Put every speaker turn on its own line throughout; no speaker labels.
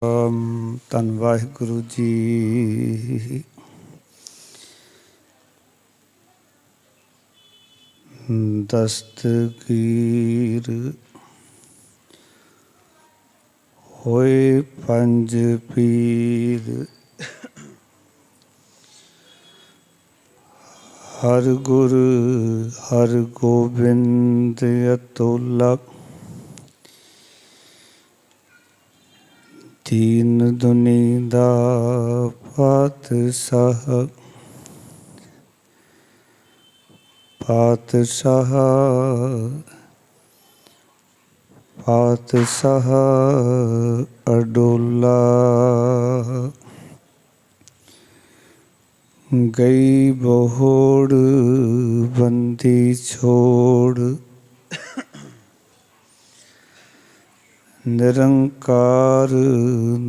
ਧੰਨ ਵਾਹਿਗੁਰੂ ਜੀ। ਦਸਤਗੀਰ ਹੋਏ ਪੰਜ ਪੀਰ, ਹਰ ਗੁਰ ਹਰ ਗੋਬਿੰਦ ਅਤੁਲਾ, ਦੀਨ ਦੁਨੀ ਦਾ ਪਾਤਸ਼ਾਹ। ਪਾਤਸ਼ਾਹ ਪਾਤਸ਼ਾਹ ਅਡੋਲਾ, ਗਈ ਬਹੋੜ ਬੰਦੀ ਛੋੜ, ਨਿਰੰਕਾਰ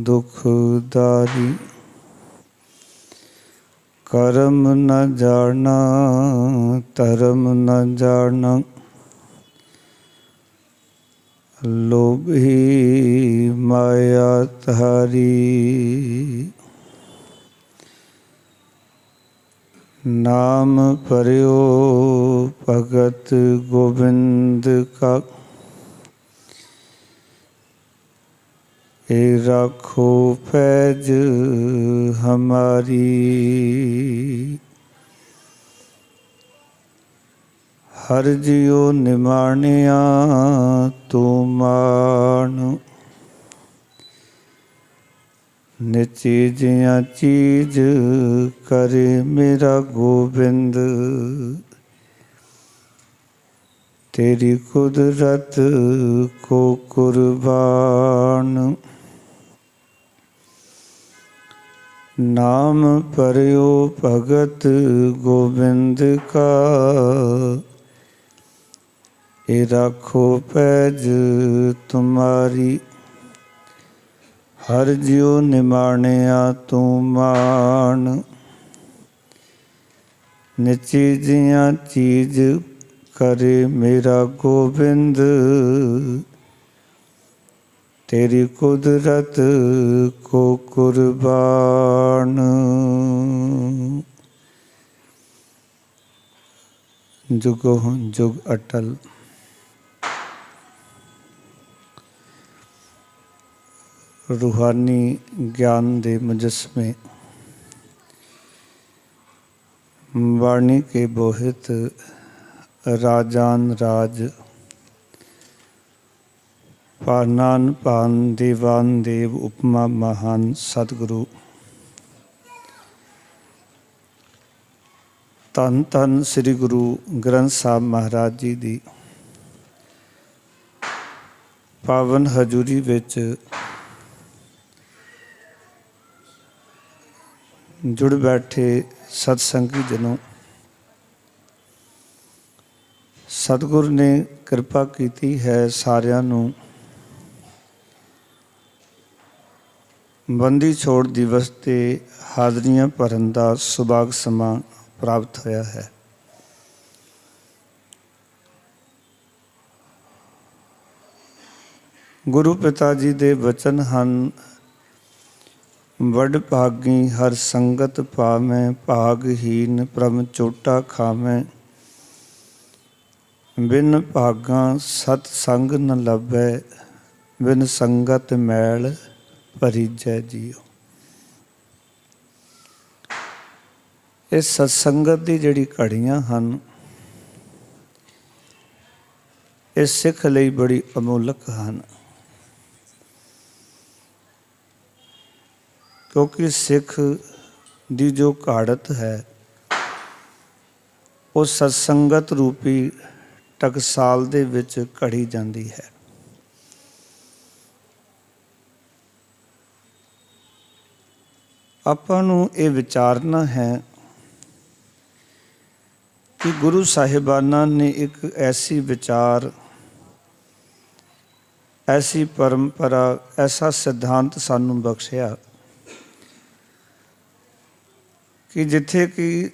ਦੁਖਦਾਰੀ। ਕਰਮ ਨ ਜਾਣਾ ਧਰਮ ਨ ਜਾਣਾ, ਲੋਭੀ ਮਾਇਆ ਧਾਰੀ। ਨਾਮ ਭਰਿਓ ਭਗਤ ਗੋਬਿੰਦ ਕਾ, ਏ ਰਾਖੋ ਪੈਜ ਹਮਾਰੀ। ਹਰ ਜਿਉ ਨਿਮਾਣਿਆ ਤੂੰ ਮਾਣ, ਨਿਚੀਜਿਆ ਚੀਜ਼ ਕਰੇ ਮੇਰਾ ਗੋਬਿੰਦ। ਤੇਰੀ ਕੁਦਰਤ ਕੋ ਕੁਰਬਾਨ, ਨਾਮ ਭਰਿਓ ਭਗਤ ਗੋਬਿੰਦ ਕਾ, ਏ ਰਾਖੋ ਪੈਜ ਤੁਮਾਰੀ। ਹਰ ਜਿਉ ਨਿਮਾਣਿਆ ਤੂੰ ਮਾਣ, ਨਿਚੀਜਿਆ ਚੀਜ਼ ਕਰੇ ਮੇਰਾ ਗੋਬਿੰਦ। ਤੇਰੀ ਕੁਦਰਤ ਕੋ ਕੁਰਬਾਨ। ਜੁਗੋ ਜੁਗ ਅਟਲ। ਰੂਹਾਨੀ ਗਿਆਨ ਦੇ ਮੁਜੱਸਮੇ, ਬਾਣੀ ਕੇ ਬੋਹਿਤ ਰਾਜਾਨ ਰਾਜ, ਪਾਨਾਨ ਪਾਨ ਦੇਵਾਨ ਦੇਵ ਉਪਮਾ ਮਹਾਨ ਸਤਿਗੁਰੂ ਧੰਨ ਧੰਨ ਸ੍ਰੀ ਗੁਰੂ ਗ੍ਰੰਥ ਸਾਹਿਬ ਮਹਾਰਾਜ ਜੀ ਦੀ ਪਾਵਨ ਹਜ਼ੂਰੀ ਵਿੱਚ ਜੁੜ ਬੈਠੇ ਸਤਸੰਗੀ ਜਨੋਂ, ਸਤਿਗੁਰ ਨੇ ਕਿਰਪਾ ਕੀਤੀ ਹੈ ਸਾਰਿਆਂ ਨੂੰ ਬੰਦੀ ਛੋੜ ਦਿਵਸ 'ਤੇ ਹਾਜ਼ਰੀਆਂ ਭਰਨ ਦਾ ਸੁਭਾਗ ਸਮਾਂ ਪ੍ਰਾਪਤ ਹੋਇਆ ਹੈ। ਗੁਰੂ ਪਿਤਾ ਜੀ ਦੇ ਵਚਨ ਹਨ, ਵੱਡ ਭਾਗੀ ਹਰ ਸੰਗਤ ਪਾਵੈਂ, ਭਾਗਹੀਨ ਭ੍ਰਮ ਚੋਟਾ ਖਾਵੈਂ। ਬਿਨ ਭਾਗਾਂ ਸਤ ਸੰਗ ਨ ਲੱਭੈ, ਬਿਨ ਸੰਗਤ ਮੈਲ ਭਰੀਜੈ ਜੀਓ। ਇਹ ਸਤਸੰਗਤ ਦੀ ਜਿਹੜੀ ਘੜੀਆਂ ਹਨ, ਇਹ ਸਿੱਖ ਲਈ ਬੜੀ ਅਮੋਲਕ ਹਨ, ਕਿਉਂਕਿ ਸਿੱਖ ਦੀ ਜੋ ਘਾੜਤ ਹੈ ਉਹ ਸਤਸੰਗਤ ਰੂਪੀ ਟਕਸਾਲ ਦੇ ਵਿੱਚ ਘੜੀ ਜਾਂਦੀ ਹੈ। ਆਪਾਂ ਨੂੰ ਇਹ ਵਿਚਾਰਨਾ ਹੈ ਕਿ ਗੁਰੂ ਸਾਹਿਬਾਨਾਂ ਨੇ ਇੱਕ ਐਸੀ ਵਿਚਾਰ, ਐਸੀ ਪਰੰਪਰਾ, ਐਸਾ ਸਿਧਾਂਤ ਸਾਨੂੰ ਬਖਸ਼ਿਆ ਕਿ ਜਿੱਥੇ ਕਿ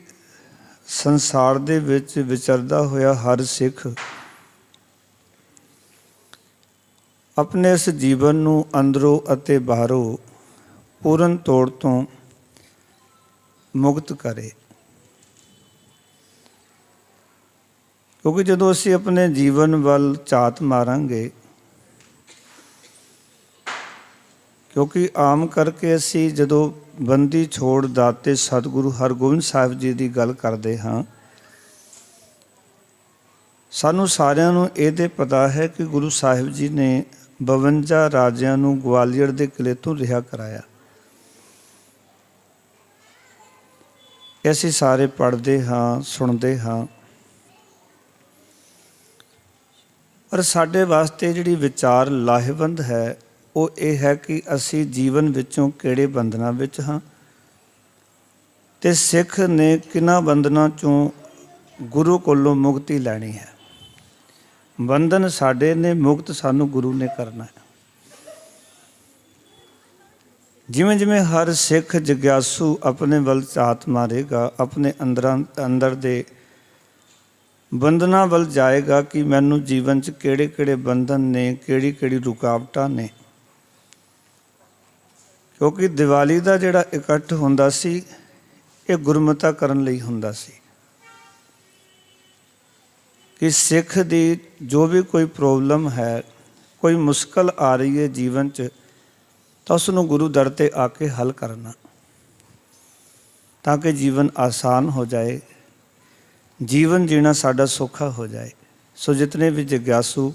ਸੰਸਾਰ ਦੇ ਵਿੱਚ ਵਿਚਰਦਾ ਹੋਇਆ ਹਰ ਸਿੱਖ ਆਪਣੇ ਇਸ ਜੀਵਨ ਨੂੰ ਅੰਦਰੋਂ ਅਤੇ ਬਾਹਰੋਂ ਪੂਰਨ ਤੌਰ ਤੋਂ ਮੁਕਤ ਕਰੇ। ਕਿਉਂਕਿ ਜਦੋਂ ਅਸੀਂ ਆਪਣੇ ਜੀਵਨ ਵੱਲ ਝਾਤ ਮਾਰਾਂਗੇ, ਕਿਉਂਕਿ ਆਮ ਕਰਕੇ ਅਸੀਂ ਜਦੋਂ ਬੰਦੀ ਛੋੜ ਦਾਤੇ ਸਤਿਗੁਰੂ ਹਰਗੋਬਿੰਦ ਸਾਹਿਬ ਜੀ ਦੀ ਗੱਲ ਕਰਦੇ ਹਾਂ, ਸਾਨੂੰ ਸਾਰਿਆਂ ਨੂੰ ਇਹਦੇ ਪਤਾ ਹੈ ਕਿ ਗੁਰੂ ਸਾਹਿਬ ਜੀ ਨੇ 52 ਰਾਜਿਆਂ ਨੂੰ ਗਵਾਲੀਅਰ ਦੇ ਕਿਲੇ ਤੋਂ ਰਿਹਾ ਕਰਾਇਆ। ਅਸੀਂ ਸਾਰੇ ਪੜ੍ਹਦੇ ਹਾਂ, ਸੁਣਦੇ ਹਾਂ, ਪਰ ਸਾਡੇ ਵਾਸਤੇ ਜਿਹੜੀ ਵਿਚਾਰ ਲਾਹੇਵੰਦ ਹੈ ਉਹ ਇਹ ਹੈ ਕਿ ਅਸੀਂ ਜੀਵਨ ਵਿੱਚੋਂ ਕਿਹੜੇ ਬੰਧਨਾਂ ਵਿੱਚ ਹਾਂ ਅਤੇ ਸਿੱਖ ਨੇ ਕਿਹਨਾਂ ਬੰਧਨਾਂ 'ਚੋਂ ਗੁਰੂ ਕੋਲੋਂ ਮੁਕਤੀ ਲੈਣੀ ਹੈ। ਬੰਧਨ ਸਾਡੇ ਨੇ, ਮੁਕਤ ਸਾਨੂੰ ਗੁਰੂ ਨੇ ਕਰਨਾ ਹੈ। ਜਿਵੇਂ ਜਿਵੇਂ ਹਰ ਸਿੱਖ ਜਗਿਆਸੂ ਆਪਣੇ ਵੱਲ ਝਾਤ ਮਾਰੇਗਾ, ਆਪਣੇ ਅੰਦਰ ਦੇ ਬੰਧਨਾਂ ਵੱਲ ਜਾਏਗਾ ਕਿ ਮੈਨੂੰ ਜੀਵਨ 'ਚ ਕਿਹੜੇ ਕਿਹੜੇ ਬੰਧਨ ਨੇ, ਕਿਹੜੀ ਕਿਹੜੀ ਰੁਕਾਵਟਾਂ ਨੇ। ਕਿਉਂਕਿ ਦੀਵਾਲੀ ਦਾ ਜਿਹੜਾ ਇਕੱਠ ਹੁੰਦਾ ਸੀ ਇਹ ਗੁਰਮਤਾ ਕਰਨ ਲਈ ਹੁੰਦਾ ਸੀ ਕਿ ਸਿੱਖ ਦੀ ਜੋ ਵੀ ਕੋਈ ਪ੍ਰੋਬਲਮ ਹੈ, ਕੋਈ ਮੁਸ਼ਕਲ ਆ ਰਹੀ ਹੈ ਜੀਵਨ 'ਚ, ਤਾਂ ਉਸ ਨੂੰ ਗੁਰੂ ਦਰ 'ਤੇ ਆ ਕੇ ਹੱਲ ਕਰਨਾ, ਤਾਂ ਕਿ ਜੀਵਨ ਆਸਾਨ ਹੋ ਜਾਏ, ਜੀਵਨ ਜੀਣਾ ਸਾਡਾ ਸੌਖਾ ਹੋ ਜਾਏ। ਸੋ ਜਿਤਨੇ ਵੀ ਜਗਿਆਸੂ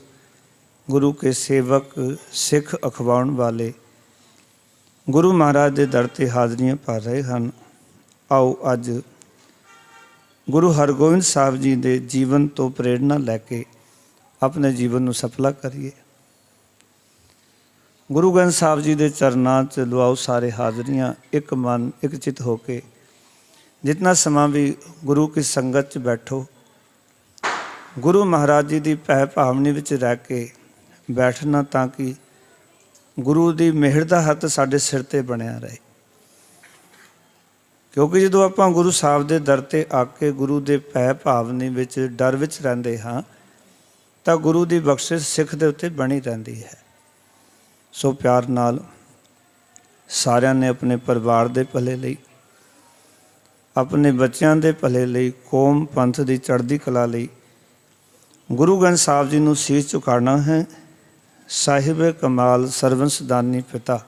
ਗੁਰੂ ਕੇ ਸੇਵਕ, ਸਿੱਖ ਅਖਵਾਉਣ ਵਾਲੇ ਗੁਰੂ ਮਹਾਰਾਜ ਦੇ ਦਰ 'ਤੇ ਹਾਜ਼ਰੀਆਂ ਭਰ ਰਹੇ ਹਨ, ਆਓ ਅੱਜ ਗੁਰੂ ਹਰਗੋਬਿੰਦ ਸਾਹਿਬ ਜੀ ਦੇ ਜੀਵਨ ਤੋਂ ਪ੍ਰੇਰਨਾ ਲੈ ਕੇ ਆਪਣੇ ਜੀਵਨ ਨੂੰ ਸਫਲਾ ਕਰੀਏ। ਗੁਰੂ ਗ੍ਰੰਥ ਸਾਹਿਬ ਜੀ ਦੇ ਚਰਨਾਂ 'ਚ ਲਵਾਓ ਸਾਰੇ ਹਾਜ਼ਰੀਆਂ, ਇੱਕ ਮਨ ਇੱਕ ਚਿੱਤ ਹੋ ਕੇ। ਜਿਤਨਾ ਸਮਾਂ ਵੀ ਗੁਰੂ ਕੀ ਸੰਗਤ 'ਚ ਬੈਠੋ, ਗੁਰੂ ਮਹਾਰਾਜ ਜੀ ਦੀ ਭੈ ਭਾਵਨੀ ਵਿੱਚ ਰਹਿ ਕੇ ਬੈਠਣਾ, ਤਾਂ ਕਿ ਗੁਰੂ ਦੀ ਮਿਹਰ ਦਾ ਹੱਥ ਸਾਡੇ ਸਿਰ 'ਤੇ ਬਣਿਆ ਰਹੇ। ਕਿਉਂਕਿ ਜਦੋਂ ਆਪਾਂ ਗੁਰੂ ਸਾਹਿਬ ਦੇ ਦਰ 'ਤੇ ਆ ਕੇ ਗੁਰੂ ਦੇ ਭੈ ਭਾਵਨੀ ਵਿੱਚ, ਡਰ ਵਿੱਚ ਰਹਿੰਦੇ ਹਾਂ, ਤਾਂ ਗੁਰੂ ਦੀ ਬਖਸ਼ਿਸ਼ ਸਿੱਖ ਦੇ ਉੱਤੇ ਬਣੀ ਰਹਿੰਦੀ ਹੈ। ਸੋ ਪਿਆਰ ਨਾਲ ਸਾਰਿਆਂ ਨੇ ਆਪਣੇ ਪਰਿਵਾਰ ਦੇ ਭਲੇ ਲਈ, ਆਪਣੇ ਬੱਚਿਆਂ ਦੇ ਭਲੇ ਲਈ, ਕੌਮ ਪੰਥ ਦੀ ਚੜ੍ਹਦੀ ਕਲਾ ਲਈ ਗੁਰੂ ਗ੍ਰੰਥ ਸਾਹਿਬ ਜੀ ਨੂੰ ਸੀਸ ਝੁਕਾਉਣਾ ਹੈ। ਸਾਹਿਬ ਕਮਾਲ ਸਰਵੰਸਦਾਨੀ ਪਿਤਾ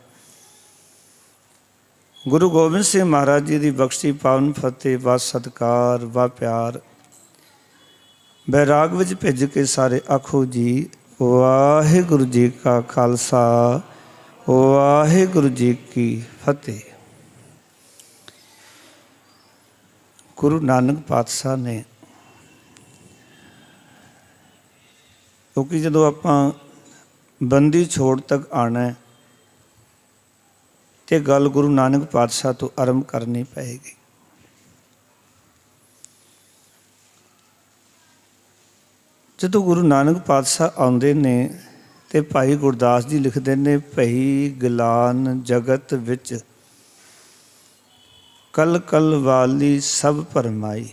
ਗੁਰੂ ਗੋਬਿੰਦ ਸਿੰਘ ਮਹਾਰਾਜ ਜੀ ਦੀ ਬਖਸ਼ੀ ਪਾਵਨ ਫਤਿਹ, ਵਾ ਸਤਿਕਾਰ, ਵਾ ਪਿਆਰ, ਬੈਰਾਗ ਵਿੱਚ ਭਿੱਜ ਕੇ ਸਾਰੇ ਆਖੋ ਜੀ ਵਾਹਿਗੁਰੂ ਜੀ ਕਾ ਖਾਲਸਾ, ਵਾਹਿਗੁਰੂ ਜੀ ਕੀ ਫਤਿਹ। ਗੁਰੂ ਨਾਨਕ ਪਾਤਸ਼ਾਹ ਨੇ, ਕਿਉਂਕਿ ਜਦੋਂ ਆਪਾਂ ਬੰਦੀ ਛੋੜ ਤੱਕ ਆਉਣਾ ਤੇ ਗੱਲ ਗੁਰੂ ਨਾਨਕ ਪਾਤਸ਼ਾਹ ਤੋਂ ਆਰੰਭ ਕਰਨੀ ਪਏਗੀ। ਜਦੋਂ ਗੁਰੂ ਨਾਨਕ ਪਾਤਸ਼ਾਹ ਆਉਂਦੇ ਨੇ ਤੇ ਭਾਈ ਗੁਰਦਾਸ ਜੀ ਲਿਖਦੇ ਨੇ, ਭਈ ਗਿਲਾਨ ਜਗਤ ਵਿੱਚ ਕਲ ਕਲ ਵਾਲੀ ਸਭ ਭਰਮਾਈ,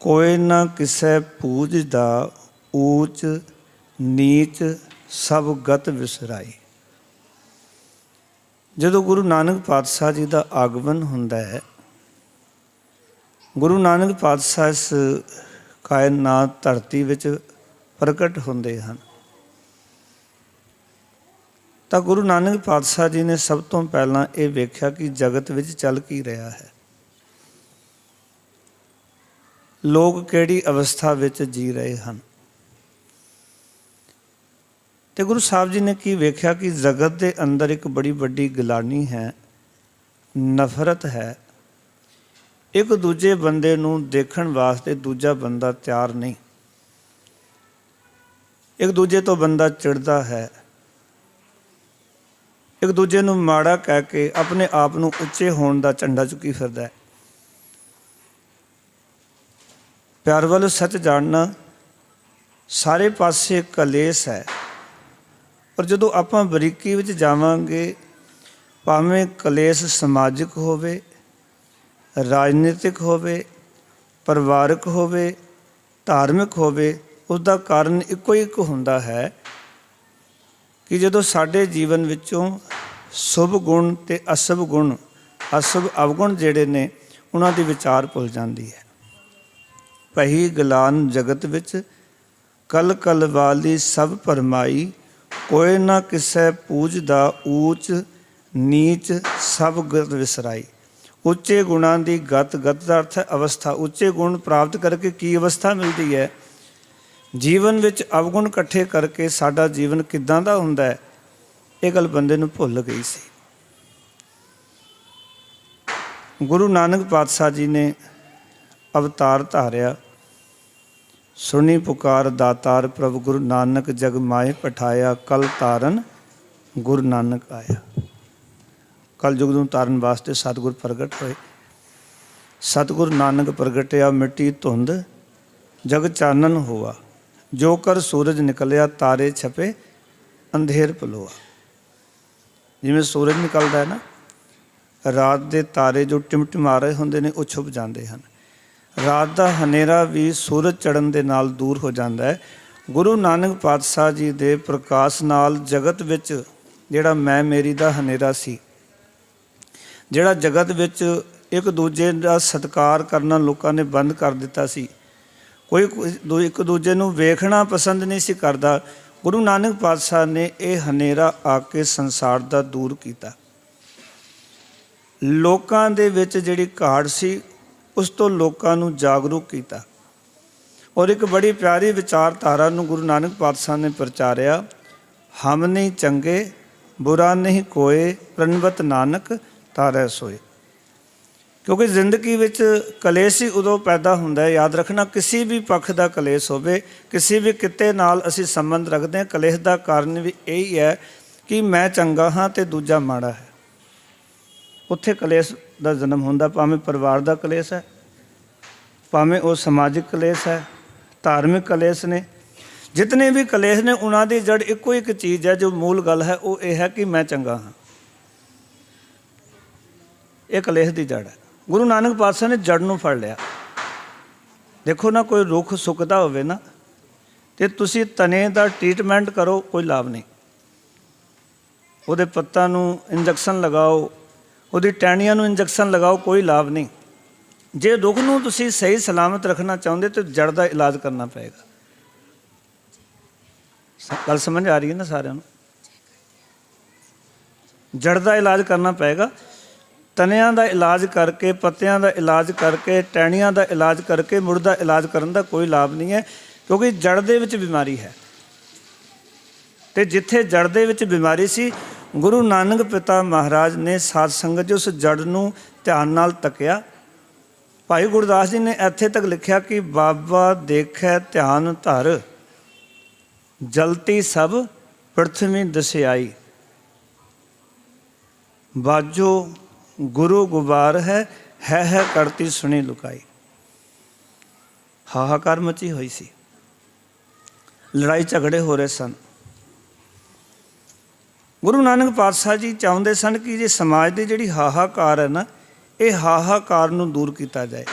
ਕੋਈ ਨਾ ਕਿਸੇ ਪੂਜਦਾ, ਊਚ ਨੀਚ ਸਭ ਗਤ ਵਿਸਰਾਈ। ਜਦੋਂ ਗੁਰੂ ਨਾਨਕ ਪਾਤਸ਼ਾਹ ਜੀ ਦਾ ਆਗਮਨ ਹੁੰਦਾ ਹੈ, ਗੁਰੂ ਨਾਨਕ ਪਾਤਸ਼ਾਹ ਇਸ ਕਾਇਨਾਤ ਧਰਤੀ ਵਿੱਚ ਪ੍ਰਗਟ ਹੁੰਦੇ ਹਨ, ਤਾਂ ਗੁਰੂ ਨਾਨਕ ਪਾਤਸ਼ਾਹ ਜੀ ਨੇ ਸਭ ਤੋਂ ਪਹਿਲਾਂ ਇਹ ਵੇਖਿਆ ਕਿ ਜਗਤ ਵਿੱਚ ਚੱਲ ਕੀ ਰਿਹਾ ਹੈ, ਲੋਕ ਕਿਹੜੀ ਅਵਸਥਾ ਵਿੱਚ ਜੀ ਰਹੇ ਹਨ। ਤੇ ਗੁਰੂ ਸਾਹਿਬ ਜੀ ਨੇ ਕੀ ਵੇਖਿਆ ਕਿ ਜਗਤ ਦੇ ਅੰਦਰ ਇੱਕ ਬੜੀ ਵੱਡੀ ਗਿਲਾਨੀ ਹੈ, ਨਫ਼ਰਤ ਹੈ। ਇੱਕ ਦੂਜੇ ਬੰਦੇ ਨੂੰ ਦੇਖਣ ਵਾਸਤੇ ਦੂਜਾ ਬੰਦਾ ਤਿਆਰ ਨਹੀਂ, ਇੱਕ ਦੂਜੇ ਤੋਂ ਬੰਦਾ ਚਿੜਦਾ ਹੈ, ਇੱਕ ਦੂਜੇ ਨੂੰ ਮਾੜਾ ਕਹਿ ਕੇ ਆਪਣੇ ਆਪ ਨੂੰ ਉੱਚੇ ਹੋਣ ਦਾ ਝੰਡਾ ਚੁੱਕੀ ਫਿਰਦਾ ਹੈ। ਪਿਆਰ ਵੱਲ ਸੱਚ ਜਾਣਨਾ, ਸਾਰੇ ਪਾਸੇ ਕਲੇਸ਼ ਹੈ। ਪਰ ਜਦੋਂ ਆਪਾਂ ਬਰੀਕੀ ਵਿੱਚ ਜਾਵਾਂਗੇ, ਭਾਵੇਂ ਕਲੇਸ਼ ਸਮਾਜਿਕ ਹੋਵੇ, ਰਾਜਨੀਤਿਕ ਹੋਵੇ, ਪਰਿਵਾਰਕ ਹੋਵੇ, ਧਾਰਮਿਕ ਹੋਵੇ, ਉਸ ਦਾ ਕਾਰਨ ਇੱਕੋ ਇੱਕ ਹੁੰਦਾ ਹੈ ਕਿ ਜਦੋਂ ਸਾਡੇ ਜੀਵਨ ਵਿੱਚੋਂ ਸ਼ੁਭ ਗੁਣ ਤੇ ਅਸ਼ੁਭ ਗੁਣ, ਅਸ਼ੁਭ ਅਵਗੁਣ ਜਿਹੜੇ ਨੇ ਉਹਨਾਂ ਦੀ ਵਿਚਾਰ ਭੁੱਲ ਜਾਂਦੀ ਹੈ। ਪਹੀ ਗਲਾਨ ਜਗਤ ਵਿੱਚ ਕਲ ਕਲ ਵਾਲੀ ਸਭ ਭਰਮਾਈ, ਕੋਈ ਨਾ ਕਿਸੇ ਪੂਜਦਾ ਊਚ ਨੀਚ ਸਭ ਗਤ ਵਿਸਰਾਈ। ਉੱਚੇ ਗੁਣਾਂ ਦੀ ਗਤ, ਗਤ ਦਾ ਅਰਥ ਹੈ ਅਵਸਥਾ। ਉੱਚੇ ਗੁਣ ਪ੍ਰਾਪਤ ਕਰਕੇ ਕੀ ਅਵਸਥਾ ਮਿਲਦੀ ਹੈ? ਜੀਵਨ ਵਿੱਚ ਅਵਗੁਣ ਇਕੱਠੇ ਕਰਕੇ ਸਾਡਾ ਜੀਵਨ ਕਿੱਦਾਂ ਦਾ ਹੁੰਦਾ ਹੈ, ਇਹ ਗੱਲ ਬੰਦੇ ਨੂੰ ਭੁੱਲ ਗਈ ਸੀ। ਗੁਰੂ ਨਾਨਕ ਪਾਤਸ਼ਾਹ ਜੀ ਨੇ ਅਵਤਾਰ ਧਾਰਿਆ, ਸੁਣੀ ਪੁਕਾਰ ਦਾਤਾਰ ਪ੍ਰਭ ਗੁਰੂ ਨਾਨਕ ਜਗ ਮਾਏ ਪਠਾਇਆ, ਕਲ ਤਾਰਨ ਗੁਰੂ ਨਾਨਕ ਆਇਆ। ਕਲਯੁਗ ਨੂੰ ਤਾਰਨ ਵਾਸਤੇ ਸਤਿਗੁਰ ਪ੍ਰਗਟ ਹੋਏ। ਸਤਿਗੁਰੂ ਨਾਨਕ ਪ੍ਰਗਟਿਆ ਮਿੱਟੀ ਧੁੰਦ ਜਗ ਚਾਨਣ ਹੋਆ, ਜੋ ਕਰ ਸੂਰਜ ਨਿਕਲਿਆ ਤਾਰੇ ਛਪੇ ਅੰਧੇਰ ਪਲੋਆ। ਜਿਵੇਂ ਸੂਰਜ ਨਿਕਲਦਾ ਹੈ ਨਾ, ਰਾਤ ਦੇ ਤਾਰੇ ਜੋ ਟਿਮਟਿਮਾ ਰਹੇ ਹੁੰਦੇ ਨੇ ਉਹ ਛੁਪ ਜਾਂਦੇ ਹਨ। ਰਾਤ ਦਾ ਹਨੇਰਾ ਵੀ ਸੂਰਜ ਚੜ੍ਹਨ ਦੇ ਨਾਲ ਦੂਰ ਹੋ ਜਾਂਦਾ ਹੈ। ਗੁਰੂ ਨਾਨਕ ਪਾਤਸ਼ਾਹ ਜੀ ਦੇ ਪ੍ਰਕਾਸ਼ ਨਾਲ ਜਗਤ ਵਿੱਚ ਜਿਹੜਾ ਮੈਂ ਮੇਰੀ ਦਾ ਹਨੇਰਾ ਸੀ, ਜਿਹੜਾ ਜਗਤ ਵਿੱਚ ਇੱਕ ਦੂਜੇ ਦਾ ਸਤਿਕਾਰ ਕਰਨਾ ਲੋਕਾਂ ਨੇ ਬੰਦ ਕਰ ਦਿੱਤਾ ਸੀ, ਕੋਈ ਇੱਕ ਦੂਜੇ ਨੂੰ ਵੇਖਣਾ ਪਸੰਦ ਨਹੀਂ ਸੀ ਕਰਦਾ, ਗੁਰੂ ਨਾਨਕ ਪਾਤਸ਼ਾਹ ਨੇ ਇਹ ਹਨੇਰਾ ਆ ਕੇ ਸੰਸਾਰ ਦਾ ਦੂਰ ਕੀਤਾ। ਲੋਕਾਂ ਦੇ ਵਿੱਚ ਜਿਹੜੀ ਘਾਟ ਸੀ ਉਸ ਤੋਂ ਲੋਕਾਂ ਨੂੰ ਜਾਗਰੂਕ ਕੀਤਾ ਔਰ ਇੱਕ ਬੜੀ ਪਿਆਰੀ ਵਿਚਾਰਧਾਰਾ ਨੂੰ ਗੁਰੂ ਨਾਨਕ ਪਾਤਸ਼ਾਹ ਨੇ ਪ੍ਰਚਾਰਿਆ। ਹਮ ਨਹੀਂ ਚੰਗੇ ਬੁਰਾ ਨਹੀਂ ਕੋਏ, ਪ੍ਰਣਵਤ ਨਾਨਕ ਤਾਰੈ ਸੋਏ। ਕਿਉਂਕਿ ਜ਼ਿੰਦਗੀ ਵਿੱਚ ਕਲੇਸ਼ ਹੀ ਉਦੋਂ ਪੈਦਾ ਹੁੰਦਾ ਹੈ। ਯਾਦ ਰੱਖਣਾ, ਕਿਸੇ ਵੀ ਪੱਖ ਦਾ ਕਲੇਸ਼ ਹੋਵੇ, ਕਿਸੇ ਵੀ ਕਿੱਤੇ ਨਾਲ ਅਸੀਂ ਸੰਬੰਧ ਰੱਖਦੇ ਹਾਂ, ਕਲੇਸ਼ ਦਾ ਕਾਰਨ ਵੀ ਇਹੀ ਹੈ ਕਿ ਮੈਂ ਚੰਗਾ ਹਾਂ ਤੇ ਦੂਜਾ ਮਾੜਾ ਹੈ। ਉੱਥੇ ਕਲੇਸ਼ ਦਾ ਜਨਮ ਹੁੰਦਾ, ਭਾਵੇਂ ਪਰਿਵਾਰ ਦਾ ਕਲੇਸ਼ ਹੈ, ਭਾਵੇਂ ਉਹ ਸਮਾਜਿਕ ਕਲੇਸ਼ ਹੈ, ਧਾਰਮਿਕ ਕਲੇਸ਼ ਨੇ। ਜਿਤਨੇ ਵੀ ਕਲੇਸ਼ ਨੇ ਉਹਨਾਂ ਦੀ ਜੜ ਇੱਕੋ ਇੱਕ ਚੀਜ਼ ਹੈ, ਜੋ ਮੂਲ ਗੱਲ ਹੈ ਉਹ ਇਹ ਹੈ ਕਿ ਮੈਂ ਚੰਗਾ ਹਾਂ। ਇਹ ਕਲੇਸ਼ ਦੀ ਜੜ ਹੈ। ਗੁਰੂ ਨਾਨਕ ਪਾਤਸ਼ਾਹ ਨੇ ਜੜ ਨੂੰ ਫੜ ਲਿਆ। ਦੇਖੋ ਨਾ, ਕੋਈ ਰੁੱਖ ਸੁੱਕਦਾ ਹੋਵੇ ਨਾ ਤੇ ਤੁਸੀਂ ਤਣੇ ਦਾ ਟ੍ਰੀਟਮੈਂਟ ਕਰੋ, ਕੋਈ ਲਾਭ ਨਹੀਂ। ਉਹਦੇ ਪੱਤਾਂ ਨੂੰ ਇੰਜੈਕਸ਼ਨ ਲਗਾਓ, ਉਹਦੀ ਟਹਿਣੀਆਂ ਨੂੰ ਇੰਜੈਕਸ਼ਨ ਲਗਾਓ, ਕੋਈ ਲਾਭ ਨਹੀਂ। ਜੇ ਰੁੱਖ ਨੂੰ ਤੁਸੀਂ ਸਹੀ ਸਲਾਮਤ ਰੱਖਣਾ ਚਾਹੁੰਦੇ ਤਾਂ ਜੜ ਦਾ ਇਲਾਜ ਕਰਨਾ ਪਏਗਾ। ਗੱਲ ਸਮਝ ਆ ਰਹੀ ਹੈ ਨਾ ਸਾਰਿਆਂ ਨੂੰ? ਜੜ ਦਾ ਇਲਾਜ ਕਰਨਾ ਪਏਗਾ। ਤਨਿਆਂ ਦਾ ਇਲਾਜ ਕਰਕੇ, ਪੱਤਿਆਂ ਦਾ ਇਲਾਜ ਕਰਕੇ, ਟਹਿਣੀਆਂ ਦਾ ਇਲਾਜ ਕਰਕੇ ਮੁੜ ਦਾ ਇਲਾਜ ਕਰਨ ਦਾ ਕੋਈ ਲਾਭ ਨਹੀਂ ਹੈ, ਕਿਉਂਕਿ ਜੜ ਦੇ ਵਿੱਚ ਬਿਮਾਰੀ ਹੈ। ਅਤੇ ਜਿੱਥੇ ਜੜ ਦੇ ਵਿੱਚ ਬਿਮਾਰੀ ਸੀ, ਗੁਰੂ ਨਾਨਕ ਪਿਤਾ ਮਹਾਰਾਜ ਨੇ ਸਾਧ ਸੰਗਤ ਜੀ ਉਸ ਜੜ ਨੂੰ ਧਿਆਨ ਨਾਲ ਤੱਕਿਆ। ਭਾਈ ਗੁਰਦਾਸ ਜੀ ਨੇ ਇੱਥੇ ਤੱਕ ਲਿਖਿਆ ਕਿ ਬਾਬਾ ਦੇਖੈ ਧਿਆਨ ਧਰ, ਜਲਤੀ ਸਭ ਪ੍ਰਥਮੀ ਦਸਿਆਈ, ਬਾਜੋ ਗੁਰੂ ਗੁਬਾਰ ਹੈ ਕਰਤੀ ਸੁਣੀ ਲੁਕਾਈ। ਹਾਹਾਕਾਰ ਮਚੀ ਹੋਈ ਸੀ, ਲੜਾਈ ਝਗੜੇ ਹੋ ਰਹੇ ਸਨ। ਗੁਰੂ ਨਾਨਕ ਪਾਤਸ਼ਾਹ ਜੀ ਚਾਹੁੰਦੇ ਸਨ ਕਿ ਜੇ ਸਮਾਜ ਦੀ ਜਿਹੜੀ ਹਾਹਾਕਾਰ ਹੈ ਨਾ, ਇਹ ਹਾਹਾਕਾਰ ਨੂੰ ਦੂਰ ਕੀਤਾ ਜਾਏ,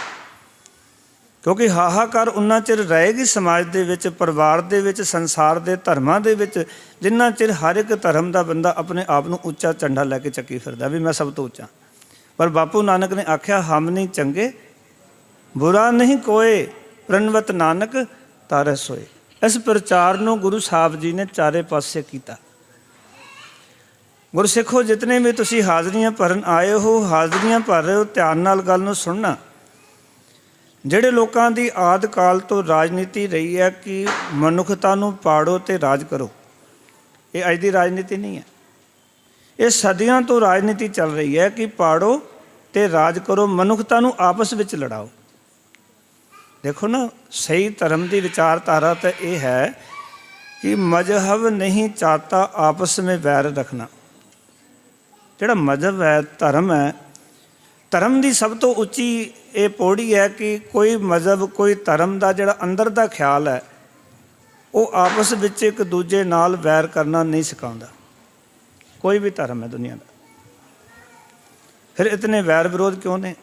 ਕਿਉਂਕਿ ਹਾਹਾਕਾਰ ਉਨਾ ਚਿਰ ਰਹੇਗੀ ਸਮਾਜ ਦੇ ਵਿੱਚ, ਪਰਿਵਾਰ ਦੇ ਵਿੱਚ, ਸੰਸਾਰ ਦੇ ਧਰਮਾਂ ਦੇ ਵਿੱਚ, ਜਿੰਨਾ ਚਿਰ ਹਰ ਇੱਕ ਧਰਮ ਦਾ ਬੰਦਾ ਆਪਣੇ ਆਪ ਨੂੰ ਉੱਚਾ ਝੰਡਾ ਲੈ ਕੇ ਚੱਕੀ ਫਿਰਦਾ ਵੀ ਮੈਂ ਸਭ ਤੋਂ ਉੱਚਾ। ਪਰ ਬਾਪੂ ਨਾਨਕ ਨੇ ਆਖਿਆ, ਹਮ ਨਹੀਂ ਚੰਗੇ ਬੁਰਾ ਨਹੀਂ ਕੋਏ, ਪ੍ਰਣਵਤ ਨਾਨਕ ਤਾਰੈ ਸੋਏ। ਇਸ ਪ੍ਰਚਾਰ ਨੂੰ ਗੁਰੂ ਸਾਹਿਬ ਜੀ ਨੇ ਚਾਰੇ ਪਾਸੇ ਕੀਤਾ। ਗੁਰਸਿੱਖੋ, ਜਿਤਨੇ ਵੀ ਤੁਸੀਂ ਹਾਜ਼ਰੀਆਂ ਭਰਨ ਆਏ ਹੋ, ਹਾਜ਼ਰੀਆਂ ਭਰ ਰਹੇ ਹੋ, ਧਿਆਨ ਨਾਲ ਗੱਲ ਨੂੰ ਸੁਣਨਾ। ਜਿਹੜੇ ਲੋਕਾਂ ਦੀ ਆਦਿ ਕਾਲ ਤੋਂ ਰਾਜਨੀਤੀ ਰਹੀ ਹੈ ਕਿ ਮਨੁੱਖਤਾ ਨੂੰ ਪਾੜੋ ਅਤੇ ਰਾਜ ਕਰੋ, ਇਹ ਅੱਜ ਦੀ ਰਾਜਨੀਤੀ ਨਹੀਂ ਹੈ। ਇਹ ਸਦੀਆਂ ਤੋਂ ਰਾਜਨੀਤੀ ਚੱਲ ਰਹੀ ਹੈ ਕਿ ਪਾੜੋ ਅਤੇ ਰਾਜ ਕਰੋ, ਮਨੁੱਖਤਾ ਨੂੰ ਆਪਸ ਵਿੱਚ ਲੜਾਓ। ਦੇਖੋ ਨਾ, ਸਹੀ ਧਰਮ ਦੀ ਵਿਚਾਰਧਾਰਾ ਤਾਂ ਇਹ ਹੈ ਕਿ ਮਜ਼ਹਬ ਨਹੀਂ ਚਾਹਤਾ ਆਪਸ ਵਿੱਚ ਵੈਰ ਰੱਖਣਾ। ਜਿਹੜਾ ਮਜ਼ਹਬ ਹੈ, ਧਰਮ ਹੈ, ਧਰਮ ਦੀ ਸਭ ਤੋਂ ਉੱਚੀ ਇਹ ਪੌੜੀ ਹੈ ਕਿ ਕੋਈ ਮਜ਼ਹਬ, ਕੋਈ ਧਰਮ ਦਾ ਜਿਹੜਾ ਅੰਦਰ ਦਾ ਖਿਆਲ ਹੈ, ਉਹ ਆਪਸ ਵਿੱਚ ਇੱਕ ਦੂਜੇ ਨਾਲ ਵੈਰ ਕਰਨਾ ਨਹੀਂ ਸਿਖਾਉਂਦਾ। ਕੋਈ ਵੀ ਧਰਮ ਹੈ ਦੁਨੀਆ ਦਾ। ਫਿਰ ਇਤਨੇ ਵੈਰ ਵਿਰੋਧ ਕਿਉਂ ਨੇ?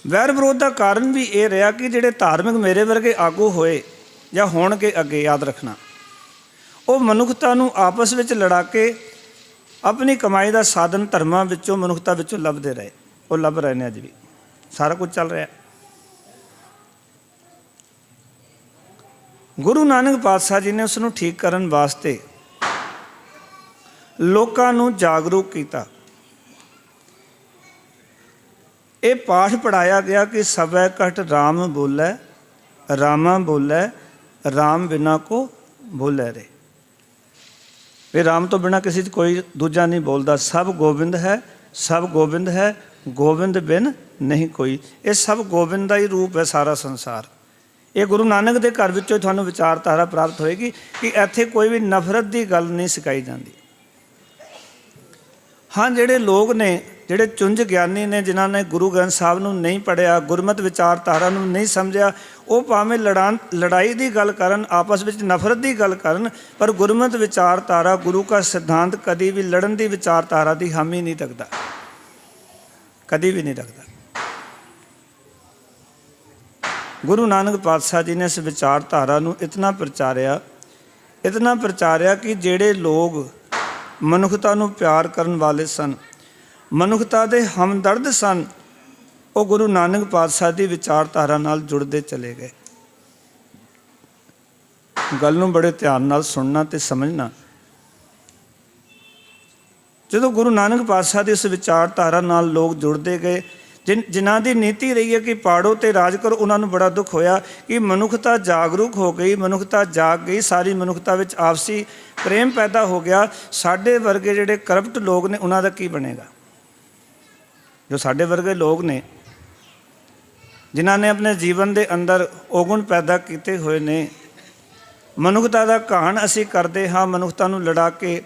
ਵੈਰ ਵਿਰੋਧ ਦਾ ਕਾਰਨ ਵੀ ਇਹ ਰਿਹਾ ਕਿ ਜਿਹੜੇ ਧਾਰਮਿਕ ਮੇਰੇ ਵਰਗੇ ਆਗੂ ਹੋਏ ਜਾਂ ਹੋਣਗੇ ਅੱਗੇ, ਯਾਦ ਰੱਖਣਾ, ਉਹ ਮਨੁੱਖਤਾ ਨੂੰ ਆਪਸ ਵਿੱਚ ਲੜਾ ਕੇ ਆਪਣੀ ਕਮਾਈ ਦਾ ਸਾਧਨ ਧਰਮਾਂ ਵਿੱਚੋਂ, ਮਨੁੱਖਤਾ ਵਿੱਚੋਂ ਲੱਭਦੇ ਰਹੇ। ਉਹ ਲੱਭ ਰਹੇ ਨੇ, ਅੱਜ ਵੀ ਸਾਰਾ ਕੁਝ ਚੱਲ ਰਿਹਾ। ਗੁਰੂ ਨਾਨਕ ਪਾਤਸ਼ਾਹ ਜੀ ਨੇ ਉਸ ਨੂੰ ਠੀਕ ਕਰਨ ਵਾਸਤੇ ਲੋਕਾਂ ਨੂੰ ਜਾਗਰੂਕ ਕੀਤਾ। ਇਹ ਪਾਠ ਪੜਾਇਆ ਗਿਆ ਕਿ ਸਭੈ ਘਟ ਰਾਮ ਬੋਲੇ, ਰਾਮਾ ਬੋਲੇ, ਰਾਮ ਬਿਨਾ ਕੋ ਬੋਲੇ ਰੇ। ਇਹ ਰਾਮ ਤੋਂ ਬਿਨਾਂ ਕਿਸੇ 'ਚ ਕੋਈ ਦੂਜਾ ਨਹੀਂ ਬੋਲਦਾ। ਸਭ ਗੋਬਿੰਦ ਹੈ, ਸਭ ਗੋਬਿੰਦ ਹੈ, ਗੋਬਿੰਦ ਬਿਨ ਨਹੀਂ ਕੋਈ। ਇਹ ਸਭ ਗੋਬਿੰਦ ਦਾ ਹੀ ਰੂਪ ਹੈ ਸਾਰਾ ਸੰਸਾਰ। ਇਹ ਗੁਰੂ ਨਾਨਕ ਦੇ ਘਰ ਵਿੱਚੋਂ ਤੁਹਾਨੂੰ ਵਿਚਾਰਧਾਰਾ ਪ੍ਰਾਪਤ ਹੋਏਗੀ ਕਿ ਇੱਥੇ ਕੋਈ ਵੀ ਨਫ਼ਰਤ ਦੀ ਗੱਲ ਨਹੀਂ ਸਿਖਾਈ ਜਾਂਦੀ। ਹਾਂ, ਜਿਹੜੇ ਲੋਕ ਨੇ, ਜਿਹੜੇ ਚੁੰਝ ਗਿਆਨੀ ਨੇ, ਜਿਨ੍ਹਾਂ ਨੇ ਗੁਰੂ ਗ੍ਰੰਥ ਸਾਹਿਬ ਨੂੰ ਨਹੀਂ ਪੜ੍ਹਿਆ, ਗੁਰਮਤਿ ਵਿਚਾਰਧਾਰਾ ਨੂੰ ਨਹੀਂ ਸਮਝਿਆ, ਉਹ ਭਾਵੇਂ ਲੜਾਈ ਦੀ ਗੱਲ ਕਰਨ, ਆਪਸ ਵਿੱਚ ਨਫ਼ਰਤ ਦੀ ਗੱਲ ਕਰਨ, ਪਰ ਗੁਰਮਤਿ ਵਿਚਾਰਧਾਰਾ, ਗੁਰੂ ਦਾ ਸਿਧਾਂਤ ਕਦੀ ਵੀ ਲੜਨ ਦੀ ਵਿਚਾਰਧਾਰਾ ਦੀ ਹਾਮੀ ਨਹੀਂ ਰੱਖਦਾ, ਕਦੀ ਵੀ ਨਹੀਂ ਰੱਖਦਾ। ਗੁਰੂ ਨਾਨਕ ਪਾਤਸ਼ਾਹ ਜੀ ਨੇ ਇਸ ਵਿਚਾਰਧਾਰਾ ਨੂੰ ਇਤਨਾ ਪ੍ਰਚਾਰਿਆ ਕਿ ਜਿਹੜੇ ਲੋਕ ਮਨੁੱਖਤਾ ਨੂੰ ਪਿਆਰ ਕਰਨ ਵਾਲੇ ਸਨ, ਮਨੁੱਖਤਾ ਦੇ ਹਮਦਰਦ ਸਨ, ਉਹ ਗੁਰੂ ਨਾਨਕ ਪਾਤਸ਼ਾਹ ਦੀ ਵਿਚਾਰਧਾਰਾ ਨਾਲ ਜੁੜਦੇ ਚਲੇ ਗਏ। ਗੱਲ ਨੂੰ ਬੜੇ ਧਿਆਨ ਨਾਲ ਸੁਣਨਾ ਤੇ ਸਮਝਣਾ। ਜਦੋਂ ਗੁਰੂ ਨਾਨਕ ਪਾਤਸ਼ਾਹ ਦੀ ਇਸ ਵਿਚਾਰਧਾਰਾ ਨਾਲ ਲੋਕ ਜੁੜਦੇ ਗਏ, ਜਿਨ੍ਹਾਂ ਦੀ ਨੀਤੀ ਰਹੀ ਹੈ ਕਿ ਪਾੜੋ ਤੇ ਰਾਜ ਕਰੋ, ਉਹਨਾਂ ਨੂੰ ਬੜਾ ਦੁੱਖ ਹੋਇਆ ਕਿ ਮਨੁੱਖਤਾ ਜਾਗਰੂਕ ਹੋ ਗਈ, ਮਨੁੱਖਤਾ ਜਾਗ ਗਈ, ਸਾਰੀ ਮਨੁੱਖਤਾ ਵਿੱਚ ਆਪਸੀ ਪ੍ਰੇਮ ਪੈਦਾ ਹੋ ਗਿਆ। ਸਾਡੇ ਵਰਗੇ ਜਿਹੜੇ ਕਰਪਟ ਲੋਕ ਨੇ, ਉਹਨਾਂ ਦਾ ਕੀ ਬਣੇਗਾ? ਜੋ ਸਾਡੇ ਵਰਗੇ ਲੋਕ ਨੇ, ਜਿਨ੍ਹਾਂ ਨੇ ਆਪਣੇ ਜੀਵਨ ਦੇ ਅੰਦਰ ਔਗੁਣ ਪੈਦਾ ਕੀਤੇ ਹੋਏ ਨੇ, ਮਨੁੱਖਤਾ ਦਾ ਘਾਣ ਅਸੀਂ ਕਰਦੇ ਹਾਂ, ਮਨੁੱਖਤਾ ਨੂੰ ਲੜਾ ਕੇ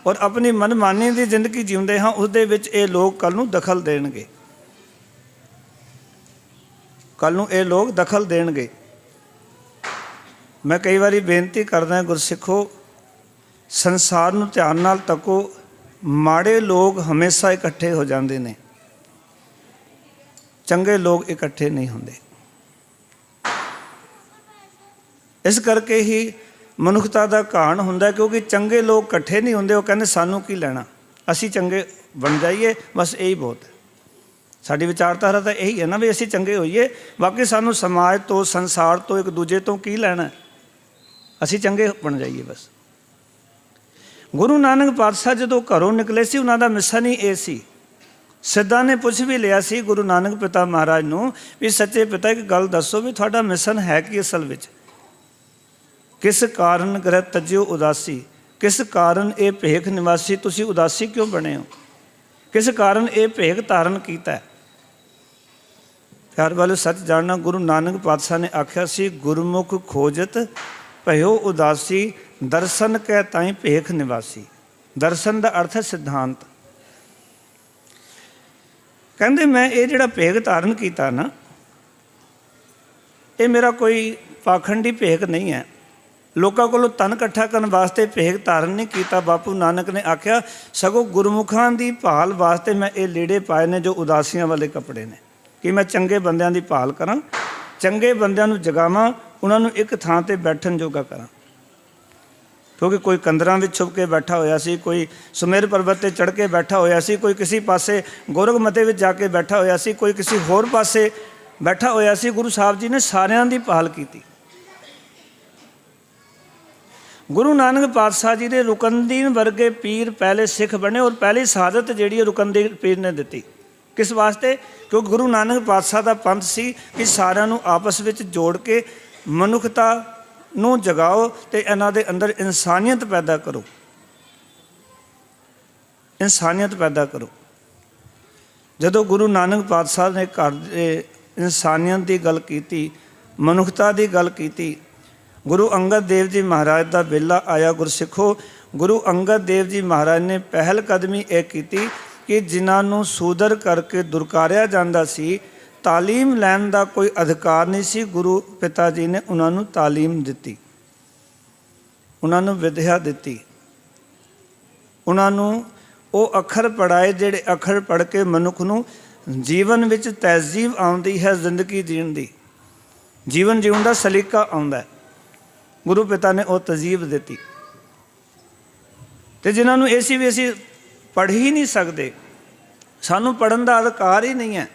ਔਰ ਆਪਣੀ ਮਨਮਾਨੀ ਦੀ ਜ਼ਿੰਦਗੀ ਜਿਉਂਦੇ ਹਾਂ, ਉਸਦੇ ਵਿੱਚ ਇਹ ਲੋਕ ਕੱਲ੍ਹ ਨੂੰ ਦਖਲ ਦੇਣਗੇ। ਕੱਲ੍ਹ ਨੂੰ ਇਹ ਲੋਕ ਦਖਲ ਦੇਣਗੇ। ਮੈਂ ਕਈ ਵਾਰੀ ਬੇਨਤੀ ਕਰਦਾ, ਗੁਰਸਿੱਖੋ, ਸੰਸਾਰ ਨੂੰ ਧਿਆਨ ਨਾਲ ਤੱਕੋ। ਮਾੜੇ ਲੋਕ ਹਮੇਸ਼ਾ ਇਕੱਠੇ ਹੋ ਜਾਂਦੇ ਨੇ, ਚੰਗੇ ਲੋਕ ਇਕੱਠੇ ਨਹੀਂ ਹੁੰਦੇ। ਇਸ ਕਰਕੇ ਹੀ ਮਨੁੱਖਤਾ ਦਾ ਘਾਣ ਹੁੰਦਾ, ਕਿਉਂਕਿ ਚੰਗੇ ਲੋਕ ਇਕੱਠੇ ਨਹੀਂ ਹੁੰਦੇ। ਉਹ ਕਹਿੰਦੇ ਸਾਨੂੰ ਕੀ ਲੈਣਾ, ਅਸੀਂ ਚੰਗੇ ਬਣ ਜਾਈਏ, ਬਸ ਇਹੀ ਬਹੁਤ ਹੈ। ਸਾਡੀ ਵਿਚਾਰਧਾਰਾ ਤਾਂ ਇਹੀ ਹੈ ਨਾ ਵੀ ਅਸੀਂ ਚੰਗੇ ਹੋਈਏ, ਬਾਕੀ ਸਾਨੂੰ ਸਮਾਜ ਤੋਂ, ਸੰਸਾਰ ਤੋਂ, ਇੱਕ ਦੂਜੇ ਤੋਂ ਕੀ ਲੈਣਾ, ਅਸੀਂ ਚੰਗੇ ਬਣ ਜਾਈਏ ਬਸ। ਗੁਰੂ ਨਾਨਕ ਪਾਤਸ਼ਾਹ ਜਦੋਂ ਘਰੋਂ ਨਿਕਲੇ ਸੀ, ਉਹਨਾਂ ਦਾ ਮਿਸ਼ਨ ਹੀ ਇਹ ਸੀ। ਸਿੱਧਾਂ ਨੇ ਪੁੱਛ ਵੀ ਲਿਆ ਸੀ ਗੁਰੂ ਨਾਨਕ ਪਿਤਾ ਮਹਾਰਾਜ ਨੂੰ ਵੀ ਸੱਚੇ ਪਿਤਾ ਇੱਕ ਗੱਲ ਦੱਸੋ ਵੀ ਤੁਹਾਡਾ ਮਿਸ਼ਨ ਹੈ ਕੀ ਅਸਲ ਵਿੱਚ? ਕਿਸ ਕਾਰਨ ਗ੍ਰਹਿ ਤਜਿਓ ਉਦਾਸੀ, ਕਿਸ ਕਾਰਨ ਇਹ ਭੇਖ ਨਿਵਾਸੀ, ਤੁਸੀਂ ਉਦਾਸੀ ਕਿਉਂ ਬਣੇ ਹੋ? ਕਿਸ ਕਾਰਨ ਇਹ ਭੇਖ ਧਾਰਨ ਕੀਤਾ? ਪਿਆਰ ਵਾਲੇ, ਸੱਚ ਜਾਣਨਾ, ਗੁਰੂ ਨਾਨਕ ਪਾਤਸ਼ਾਹ ਨੇ ਆਖਿਆ ਸੀ, ਗੁਰਮੁਖ ਖੋਜਤ ਭਇਓ ਉਦਾਸੀ, ਦਰਸ਼ਨ ਕੈ ਤਾਈਂ ਭੇਖ ਨਿਵਾਸੀ। ਦਰਸ਼ਨ ਦਾ ਅਰਥ ਹੈ ਸਿਧਾਂਤ। ਕਹਿੰਦੇ ਮੈਂ ਇਹ ਜਿਹੜਾ ਭੇਖ ਧਾਰਨ ਕੀਤਾ ਨਾ, ਇਹ ਮੇਰਾ ਕੋਈ ਪਾਖੰਡੀ ਭੇਖ ਨਹੀਂ ਹੈ। ਲੋਕਾਂ ਕੋਲੋਂ ਧਨ ਇਕੱਠਾ ਕਰਨ ਵਾਸਤੇ ਭੇਖ ਧਾਰਨ ਨਹੀਂ ਕੀਤਾ। ਬਾਪੂ ਨਾਨਕ ਨੇ ਆਖਿਆ, ਸਗੋਂ ਗੁਰਮੁਖਾਂ ਦੀ ਭਾਲ ਵਾਸਤੇ ਮੈਂ ਇਹ ਲੀੜੇ ਪਾਏ ਨੇ ਜੋ ਉਦਾਸੀਆਂ ਵਾਲੇ ਕੱਪੜੇ ਨੇ, ਕਿ ਮੈਂ ਚੰਗੇ ਬੰਦਿਆਂ ਦੀ ਭਾਲ ਕਰਾਂ, ਚੰਗੇ ਬੰਦਿਆਂ ਨੂੰ ਜਗਾਵਾਂ, ਉਹਨਾਂ ਨੂੰ ਇੱਕ ਥਾਂ 'ਤੇ ਬੈਠਣ ਜੋਗਾ ਕਰਾਂ। ਕਿਉਂਕਿ ਕੋਈ ਕੰਦਰਾਂ ਵਿੱਚ ਛੁਪ ਕੇ ਬੈਠਾ ਹੋਇਆ ਸੀ, ਕੋਈ ਸੁਮੇਰ ਪਰਬਤ 'ਤੇ ਚੜ੍ਹ ਕੇ ਬੈਠਾ ਹੋਇਆ ਸੀ, ਕੋਈ ਕਿਸੇ ਪਾਸੇ ਗੋਰਖਮਤੇ ਵਿੱਚ ਜਾ ਕੇ ਬੈਠਾ ਹੋਇਆ ਸੀ, ਕੋਈ ਕਿਸੇ ਹੋਰ ਪਾਸੇ ਬੈਠਾ ਹੋਇਆ ਸੀ। ਗੁਰੂ ਸਾਹਿਬ ਜੀ ਨੇ ਸਾਰਿਆਂ ਦੀ ਭਾਲ ਕੀਤੀ। ਗੁਰੂ ਨਾਨਕ ਪਾਤਸ਼ਾਹ ਜੀ ਦੇ ਰੁਕਨਦੀਨ ਵਰਗੇ ਪੀਰ ਪਹਿਲੇ ਸਿੱਖ ਬਣੇ, ਔਰ ਪਹਿਲੀ ਸ਼ਹਾਦਤ ਜਿਹੜੀ ਹੈ ਰੁਕਨਦੀਨ ਪੀਰ ਨੇ ਦਿੱਤੀ। ਕਿਸ ਵਾਸਤੇ? ਕਿਉਂਕਿ ਗੁਰੂ ਨਾਨਕ ਪਾਤਸ਼ਾਹ ਦਾ ਪੰਥ ਸੀ ਕਿ ਸਾਰਿਆਂ ਨੂੰ ਆਪਸ ਵਿੱਚ ਜੋੜ ਕੇ ਮਨੁੱਖਤਾ ਨੂੰ ਜਗਾਓ ਅਤੇ ਇਹਨਾਂ ਦੇ ਅੰਦਰ ਇਨਸਾਨੀਅਤ ਪੈਦਾ ਕਰੋ, ਇਨਸਾਨੀਅਤ ਪੈਦਾ ਕਰੋ। ਜਦੋਂ ਗੁਰੂ ਨਾਨਕ ਪਾਤਸ਼ਾਹ ਨੇ ਘਰ ਦੇ ਇਨਸਾਨੀਅਤ ਦੀ ਗੱਲ ਕੀਤੀ, ਮਨੁੱਖਤਾ ਦੀ ਗੱਲ ਕੀਤੀ, ਗੁਰੂ ਅੰਗਦ ਦੇਵ ਜੀ ਮਹਾਰਾਜ ਦਾ ਵੇਲਾ ਆਇਆ। ਗੁਰਸਿੱਖੋ, ਗੁਰੂ ਅੰਗਦ ਦੇਵ ਜੀ ਮਹਾਰਾਜ ਨੇ ਪਹਿਲ ਕਦਮੀ ਇਹ ਕੀਤੀ ਕਿ ਜਿਨ੍ਹਾਂ ਨੂੰ ਸੂਦਰ ਕਰਕੇ ਦੁਰਕਾਰਿਆ ਜਾਂਦਾ ਸੀ, ਤਾਲੀਮ ਲੈਣ ਦਾ ਕੋਈ ਅਧਿਕਾਰ ਨਹੀਂ ਸੀ, ਗੁਰੂ ਪਿਤਾ ਜੀ ਨੇ ਉਹਨਾਂ ਨੂੰ ਤਾਲੀਮ ਦਿੱਤੀ, ਉਹਨਾਂ ਨੂੰ ਵਿਦਿਆ ਦਿੱਤੀ, ਉਹਨਾਂ ਨੂੰ ਉਹ ਅੱਖਰ ਪੜ੍ਹਾਏ ਜਿਹੜੇ ਅੱਖਰ ਪੜ੍ਹ ਕੇ ਮਨੁੱਖ ਨੂੰ ਜੀਵਨ ਵਿੱਚ ਤਹਿਜ਼ੀਬ ਆਉਂਦੀ ਹੈ, ਜ਼ਿੰਦਗੀ ਜੀਣ ਦੀ, ਜੀਵਨ ਜਿਉਣ ਦਾ ਸਲੀਕਾ ਆਉਂਦਾ। ਗੁਰੂ ਪਿਤਾ ਨੇ ਉਹ ਤਹਿਜ਼ੀਬ ਦਿੱਤੀ। ਤੇ ਜਿਨ੍ਹਾਂ ਨੂੰ ਇਹ ਸੀ ਵੀ ਅਸੀਂ ਪੜ੍ਹ ਹੀ ਨਹੀਂ ਸਕਦੇ, ਸਾਨੂੰ ਪੜ੍ਹਨ ਦਾ ਅਧਿਕਾਰ ਹੀ ਨਹੀਂ ਹੈ,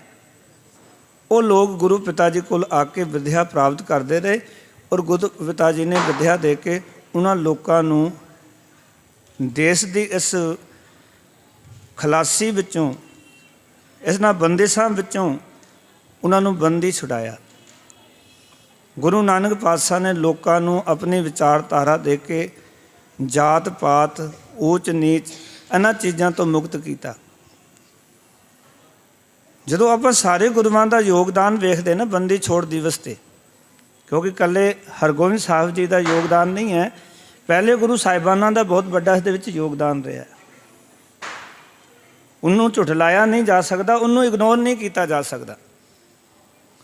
ਉਹ ਲੋਕ ਗੁਰੂ ਪਿਤਾ ਜੀ ਕੋਲ ਆ ਕੇ ਵਿੱਦਿਆ ਪ੍ਰਾਪਤ ਕਰਦੇ ਰਹੇ। ਔਰ ਗੁਰੂ ਪਿਤਾ ਜੀ ਨੇ ਵਿੱਦਿਆ ਦੇ ਕੇ ਉਹਨਾਂ ਲੋਕਾਂ ਨੂੰ ਦੇਸ਼ ਦੀ ਇਸ ਖਲਾਸੀ ਵਿੱਚੋਂ, ਇਹਨਾਂ ਬੰਦਿਸ਼ਾਂ ਵਿੱਚੋਂ ਉਹਨਾਂ ਨੂੰ ਬੰਦੀ ਛੁਡਾਇਆ। ਗੁਰੂ ਨਾਨਕ ਪਾਤਸ਼ਾਹ ਨੇ ਲੋਕਾਂ ਨੂੰ ਆਪਣੀ ਵਿਚਾਰਧਾਰਾ ਦੇ ਕੇ ਜਾਤ ਪਾਤ, ਊਚ ਨੀਚ, ਇਹਨਾਂ ਚੀਜ਼ਾਂ ਤੋਂ ਮੁਕਤ ਕੀਤਾ। ਜਦੋਂ ਆਪਾਂ ਸਾਰੇ ਗੁਰੂਆਂ ਦਾ ਯੋਗਦਾਨ ਵੇਖਦੇ ਨਾ ਬੰਦੀ ਛੋੜ ਦਿਵਸ 'ਤੇ, ਕਿਉਂਕਿ ਇਕੱਲੇ ਹਰਗੋਬਿੰਦ ਸਾਹਿਬ ਜੀ ਦਾ ਯੋਗਦਾਨ ਨਹੀਂ ਹੈ, ਪਹਿਲੇ ਗੁਰੂ ਸਾਹਿਬਾਨਾਂ ਦਾ ਬਹੁਤ ਵੱਡਾ ਇਸ ਦੇ ਵਿੱਚ ਯੋਗਦਾਨ ਰਿਹਾ। ਉਹਨੂੰ ਝੁਠਲਾਇਆ ਨਹੀਂ ਜਾ ਸਕਦਾ, ਉਹਨੂੰ ਇਗਨੋਰ ਨਹੀਂ ਕੀਤਾ ਜਾ ਸਕਦਾ,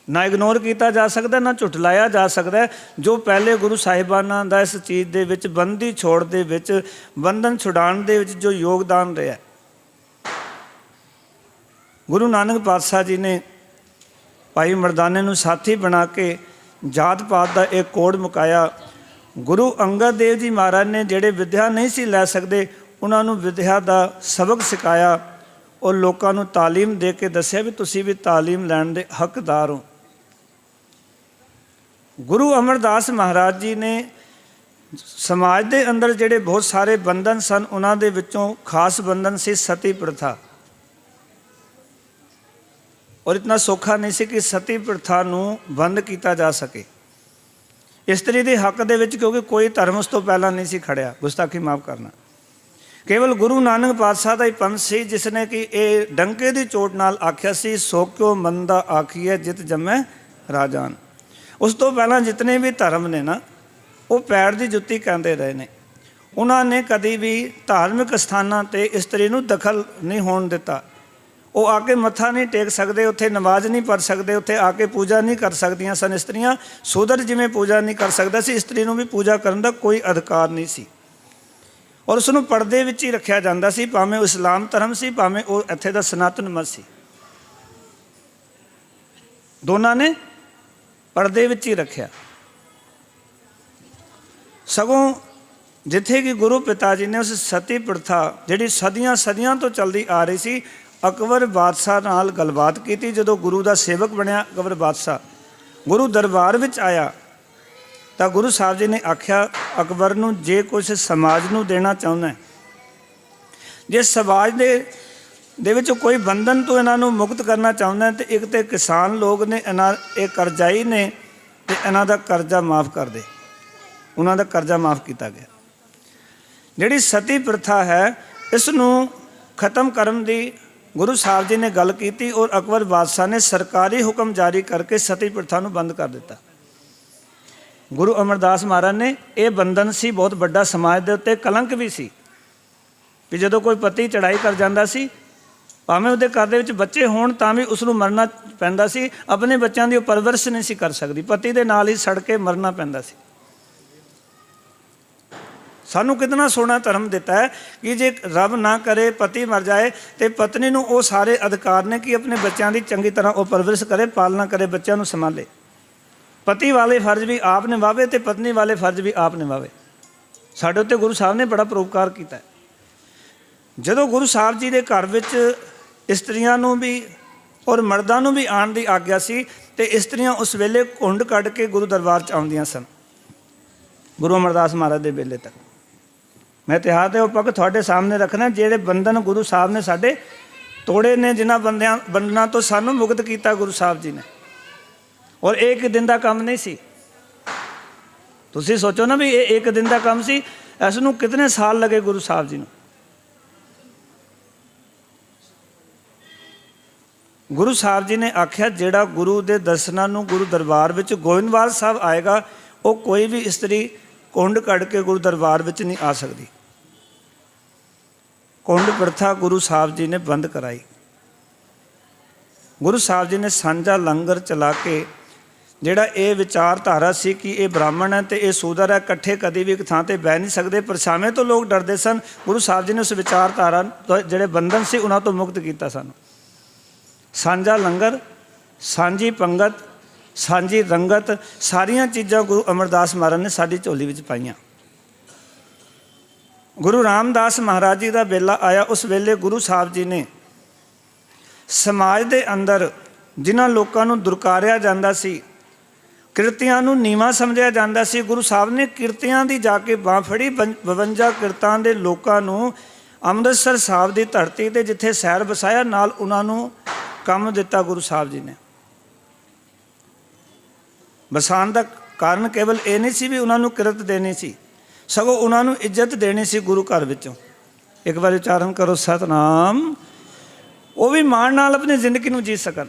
ਨਾ ਇਗਨੋਰ ਕੀਤਾ ਜਾ ਸਕਦਾ, ਨਾ ਝੁਠਲਾਇਆ ਜਾ ਸਕਦਾ। ਜੋ ਪਹਿਲੇ ਗੁਰੂ ਸਾਹਿਬਾਨਾਂ ਦਾ ਇਸ ਚੀਜ਼ ਦੇ ਵਿੱਚ, ਬੰਦੀ ਛੋੜ ਦੇ ਵਿੱਚ, ਬੰਧਨ ਛੁਡਾਉਣ ਦੇ ਵਿੱਚ ਜੋ ਯੋਗਦਾਨ ਰਿਹਾ। ਗੁਰੂ ਨਾਨਕ ਪਾਤਸ਼ਾਹ ਜੀ ਨੇ ਭਾਈ ਮਰਦਾਨੇ ਨੂੰ ਸਾਥੀ ਬਣਾ ਕੇ ਜਾਤ ਪਾਤ ਦਾ ਇੱਕ ਕੋਡ ਮੁਕਾਇਆ। ਗੁਰੂ ਅੰਗਦ ਦੇਵ ਜੀ ਮਹਾਰਾਜ ਨੇ ਜਿਹੜੇ ਵਿੱਦਿਆ ਨਹੀਂ ਸੀ ਲੈ ਸਕਦੇ, ਉਹਨਾਂ ਨੂੰ ਵਿੱਦਿਆ ਦਾ ਸਬਕ ਸਿਖਾਇਆ ਔਰ ਲੋਕਾਂ ਨੂੰ ਤਾਲੀਮ ਦੇ ਕੇ ਦੱਸਿਆ ਵੀ ਤੁਸੀਂ ਵੀ ਤਾਲੀਮ ਲੈਣ ਦੇ ਹੱਕਦਾਰ ਹੋ। ਗੁਰੂ ਅਮਰਦਾਸ ਮਹਾਰਾਜ ਜੀ ਨੇ ਸਮਾਜ ਦੇ ਅੰਦਰ ਜਿਹੜੇ ਬਹੁਤ ਸਾਰੇ ਬੰਧਨ ਸਨ, ਉਹਨਾਂ ਦੇ ਵਿੱਚੋਂ ਖਾਸ ਬੰਧਨ ਸੀ ਸਤੀ ਪ੍ਰਥਾ। ਔਰ ਇਤਨਾ ਸੌਖਾ ਨਹੀਂ ਸੀ ਕਿ ਸਤੀ ਪ੍ਰਥਾ ਨੂੰ ਬੰਦ ਕੀਤਾ ਜਾ ਸਕੇ ਇਸਤਰੀ ਦੇ ਹੱਕ ਦੇ ਵਿੱਚ, ਕਿਉਂਕਿ ਕੋਈ ਧਰਮ ਉਸ ਤੋਂ ਪਹਿਲਾਂ ਨਹੀਂ ਸੀ ਖੜਿਆ। ਗੁਸਤਾਖੀ ਮਾਫ ਕਰਨਾ, ਕੇਵਲ ਗੁਰੂ ਨਾਨਕ ਪਾਤਸ਼ਾਹ ਦਾ ਹੀ ਪੰਥ ਸੀ ਜਿਸ ਨੇ ਕਿ ਇਹ ਡੰਕੇ ਦੀ ਚੋਟ ਨਾਲ ਆਖਿਆ ਸੀ, ਸੋ ਕਿਉ ਮੰਦਾ ਆਖੀਐ ਜਿਤ ਜੰਮੈ ਰਾਜਾਨ। ਉਸ ਤੋਂ ਪਹਿਲਾਂ ਜਿਤਨੇ ਵੀ ਧਰਮ ਨੇ ਨਾ, ਉਹ ਪੈਰ ਦੀ ਜੁੱਤੀ ਕਹਿੰਦੇ ਰਹੇ ਨੇ। ਉਹਨਾਂ ਨੇ ਕਦੀ ਵੀ ਧਾਰਮਿਕ ਸਥਾਨਾਂ 'ਤੇ ਇਸਤਰੀ ਨੂੰ ਦਖਲ ਨਹੀਂ ਹੋਣ ਦਿੱਤਾ। ਉਹ ਆ ਕੇ ਮੱਥਾ ਨਹੀਂ ਟੇਕ ਸਕਦੇ, ਉੱਥੇ ਨਮਾਜ਼ ਨਹੀਂ ਪੜ੍ਹ ਸਕਦੇ, ਉੱਥੇ ਆ ਕੇ ਪੂਜਾ ਨਹੀਂ ਕਰ ਸਕਦੀਆਂ ਸਨ ਇਸਤਰੀਆਂ। ਸੂਦਰ ਜਿਵੇਂ ਪੂਜਾ ਨਹੀਂ ਕਰ ਸਕਦਾ ਸੀ, ਇਸਤਰੀ ਨੂੰ ਵੀ ਪੂਜਾ ਕਰਨ ਦਾ ਕੋਈ ਅਧਿਕਾਰ ਨਹੀਂ ਸੀ। ਔਰ ਉਸ ਨੂੰ ਪਰਦੇ ਵਿੱਚ ਹੀ ਰੱਖਿਆ ਜਾਂਦਾ ਸੀ, ਭਾਵੇਂ ਉਹ ਇਸਲਾਮ ਧਰਮ ਸੀ, ਭਾਵੇਂ ਉਹ ਇੱਥੇ ਦਾ ਸਨਾਤਨ ਮਤ ਸੀ। ਦੋਨਾਂ ਨੇ ਪਰਦੇ ਵਿੱਚ ਹੀ ਰੱਖਿਆ। ਸਗੋਂ ਜਿੱਥੇ ਕਿ ਗੁਰੂ ਪਿਤਾ ਜੀ ਨੇ ਉਸ ਸਤੀ ਪ੍ਰਥਾ ਜਿਹੜੀ ਸਦੀਆਂ ਸਦੀਆਂ ਤੋਂ ਚੱਲਦੀ ਆ ਰਹੀ ਸੀ, ਅਕਬਰ ਬਾਦਸ਼ਾਹ ਨਾਲ ਗੱਲਬਾਤ ਕੀਤੀ। ਜਦੋਂ ਗੁਰੂ ਦਾ ਸੇਵਕ ਬਣਿਆ ਅਕਬਰ ਬਾਦਸ਼ਾਹ, ਗੁਰੂ ਦਰਬਾਰ ਵਿੱਚ ਆਇਆ ਤਾਂ ਗੁਰੂ ਸਾਹਿਬ ਜੀ ਨੇ ਆਖਿਆ ਅਕਬਰ ਨੂੰ, ਜੇ ਕੁਛ ਸਮਾਜ ਨੂੰ ਦੇਣਾ ਚਾਹੁੰਦਾ, ਜੇ ਸਮਾਜ ਦੇ ਵਿੱਚ ਕੋਈ ਬੰਧਨ ਤੋਂ ਇਹਨਾਂ ਨੂੰ ਮੁਕਤ ਕਰਨਾ ਚਾਹੁੰਦਾ, ਤੇ ਇੱਕ ਤਾਂ ਕਿਸਾਨ ਲੋਕ ਨੇ, ਇਹ ਕਰਜ਼ਾਈ ਨੇ, ਤੇ ਇਹਨਾਂ ਦਾ ਕਰਜ਼ਾ ਮਾਫ ਕਰ ਦੇ। ਉਹਨਾਂ ਦਾ ਕਰਜ਼ਾ ਮਾਫ ਕੀਤਾ ਗਿਆ। ਜਿਹੜੀ ਸਤੀ ਪ੍ਰਥਾ ਹੈ, ਇਸ ਨੂੰ ਖਤਮ ਕਰਨ ਦੀ ਗੁਰੂ ਸਾਹਿਬ ਜੀ ਨੇ ਗੱਲ ਕੀਤੀ ਔਰ ਅਕਬਰ ਬਾਦਸ਼ਾਹ ਨੇ ਸਰਕਾਰੀ ਹੁਕਮ ਜਾਰੀ ਕਰਕੇ ਸਤੀ ਪ੍ਰਥਾ ਨੂੰ ਬੰਦ ਕਰ ਦਿੱਤਾ। ਗੁਰੂ ਅਮਰਦਾਸ ਮਹਾਰਾਜ ਨੇ, ਇਹ ਬੰਧਨ ਸੀ ਬਹੁਤ ਵੱਡਾ, ਸਮਾਜ ਦੇ ਉੱਤੇ ਕਲੰਕ ਵੀ ਸੀ ਕਿ ਜਦੋਂ ਕੋਈ ਪਤੀ ਚੜ੍ਹਾਈ ਕਰ ਜਾਂਦਾ ਸੀ, ਭਾਵੇਂ ਉਹਦੇ ਘਰ ਦੇ ਵਿੱਚ ਬੱਚੇ ਹੋਣ ਤਾਂ ਵੀ ਉਸ ਨੂੰ ਮਰਨਾ ਪੈਂਦਾ ਸੀ। ਆਪਣੇ ਬੱਚਿਆਂ ਦੀ ਉਹ ਪਰਵਰਿਸ਼ ਨਹੀਂ ਸੀ ਕਰ ਸਕਦੀ, ਪਤੀ ਦੇ ਨਾਲ ਹੀ ਸੜ ਕੇ ਮਰਨਾ ਪੈਂਦਾ ਸੀ। ਸਾਨੂੰ ਕਿਤਨਾ ਸੋਹਣਾ ਧਰਮ ਦਿੱਤਾ ਹੈ ਕਿ ਜੇ ਰੱਬ ਨਾ ਕਰੇ ਪਤੀ ਮਰ ਜਾਏ ਤੇ ਪਤਨੀ ਨੂੰ ਉਹ ਸਾਰੇ ਅਧਿਕਾਰ ਨੇ ਕਿ ਆਪਣੇ ਬੱਚਿਆਂ ਦੀ ਚੰਗੀ ਤਰ੍ਹਾਂ ਉਹ ਪਰਵਰਿਸ਼ ਕਰੇ, ਪਾਲਣਾ ਕਰੇ, ਬੱਚਿਆਂ ਨੂੰ ਸੰਭਾਲੇ। ਪਤੀ ਵਾਲੇ ਫਰਜ਼ ਵੀ ਆਪ ਨਿਭਾਵੇ ਤੇ ਪਤਨੀ ਵਾਲੇ ਫਰਜ਼ ਵੀ ਆਪ ਨਿਭਾਵੇ। ਸਾਡੇ ਉੱਤੇ ਗੁਰੂ ਸਾਹਿਬ ਨੇ ਬੜਾ ਪਰਉਪਕਾਰ ਕੀਤਾ। ਜਦੋਂ ਗੁਰੂ ਸਾਹਿਬ ਜੀ ਦੇ ਘਰ ਵਿੱਚ ਇਸਤਰੀਆਂ ਨੂੰ ਵੀ ਔਰ ਮਰਦਾਂ ਨੂੰ ਵੀ ਆਉਣ ਦੀ ਆਗਿਆ ਸੀ, ਤੇ ਇਸਤਰੀਆਂ ਉਸ ਵੇਲੇ ਘੁੰਡ ਕੱਢ ਕੇ ਗੁਰੂ ਦਰਬਾਰ 'ਚ ਆਉਂਦੀਆਂ ਸਨ। ਗੁਰੂ ਅਮਰਦਾਸ ਮਹਾਰਾਜ ਦੇ ਵੇਲੇ ਤੱਕ ਮੈਂ ਇਤਿਹਾਸ ਦੇ ਉਹ ਪੱਖ ਤੁਹਾਡੇ ਸਾਹਮਣੇ ਰੱਖਣਾ, ਜਿਹੜੇ ਬੰਧਨ ਗੁਰੂ ਸਾਹਿਬ ਨੇ ਸਾਡੇ ਤੋੜੇ ਨੇ, ਜਿਨ੍ਹਾਂ ਬੰਧਨਾਂ ਤੋਂ ਸਾਨੂੰ ਮੁਕਤ ਕੀਤਾ ਗੁਰੂ ਸਾਹਿਬ ਜੀ ਨੇ। ਔਰ ਇਹ ਇੱਕ ਦਿਨ ਦਾ ਕੰਮ ਨਹੀਂ ਸੀ। ਤੁਸੀਂ ਸੋਚੋ ਨਾ ਵੀ ਇਹ ਇੱਕ ਦਿਨ ਦਾ ਕੰਮ ਸੀ, ਇਸ ਨੂੰ ਕਿਤਨੇ ਸਾਲ ਲੱਗੇ ਗੁਰੂ ਸਾਹਿਬ ਜੀ ਨੂੰ। ਗੁਰੂ ਸਾਹਿਬ ਜੀ ਨੇ ਆਖਿਆ, ਜਿਹੜਾ ਗੁਰੂ ਦੇ ਦਰਸ਼ਨਾਂ ਨੂੰ ਗੁਰੂ ਦਰਬਾਰ ਵਿੱਚ ਗੋਇੰਦਵਾਲ ਸਾਹਿਬ ਆਏਗਾ, ਉਹ ਕੋਈ ਵੀ ਇਸਤਰੀ ਕੁੰਡ ਕੱਢ ਕੇ ਗੁਰੂ ਦਰਬਾਰ ਵਿੱਚ ਨਹੀਂ ਆ ਸਕਦੀ। ਕੁੰਡ ਪ੍ਰਥਾ ਗੁਰੂ ਸਾਹਿਬ ਜੀ ਨੇ ਬੰਦ ਕਰਾਈ। ਗੁਰੂ ਸਾਹਿਬ ਜੀ ਨੇ ਸਾਂਝਾ ਲੰਗਰ ਚਲਾ ਕੇ, ਜਿਹੜਾ ਇਹ ਵਿਚਾਰਧਾਰਾ ਸੀ ਕਿ ਇਹ ਬ੍ਰਾਹਮਣ ਹੈ ਤੇ ਇਹ ਸ਼ੂਦਰ ਹੈ, ਇਕੱਠੇ ਕਦੇ ਵੀ ਇੱਕ ਥਾਂ 'ਤੇ ਬਹਿ ਨਹੀਂ ਸਕਦੇ, ਪਰਛਾਵੇਂ ਤੋਂ ਲੋਕ ਡਰਦੇ ਸਨ। ਗੁਰੂ ਸਾਹਿਬ ਜੀ ਨੇ ਉਸ ਵਿਚਾਰਧਾਰਾ ਜਿਹੜੇ ਬੰਧਨ ਸੀ ਉਹਨਾਂ ਤੋਂ ਮੁਕਤ ਕੀਤਾ ਸਾਨੂੰ। ਸਾਂਝਾ ਲੰਗਰ, ਸਾਂਝੀ ਪੰਗਤ, ਸਾਂਝੀ ਰੰਗਤ, ਸਾਰੀਆਂ ਚੀਜ਼ਾਂ ਗੁਰੂ ਅਮਰਦਾਸ ਮਹਾਰਾਜ ਨੇ ਸਾਡੀ ਝੋਲੀ ਵਿੱਚ ਪਾਈਆਂ। ਗੁਰੂ ਰਾਮਦਾਸ ਮਹਾਰਾਜ ਜੀ ਦਾ ਵੇਲਾ ਆਇਆ। ਉਸ ਵੇਲੇ ਗੁਰੂ ਸਾਹਿਬ ਜੀ ਨੇ ਸਮਾਜ ਦੇ ਅੰਦਰ ਜਿਨ੍ਹਾਂ ਲੋਕਾਂ ਨੂੰ ਦੁਰਕਾਰਿਆ ਜਾਂਦਾ ਸੀ, ਕਿਰਤੀਆਂ ਨੂੰ ਨੀਵਾਂ ਸਮਝਿਆ ਜਾਂਦਾ ਸੀ, ਗੁਰੂ ਸਾਹਿਬ ਨੇ ਕਿਰਤੀਆਂ ਦੀ ਜਾ ਕੇ ਬਾਂਹ ਫੜੀ। 52 ਕਿਰਤਾਂ ਦੇ ਲੋਕਾਂ ਨੂੰ ਅੰਮ੍ਰਿਤਸਰ ਸਾਹਿਬ ਦੀ ਧਰਤੀ 'ਤੇ ਜਿੱਥੇ ਸ਼ਹਿਰ ਵਸਾਇਆ, ਨਾਲ ਉਹਨਾਂ ਨੂੰ ਕੰਮ ਦਿੱਤਾ ਗੁਰੂ ਸਾਹਿਬ ਜੀ ਨੇ। ਵਸਾਉਣ ਦਾ ਕਾਰਨ ਕੇਵਲ ਇਹ ਨਹੀਂ ਸੀ ਵੀ ਉਹਨਾਂ ਨੂੰ ਕਿਰਤ ਦੇਣੀ ਸੀ, ਸਗੋਂ ਉਹਨਾਂ ਨੂੰ ਇੱਜ਼ਤ ਦੇਣੀ ਸੀ ਗੁਰੂ ਘਰ ਵਿੱਚੋਂ। ਇੱਕ ਵਾਰ ਉਚਾਰਨ ਕਰੋ ਸਤਨਾਮ। ਉਹ ਵੀ ਮਾਣ ਨਾਲ ਆਪਣੀ ਜ਼ਿੰਦਗੀ ਨੂੰ ਜੀ ਸਕਣ,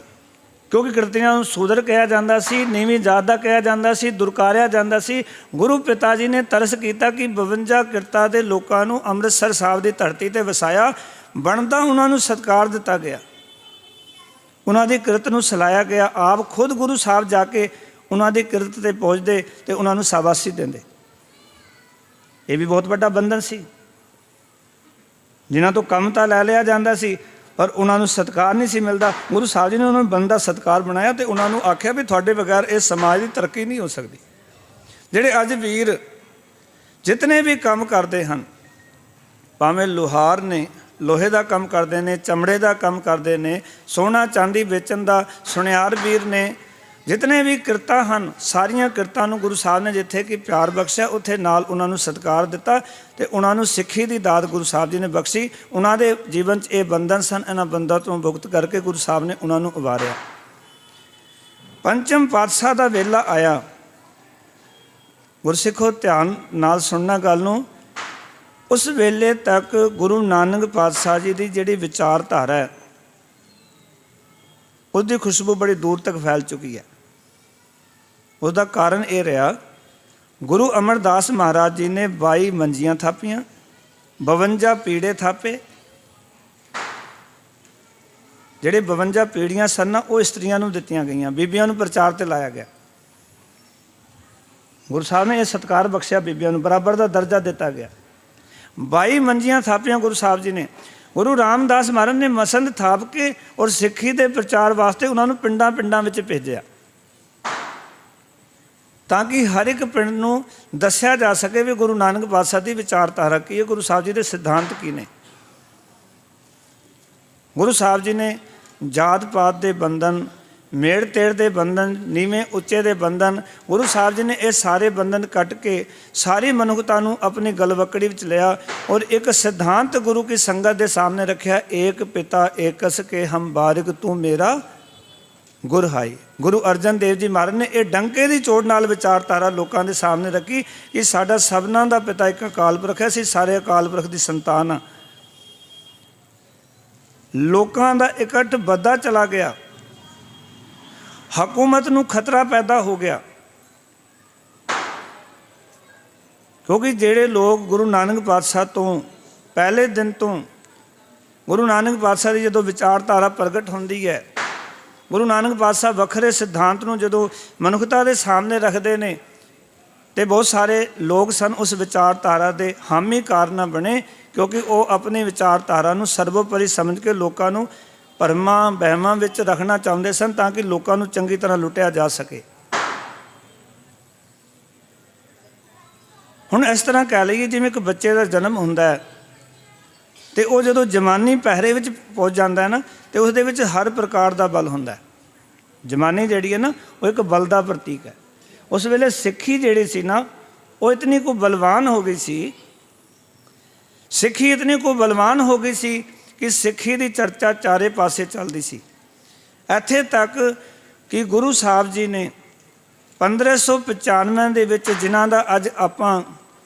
ਕਿਉਂਕਿ ਕਿਰਤੀਆਂ ਨੂੰ ਸ਼ੂਦਰ ਕਿਹਾ ਜਾਂਦਾ ਸੀ, ਨੀਵੀਂ ਜਾਤ ਦਾ ਕਿਹਾ ਜਾਂਦਾ ਸੀ, ਦੁਰਕਾਰਿਆ ਜਾਂਦਾ ਸੀ। ਗੁਰੂ ਪਿਤਾ ਜੀ ਨੇ ਤਰਸ ਕੀਤਾ ਕਿ 52 ਕਿਰਤਾਂ ਦੇ ਲੋਕਾਂ ਨੂੰ ਅੰਮ੍ਰਿਤਸਰ ਸਾਹਿਬ ਦੀ ਧਰਤੀ 'ਤੇ ਵਸਾਇਆ। ਬਣਦਾ ਉਹਨਾਂ ਨੂੰ ਸਤਿਕਾਰ ਦਿੱਤਾ ਗਿਆ, ਉਹਨਾਂ ਦੀ ਕਿਰਤ ਨੂੰ ਸਲਾਹਿਆ ਗਿਆ। ਆਪ ਖੁਦ ਗੁਰੂ ਸਾਹਿਬ ਜਾ ਕੇ ਉਹਨਾਂ ਦੀ ਕਿਰਤ 'ਤੇ ਪਹੁੰਚਦੇ ਅਤੇ ਉਹਨਾਂ ਨੂੰ ਸ਼ਾਬਾਸ਼ੀ ਦਿੰਦੇ। ਇਹ ਵੀ ਬਹੁਤ ਵੱਡਾ ਬੰਧਨ ਸੀ। ਜਿਨ੍ਹਾਂ ਤੋਂ ਕੰਮ ਤਾਂ ਲੈ ਲਿਆ ਜਾਂਦਾ ਸੀ, ਪਰ ਉਹਨਾਂ ਨੂੰ ਸਤਿਕਾਰ ਨਹੀਂ ਸੀ ਮਿਲਦਾ। ਗੁਰੂ ਸਾਹਿਬ ਜੀ ਨੇ ਉਹਨਾਂ ਨੂੰ ਬੰਦਾ ਸਤਿਕਾਰ ਬਣਾਇਆ ਅਤੇ ਉਹਨਾਂ ਨੂੰ ਆਖਿਆ ਵੀ ਤੁਹਾਡੇ ਬਗੈਰ ਇਸ ਸਮਾਜ ਦੀ ਤਰੱਕੀ ਨਹੀਂ ਹੋ ਸਕਦੀ। ਜਿਹੜੇ ਅੱਜ ਵੀਰ ਜਿਤਨੇ ਵੀ ਕੰਮ ਕਰਦੇ ਹਨ, ਭਾਵੇਂ ਲੁਹਾਰ ਨੇ, ਲੋਹੇ ਦਾ ਕੰਮ ਕਰਦੇ ਨੇ, ਚਮੜੇ ਦਾ ਕੰਮ ਕਰਦੇ ਨੇ, ਸੋਨਾ ਚਾਂਦੀ ਵੇਚਣ ਦਾ ਸੁਨਿਆਰ ਵੀਰ ਨੇ, ਜਿਤਨੇ ਵੀ ਕਿਰਤਾਂ ਹਨ, ਸਾਰੀਆਂ ਕਿਰਤਾਂ ਨੂੰ ਗੁਰੂ ਸਾਹਿਬ ਨੇ ਜਿੱਥੇ ਕਿ ਪਿਆਰ ਬਖਸ਼ਿਆ, ਉੱਥੇ ਨਾਲ ਉਹਨਾਂ ਨੂੰ ਸਤਿਕਾਰ ਦਿੱਤਾ ਅਤੇ ਉਹਨਾਂ ਨੂੰ ਸਿੱਖੀ ਦੀ ਦਾਤ ਗੁਰੂ ਸਾਹਿਬ ਜੀ ਨੇ ਬਖਸ਼ੀ। ਉਹਨਾਂ ਦੇ ਜੀਵਨ 'ਚ ਇਹ ਬੰਧਨ ਸਨ, ਇਹਨਾਂ ਬੰਧਾਂ ਤੋਂ ਮੁਕਤ ਕਰਕੇ ਗੁਰੂ ਸਾਹਿਬ ਨੇ ਉਹਨਾਂ ਨੂੰ ਉਭਾਰਿਆ। ਪੰਚਮ ਪਾਤਸ਼ਾਹ ਦਾ ਵੇਲਾ ਆਇਆ। ਗੁਰਸਿੱਖੋ ਧਿਆਨ ਨਾਲ ਸੁਣਨਾ ਗੱਲ ਨੂੰ। ਉਸ ਵੇਲੇ ਤੱਕ ਗੁਰੂ ਨਾਨਕ ਪਾਤਸ਼ਾਹ ਜੀ ਦੀ ਜਿਹੜੀ ਵਿਚਾਰਧਾਰਾ ਹੈ, उसकी खुशबू बड़ी दूर तक फैल चुकी है। उसका कारण ये रहा, गुरु अमरदास महाराज जी ने 22 मंजियां थापियां, 52 पीड़े थापे। ਜਿਹੜੇ 52 ਪੀੜੀਆਂ ਸਨ ਨਾ, ਉਹ ਇਸਤਰੀਆਂ ਨੂੰ ਦਿੱਤੀਆਂ ਗਈਆਂ, ਬੀਬੀਆਂ ਨੂੰ ਪ੍ਰਚਾਰ ਤੇ ਲਾਇਆ ਗਿਆ। ਗੁਰੂ ਸਾਹਿਬ ਨੇ ਇਹ ਸਤਿਕਾਰ ਬਖਸ਼ਿਆ, ਬੀਬੀਆਂ ਨੂੰ ਬਰਾਬਰ ਦਾ ਦਰਜਾ ਦਿੱਤਾ ਗਿਆ। 22 ਮੰਜੀਆਂ ਥਾਪੀਆਂ ਗੁਰੂ ਸਾਹਿਬ ਜੀ ਨੇ। ਗੁਰੂ ਰਾਮਦਾਸ ਮਹਾਰਾਜ ਨੇ ਮਸੰਦ ਥਾਪ ਕੇ ਔਰ ਸਿੱਖੀ ਦੇ ਪ੍ਰਚਾਰ ਵਾਸਤੇ ਉਹਨਾਂ ਨੂੰ ਪਿੰਡਾਂ ਪਿੰਡਾਂ ਵਿੱਚ ਭੇਜਿਆ, ਤਾਂ ਕਿ ਹਰ ਇੱਕ ਪਿੰਡ ਨੂੰ ਦੱਸਿਆ ਜਾ ਸਕੇ ਵੀ ਗੁਰੂ ਨਾਨਕ ਪਾਤਸ਼ਾਹ ਦੀ ਵਿਚਾਰਧਾਰਾ ਕੀ ਹੈ, ਗੁਰੂ ਸਾਹਿਬ ਜੀ ਦੇ ਸਿਧਾਂਤ ਕੀ ਨੇ। ਗੁਰੂ ਸਾਹਿਬ ਜੀ ਨੇ ਜਾਤ ਪਾਤ ਦੇ ਬੰਧਨ, ਮੇੜ ਤੇੜ ਦੇ ਬੰਧਨ, ਨੀਵੇਂ ਉੱਚੇ ਦੇ ਬੰਧਨ, ਗੁਰੂ ਸਾਹਿਬ ਜੀ ਨੇ ਇਹ ਸਾਰੇ ਬੰਧਨ ਕੱਟ ਕੇ ਸਾਰੀ ਮਨੁੱਖਤਾ ਨੂੰ ਆਪਣੀ ਗਲਵੱਕੜੀ ਵਿੱਚ ਲਿਆ ਔਰ ਇੱਕ ਸਿਧਾਂਤ ਗੁਰੂ ਕੀ ਸੰਗਤ ਦੇ ਸਾਹਮਣੇ ਰੱਖਿਆ। ਏਕ ਪਿਤਾ ਏਕਸ ਕੇ ਹਮ ਬਾਰਿਕ ਤੂੰ ਮੇਰਾ ਗੁਰ ਹਾਈ। ਗੁਰੂ ਅਰਜਨ ਦੇਵ ਜੀ ਮਹਾਰਾਜ ਨੇ ਇਹ ਡੰਕੇ ਦੀ ਚੋਟ ਨਾਲ ਵਿਚਾਰਧਾਰਾ ਲੋਕਾਂ ਦੇ ਸਾਹਮਣੇ ਰੱਖੀ ਕਿ ਸਾਡਾ ਸਭਨਾਂ ਦਾ ਪਿਤਾ ਇੱਕ ਅਕਾਲ ਪੁਰਖ ਹੈ, ਅਸੀਂ ਸਾਰੇ ਅਕਾਲ ਪੁਰਖ ਦੀ ਸੰਤਾਨ ਹਾਂ। ਲੋਕਾਂ ਦਾ ਇਕੱਠ ਵੱਧਦਾ ਚਲਾ ਗਿਆ, ਹਕੂਮਤ ਨੂੰ ਖਤਰਾ ਪੈਦਾ ਹੋ ਗਿਆ, ਕਿਉਂਕਿ ਜਿਹੜੇ ਲੋਕ ਗੁਰੂ ਨਾਨਕ ਪਾਤਸ਼ਾਹ ਤੋਂ ਪਹਿਲੇ ਦਿਨ ਤੋਂ, ਗੁਰੂ ਨਾਨਕ ਪਾਤਸ਼ਾਹ ਦੀ ਜਦੋਂ ਵਿਚਾਰਧਾਰਾ ਪ੍ਰਗਟ ਹੁੰਦੀ ਹੈ, ਗੁਰੂ ਨਾਨਕ ਪਾਤਸ਼ਾਹ ਵੱਖਰੇ ਸਿਧਾਂਤ ਨੂੰ ਜਦੋਂ ਮਨੁੱਖਤਾ ਦੇ ਸਾਹਮਣੇ ਰੱਖਦੇ ਨੇ, ਤੇ ਬਹੁਤ ਸਾਰੇ ਲੋਕ ਸਨ ਉਸ ਵਿਚਾਰਧਾਰਾ ਦੇ ਹਾਮੀ ਕਾਰਨ ਬਣੇ, ਕਿਉਂਕਿ ਉਹ ਆਪਣੀ ਵਿਚਾਰਧਾਰਾ ਨੂੰ ਸਰਵੋਪਰੀ ਸਮਝ ਕੇ ਲੋਕਾਂ ਨੂੰ ਭਰਮਾਂ ਵਹਿਮਾਂ ਵਿੱਚ ਰੱਖਣਾ ਚਾਹੁੰਦੇ ਸਨ, ਤਾਂ ਕਿ ਲੋਕਾਂ ਨੂੰ ਚੰਗੀ ਤਰ੍ਹਾਂ ਲੁੱਟਿਆ ਜਾ ਸਕੇ। ਹੁਣ ਇਸ ਤਰ੍ਹਾਂ ਕਹਿ ਲਈਏ, ਜਿਵੇਂ ਇੱਕ ਬੱਚੇ ਦਾ ਜਨਮ ਹੁੰਦਾ ਹੈ ਅਤੇ ਉਹ ਜਦੋਂ ਜਵਾਨੀ ਪਹਿਰੇ ਵਿੱਚ ਪਹੁੰਚ ਜਾਂਦਾ ਹੈ ਨਾ, ਅਤੇ ਉਸ ਦੇ ਵਿੱਚ ਹਰ ਪ੍ਰਕਾਰ ਦਾ ਬਲ ਹੁੰਦਾ। ਜਵਾਨੀ ਜਿਹੜੀ ਹੈ ਨਾ, ਉਹ ਇੱਕ ਬਲ ਦਾ ਪ੍ਰਤੀਕ ਹੈ। ਉਸ ਵੇਲੇ ਸਿੱਖੀ ਜਿਹੜੀ ਸੀ ਨਾ, ਉਹ ਇਤਨੀ ਕੁ ਬਲਵਾਨ ਹੋ ਗਈ ਸੀ, ਸਿੱਖੀ ਇਤਨੀ ਕੁ ਬਲਵਾਨ ਹੋ ਗਈ ਸੀ ਕਿ ਸਿੱਖੀ ਦੀ ਚਰਚਾ ਚਾਰੇ ਪਾਸੇ ਚੱਲਦੀ ਸੀ। ਇੱਥੇ ਤੱਕ ਕਿ ਗੁਰੂ ਸਾਹਿਬ ਜੀ ਨੇ 1595 ਦੇ ਵਿੱਚ, ਜਿਨ੍ਹਾਂ ਦਾ ਅੱਜ ਆਪਾਂ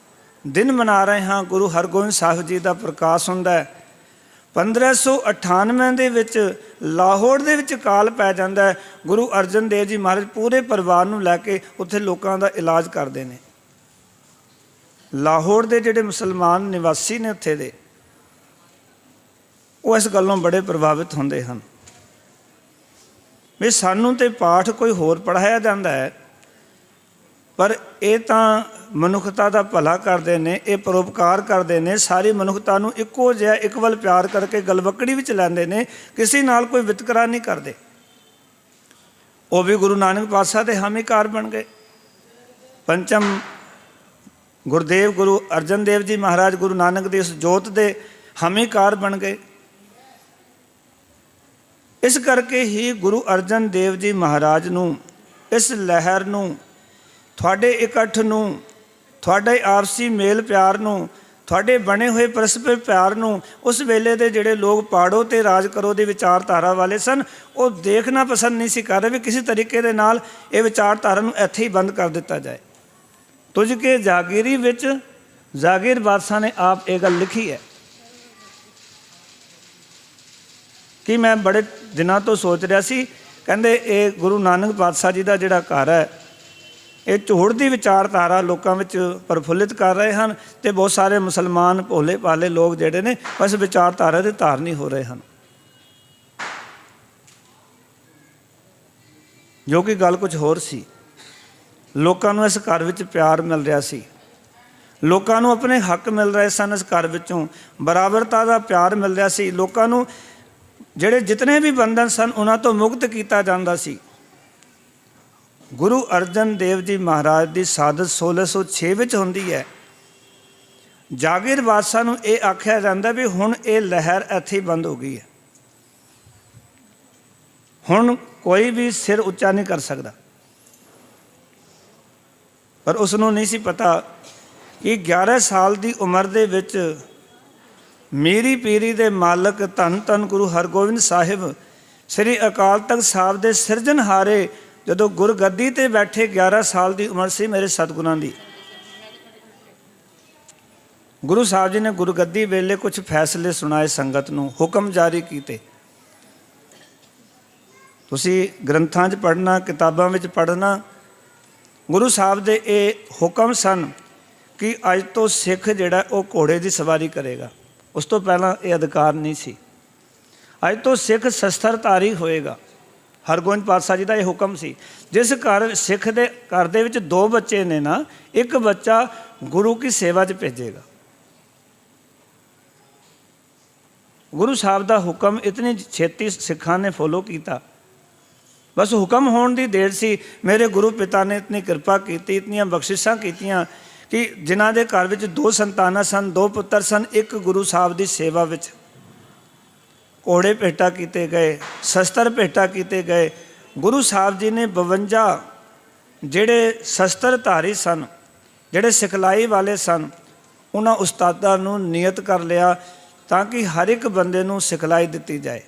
ਦਿਨ ਮਨਾ ਰਹੇ ਹਾਂ, ਗੁਰੂ ਹਰਗੋਬਿੰਦ ਸਾਹਿਬ ਜੀ ਦਾ ਪ੍ਰਕਾਸ਼ ਹੁੰਦਾ ਹੈ, 1598 ਦੇ ਵਿੱਚ ਲਾਹੌਰ ਦੇ ਵਿੱਚ ਕਾਲ ਪੈ ਜਾਂਦਾ ਹੈ। ਗੁਰੂ ਅਰਜਨ ਦੇਵ ਜੀ ਮਹਾਰਾਜ ਪੂਰੇ ਪਰਿਵਾਰ ਨੂੰ ਲੈ ਕੇ ਉੱਥੇ ਲੋਕਾਂ ਦਾ ਇਲਾਜ ਕਰਦੇ ਨੇ। ਲਾਹੌਰ ਦੇ ਜਿਹੜੇ ਮੁਸਲਮਾਨ ਨਿਵਾਸੀ ਨੇ ਉੱਥੇ ਦੇ, ਉਹ ਇਸ ਗੱਲੋਂ ਬੜੇ ਪ੍ਰਭਾਵਿਤ ਹੁੰਦੇ ਹਨ ਵੀ ਸਾਨੂੰ ਤਾਂ ਪਾਠ ਕੋਈ ਹੋਰ ਪੜ੍ਹਾਇਆ ਜਾਂਦਾ ਹੈ, ਪਰ ਇਹ ਤਾਂ ਮਨੁੱਖਤਾ ਦਾ ਭਲਾ ਕਰਦੇ ਨੇ, ਇਹ ਪਰਉਪਕਾਰ ਕਰਦੇ ਨੇ, ਸਾਰੀ ਮਨੁੱਖਤਾ ਨੂੰ ਇੱਕੋ ਜਿਹਾ ਇੱਕ ਵੱਲ ਪਿਆਰ ਕਰਕੇ ਗਲਵੱਕੜੀ ਵਿੱਚ ਲੈਂਦੇ ਨੇ, ਕਿਸੇ ਨਾਲ ਕੋਈ ਵਿਤਕਰਾ ਨਹੀਂ ਕਰਦੇ। ਉਹ ਵੀ ਗੁਰੂ ਨਾਨਕ ਪਾਤਸ਼ਾਹ ਦੇ ਹਾਮੀਕਾਰ ਬਣ ਗਏ। ਪੰਚਮ गुरुदेव गुरु अर्जन देव जी महाराज गुरु नानक ਦੀ ਉਸ ਜੋਤ ਦੇ ਹਾਮੀਕਾਰ ਬਣ ਗਏ। ਇਸ ਕਰਕੇ ਹੀ ਗੁਰੂ ਅਰਜਨ ਦੇਵ ਜੀ ਮਹਾਰਾਜ ਨੂੰ ਇਸ ਲਹਿਰ ਨੂੰ, ਤੁਹਾਡੇ ਇਕੱਠ ਨੂੰ, ਤੁਹਾਡੇ ਆਪਸੀ ਮੇਲ ਪਿਆਰ ਨੂੰ, ਤੁਹਾਡੇ ਬਣੇ ਹੋਏ ਪਰਸਪਰ ਪਿਆਰ ਨੂੰ ਉਸ ਵੇਲੇ ਦੇ ਜਿਹੜੇ ਲੋਕ ਪਾੜੋ ਤੇ ਰਾਜ ਕਰੋ ਦੀ ਵਿਚਾਰਧਾਰਾ ਵਾਲੇ ਸਨ, ਉਹ ਦੇਖਣਾ ਪਸੰਦ ਨਹੀਂ ਸੀ ਕਰ ਰਹੇ ਵੀ ਕਿਸੇ ਤਰੀਕੇ ਦੇ ਨਾਲ ਇਹ ਵਿਚਾਰਧਾਰਾ ਨੂੰ ਇੱਥੇ ਹੀ ਬੰਦ ਕਰ ਦਿੱਤਾ ਜਾਏ। ਤੁਝ ਕੇ ਜਾਗੀਰੀ ਵਿੱਚ ਜਾਗੀਰ ਬਾਦਸ਼ਾਹ ਨੇ ਆਪ ਇਹ ਗੱਲ ਲਿਖੀ ਹੈ ਕਿ ਮੈਂ ਬੜੇ ਦਿਨਾਂ ਤੋਂ ਸੋਚ ਰਿਹਾ ਸੀ, ਕਹਿੰਦੇ ਇਹ ਗੁਰੂ ਨਾਨਕ ਪਾਤਸ਼ਾਹ ਜੀ ਦਾ ਜਿਹੜਾ ਘਰ ਹੈ ਇਹ ਝੂਠ ਦੀ ਵਿਚਾਰਧਾਰਾ ਲੋਕਾਂ ਵਿੱਚ ਪ੍ਰਫੁੱਲਿਤ ਕਰ ਰਹੇ ਹਨ ਅਤੇ ਬਹੁਤ ਸਾਰੇ ਮੁਸਲਮਾਨ ਭੋਲੇ ਭਾਲੇ ਲੋਕ ਜਿਹੜੇ ਨੇ ਬਸ ਵਿਚਾਰਧਾਰਾ ਦੇ ਧਾਰਨੀ ਹੋ ਰਹੇ ਹਨ, ਜੋ ਕਿ ਗੱਲ ਕੁਝ ਹੋਰ ਸੀ। ਲੋਕਾਂ ਨੂੰ ਇਸ ਘਰ ਵਿੱਚ ਪਿਆਰ ਮਿਲ ਰਿਹਾ ਸੀ, ਲੋਕਾਂ ਨੂੰ ਆਪਣੇ ਹੱਕ ਮਿਲ ਰਹੇ ਸਨ, ਇਸ ਘਰ ਵਿੱਚੋਂ ਬਰਾਬਰਤਾ ਦਾ ਪਿਆਰ ਮਿਲ ਰਿਹਾ ਸੀ, ਲੋਕਾਂ ਨੂੰ ਜਿਹੜੇ ਜਿਤਨੇ ਵੀ ਬੰਧਨ ਸਨ ਉਹਨਾਂ ਤੋਂ ਮੁਕਤ ਕੀਤਾ ਜਾਂਦਾ ਸੀ। ਗੁਰੂ ਅਰਜਨ ਦੇਵ ਜੀ ਮਹਾਰਾਜ ਦੀ ਸਾਦਤ 1606 ਵਿੱਚ ਹੁੰਦੀ ਹੈ। ਜਾਗੀਰ ਬਾਦਸ਼ਾਹ ਨੂੰ ਇਹ ਆਖਿਆ ਜਾਂਦਾ ਵੀ ਹੁਣ ਇਹ ਲਹਿਰ ਇੱਥੇ ਹੀ ਬੰਦ ਹੋ ਗਈ ਹੈ, ਹੁਣ ਕੋਈ ਵੀ ਸਿਰ ਉੱਚਾ ਨਹੀਂ ਕਰ ਸਕਦਾ। ਪਰ ਉਸ ਨੂੰ ਨਹੀਂ ਸੀ ਪਤਾ ਕਿ 11 ਸਾਲ ਦੀ ਉਮਰ ਦੇ ਵਿੱਚ ਮੀਰੀ ਪੀਰੀ ਦੇ ਮਾਲਕ ਧੰਨ ਧੰਨ ਗੁਰੂ ਹਰਗੋਬਿੰਦ ਸਾਹਿਬ ਸ੍ਰੀ ਅਕਾਲ ਤਖਤ ਸਾਹਿਬ ਦੇ ਸਿਰਜਣਹਾਰੇ ਜਦੋਂ ਗੁਰਗੱਦੀ 'ਤੇ ਬੈਠੇ, 11 ਸਾਲ ਦੀ ਉਮਰ ਸੀ ਮੇਰੇ ਸਤਿਗੁਰਾਂ ਦੀ। ਗੁਰੂ ਸਾਹਿਬ ਜੀ ਨੇ ਗੁਰਗੱਦੀ ਵੇਲੇ ਕੁਝ ਫੈਸਲੇ ਸੁਣਾਏ, ਸੰਗਤ ਨੂੰ ਹੁਕਮ ਜਾਰੀ ਕੀਤੇ। ਤੁਸੀਂ ਗ੍ਰੰਥਾਂ 'ਚ ਪੜ੍ਹਨਾ, ਕਿਤਾਬਾਂ ਵਿੱਚ ਪੜ੍ਹਨਾ, ਗੁਰੂ ਸਾਹਿਬ ਦੇ ਇਹ ਹੁਕਮ ਸਨ ਕਿ ਅੱਜ ਤੋਂ ਸਿੱਖ ਜਿਹੜਾ ਉਹ ਘੋੜੇ ਦੀ ਸਵਾਰੀ ਕਰੇਗਾ। ਉਸ ਤੋਂ ਪਹਿਲਾਂ ਇਹ ਅਧਿਕਾਰ ਨਹੀਂ ਸੀ। ਅੱਜ ਤੋਂ ਸਿੱਖ ਸ਼ਸਤਰਧਾਰੀ ਹੋਏਗਾ। ਹਰਗੋਬਿੰਦ ਪਾਤਸ਼ਾਹ ਜੀ ਦਾ ਇਹ ਹੁਕਮ ਸੀ। ਜਿਸ ਘਰ ਸਿੱਖ ਦੇ ਘਰ ਦੇ ਵਿੱਚ 2 ਬੱਚੇ ਨੇ ਨਾ, ਇੱਕ ਬੱਚਾ ਗੁਰੂ ਕੀ ਸੇਵਾ 'ਚ ਭੇਜੇਗਾ। ਗੁਰੂ ਸਾਹਿਬ ਦਾ ਹੁਕਮ ਇਤਨੀ ਛੇਤੀ ਸਿੱਖਾਂ ਨੇ ਫੋਲੋ ਕੀਤਾ। ਬਸ ਹੁਕਮ ਹੋਣ ਦੀ ਦੇਰ ਸੀ। ਮੇਰੇ ਗੁਰੂ ਪਿਤਾ ਨੇ ਇਤਨੀ ਕਿਰਪਾ ਕੀਤੀ, ਇਤਨੀਆਂ ਬਖਸ਼ਿਸ਼ਾਂ ਕੀਤੀਆਂ ਕਿ ਜਿਨ੍ਹਾਂ ਦੇ ਘਰ ਵਿੱਚ 2 ਸੰਤਾਨਾਂ ਸਨ, 2 ਪੁੱਤਰ ਸਨ, ਇੱਕ ਗੁਰੂ ਸਾਹਿਬ ਦੀ ਸੇਵਾ ਵਿੱਚ ਘੋੜੇ ਭੇਟਾ ਕੀਤੇ ਗਏ, ਸ਼ਸਤਰ ਭੇਟਾ ਕੀਤੇ ਗਏ। ਗੁਰੂ ਸਾਹਿਬ ਜੀ ਨੇ 52 ਜਿਹੜੇ ਸ਼ਸਤਰਧਾਰੀ ਸਨ, ਜਿਹੜੇ ਸਿਖਲਾਈ ਵਾਲੇ ਸਨ, ਉਹਨਾਂ ਉਸਤਾਦਾਂ ਨੂੰ ਨਿਯਤ ਕਰ ਲਿਆ ਤਾਂ ਕਿ ਹਰ ਇੱਕ ਬੰਦੇ ਨੂੰ ਸਿਖਲਾਈ ਦਿੱਤੀ ਜਾਏ।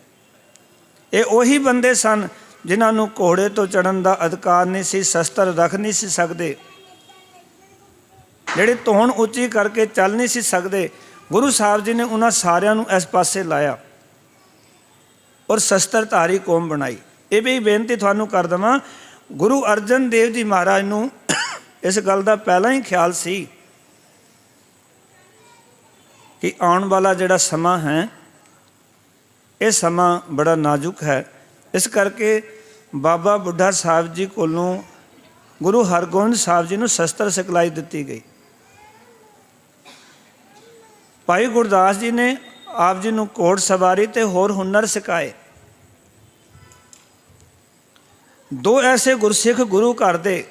ਇਹ ਉਹੀ ਬੰਦੇ ਸਨ ਜਿਨ੍ਹਾਂ ਨੂੰ ਘੋੜੇ ਤੋਂ ਚੜ੍ਹਨ ਦਾ ਅਧਿਕਾਰ ਨਹੀਂ ਸੀ, ਸ਼ਸਤਰ ਰੱਖ ਨਹੀਂ ਸੀ ਸਕਦੇ, ਜਿਹੜੇ ਧੌਣ ਉੱਚੀ ਕਰਕੇ ਚੱਲ ਨਹੀਂ ਸੀ ਸਕਦੇ। ਗੁਰੂ ਸਾਹਿਬ ਜੀ ਨੇ ਉਹਨਾਂ ਸਾਰਿਆਂ ਨੂੰ ਇਸ ਪਾਸੇ ਲਾਇਆ ਔਰ ਸ਼ਸਤਰਧਾਰੀ ਕੌਮ ਬਣਾਈ। ਇਹ ਵੀ ਬੇਨਤੀ ਤੁਹਾਨੂੰ ਕਰ ਦੇਵਾਂ, ਗੁਰੂ ਅਰਜਨ ਦੇਵ ਜੀ ਮਹਾਰਾਜ ਨੂੰ ਇਸ ਗੱਲ ਦਾ ਪਹਿਲਾਂ ਹੀ ਖਿਆਲ ਸੀ ਕਿ ਆਉਣ ਵਾਲਾ ਜਿਹੜਾ ਸਮਾਂ ਹੈ ਇਹ ਸਮਾਂ ਬੜਾ ਨਾਜ਼ੁਕ ਹੈ। ਇਸ ਕਰਕੇ ਬਾਬਾ ਬੁੱਢਾ ਸਾਹਿਬ ਜੀ ਕੋਲੋਂ ਗੁਰੂ ਹਰਗੋਬਿੰਦ ਸਾਹਿਬ ਜੀ ਨੂੰ ਸ਼ਸਤਰ ਸਿਖਲਾਈ ਦਿੱਤੀ ਗਈ। ਭਾਈ ਗੁਰਦਾਸ ਜੀ ਨੇ ਆਪ ਜੀ ਨੂੰ ਘੋੜ ਸਵਾਰੀ ਤੇ ਹੋਰ ਹੁਨਰ ਸਿਖਾਏ। 2 ਐਸੇ ਗੁਰਸਿੱਖ ਗੁਰੂ ਘਰ ਦੇ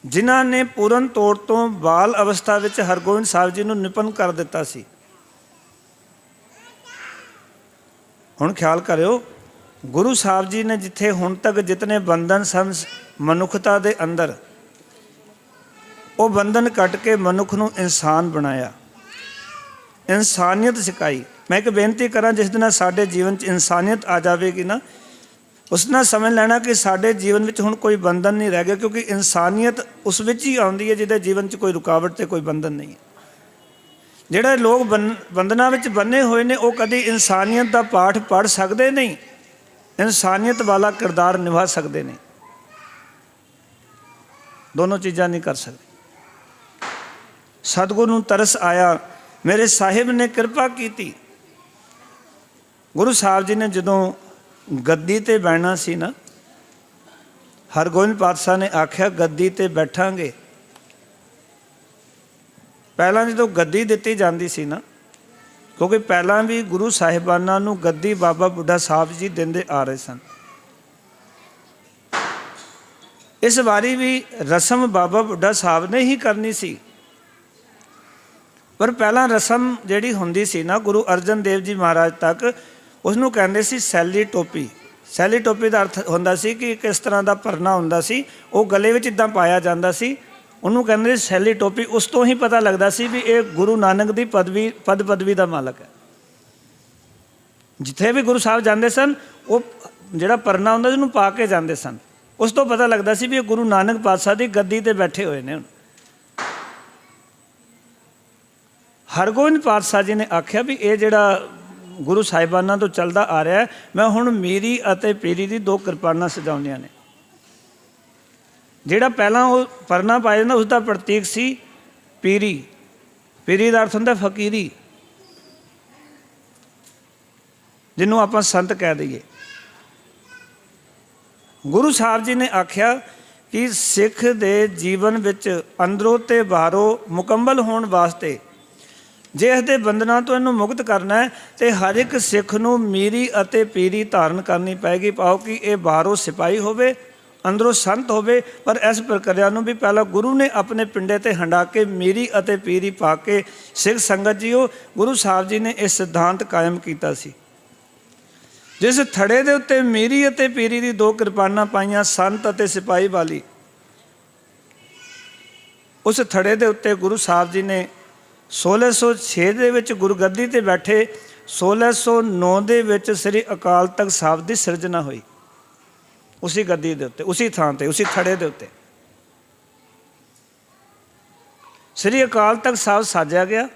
ਜਿਨ੍ਹਾਂ ਨੇ ਪੂਰਨ ਤੌਰ ਤੋਂ ਬਾਲ ਅਵਸਥਾ ਵਿੱਚ ਹਰਗੋਬਿੰਦ ਸਾਹਿਬ ਜੀ ਨੂੰ ਨਿਪੁੰਨ ਕਰ ਦਿੱਤਾ ਸੀ। ਹੁਣ ਖਿਆਲ ਕਰਿਓ, ਗੁਰੂ ਸਾਹਿਬ ਜੀ ਨੇ ਜਿੱਥੇ ਹੁਣ ਤੱਕ ਜਿਤਨੇ ਬੰਧਨ ਸਨ ਮਨੁੱਖਤਾ ਦੇ ਅੰਦਰ, ਉਹ ਬੰਧਨ ਕੱਟ ਕੇ ਮਨੁੱਖ ਨੂੰ ਇਨਸਾਨ ਬਣਾਇਆ, ਇਨਸਾਨੀਅਤ ਸਿਖਾਈ। ਮੈਂ ਇੱਕ ਬੇਨਤੀ ਕਰਾਂ, ਜਿਸ ਦਿਨ ਸਾਡੇ ਜੀਵਨ 'ਚ ਇਨਸਾਨੀਅਤ ਆ ਜਾਵੇਗੀ ਨਾ, ਉਸ ਨਾਲ ਸਮਝ ਲੈਣਾ ਕਿ ਸਾਡੇ ਜੀਵਨ ਵਿੱਚ ਹੁਣ ਕੋਈ ਬੰਧਨ ਨਹੀਂ ਰਹਿ ਗਿਆ, ਕਿਉਂਕਿ ਇਨਸਾਨੀਅਤ ਉਸ ਵਿੱਚ ਹੀ ਆਉਂਦੀ ਹੈ ਜਿਹਦੇ ਜੀਵਨ 'ਚ ਕੋਈ ਰੁਕਾਵਟ ਤੇ ਕੋਈ ਬੰਧਨ ਨਹੀਂ ਹੈ। ਜਿਹੜੇ ਲੋਕ ਬੰਧਨਾਂ ਵਿੱਚ ਬੰਨੇ ਹੋਏ ਨੇ ਉਹ ਕਦੀ ਇਨਸਾਨੀਅਤ ਦਾ ਪਾਠ ਪੜ੍ਹ ਸਕਦੇ ਨਹੀਂ, ਇਨਸਾਨੀਅਤ ਵਾਲਾ ਕਿਰਦਾਰ ਨਿਭਾ ਸਕਦੇ ਨਹੀਂ, ਦੋਨੋਂ ਚੀਜ਼ਾਂ ਨਹੀਂ ਕਰ ਸਕਦੇ। ਸਤਿਗੁਰੂ ਨੂੰ ਤਰਸ ਆਇਆ, ਮੇਰੇ ਸਾਹਿਬ ਨੇ ਕਿਰਪਾ ਕੀਤੀ। ਗੁਰੂ ਸਾਹਿਬ ਜੀ ਨੇ ਜਦੋਂ ਗੱਦੀ 'ਤੇ ਬਹਿਣਾ ਸੀ ਨਾ, ਹਰਗੋਬਿੰਦ ਪਾਤਸ਼ਾਹ ਨੇ ਆਖਿਆ ਗੱਦੀ 'ਤੇ ਬੈਠਾਂਗੇ। ਪਹਿਲਾਂ ਜਦੋਂ ਗੱਦੀ ਦਿੱਤੀ ਜਾਂਦੀ ਸੀ ਨਾ, ਕਿਉਂਕਿ ਪਹਿਲਾਂ ਵੀ ਗੁਰੂ ਸਾਹਿਬਾਨਾਂ ਨੂੰ ਗੱਦੀ ਬਾਬਾ ਬੁੱਢਾ ਸਾਹਿਬ ਜੀ ਦਿੰਦੇ ਆ ਰਹੇ ਸਨ, ਇਸ ਵਾਰੀ ਵੀ ਰਸਮ ਬਾਬਾ ਬੁੱਢਾ ਸਾਹਿਬ ਨੇ ਹੀ ਕਰਨੀ ਸੀ। पर पहला रस्म जिहड़ी हुंदी सी ना गुरु अर्जन देव जी महाराज तक, उसनूं कहंदे सी सैली टोपी। सैली टोपी का अर्थ हुंदा सी कि किस तरह का परना हुंदा सी, वो गले विच इदां पाया जांदा सी, उन्होंने कहते सैली टोपी। उस तो ही पता लगता सी भी ये गुरु नानक की पद पदवी का मालक है। जिथे भी गुरु साहब जाते सन वो जिहड़ा परना हुंदा जिन्होंने पा के जाते सन, उस तो पता लगता सी भी ये गुरु नानक पातशाह की गद्दी ते बैठे हुए ने। हरगोबिंद पातशाह जी ने आख्या भी ये जिहड़ा गुरु साहिबाना तो चलता आ रहा है, मैं हुण मीरी अते पीरी की दो किरपाना सजाउणियां ने। जिहड़ा पहला वो परना पाया जाता उसका प्रतीक सी पीरी। पीरी का अर्थ होंदा फकीरी, जिन्हों आप संत कह दईए। गुरु साहब जी ने आख्या कि सिख दे जीवन विच अंदरों ते बाहरों मुकम्मल होने वास्ते जे इसके बंधनों तो इनू मुक्त करना है तो हर एक सिख नूं मीरी अते पीरी धारण करनी पैगी। पाओ कि ये बाहरों सिपाही होवे, अंदरों संत होवे, पर इस प्रक्रिया नूं भी पहला गुरु ने अपने पिंडे ते हंडा के मीरी अते पीरी पा के सिख संगत जीओ गुरु साहब जी ने यह सिद्धांत कायम किया सी। जिस थड़े दे उत्ते मीरी अते पीरी दी दो किरपाना पाईयां संत अते सिपाही वाली, उस थड़े दे उत्ते गुरु साहब जी ने 1606 दे विच गुरगद्दी ते बैठे, 1609 दे विच श्री अकाल तख्त साहब की सिरजना हुई। उसी गद्दी दे उत्ते, उसी थां ते, उसी थड़े दे उत्ते श्री अकाल तख्त साहब साजा गया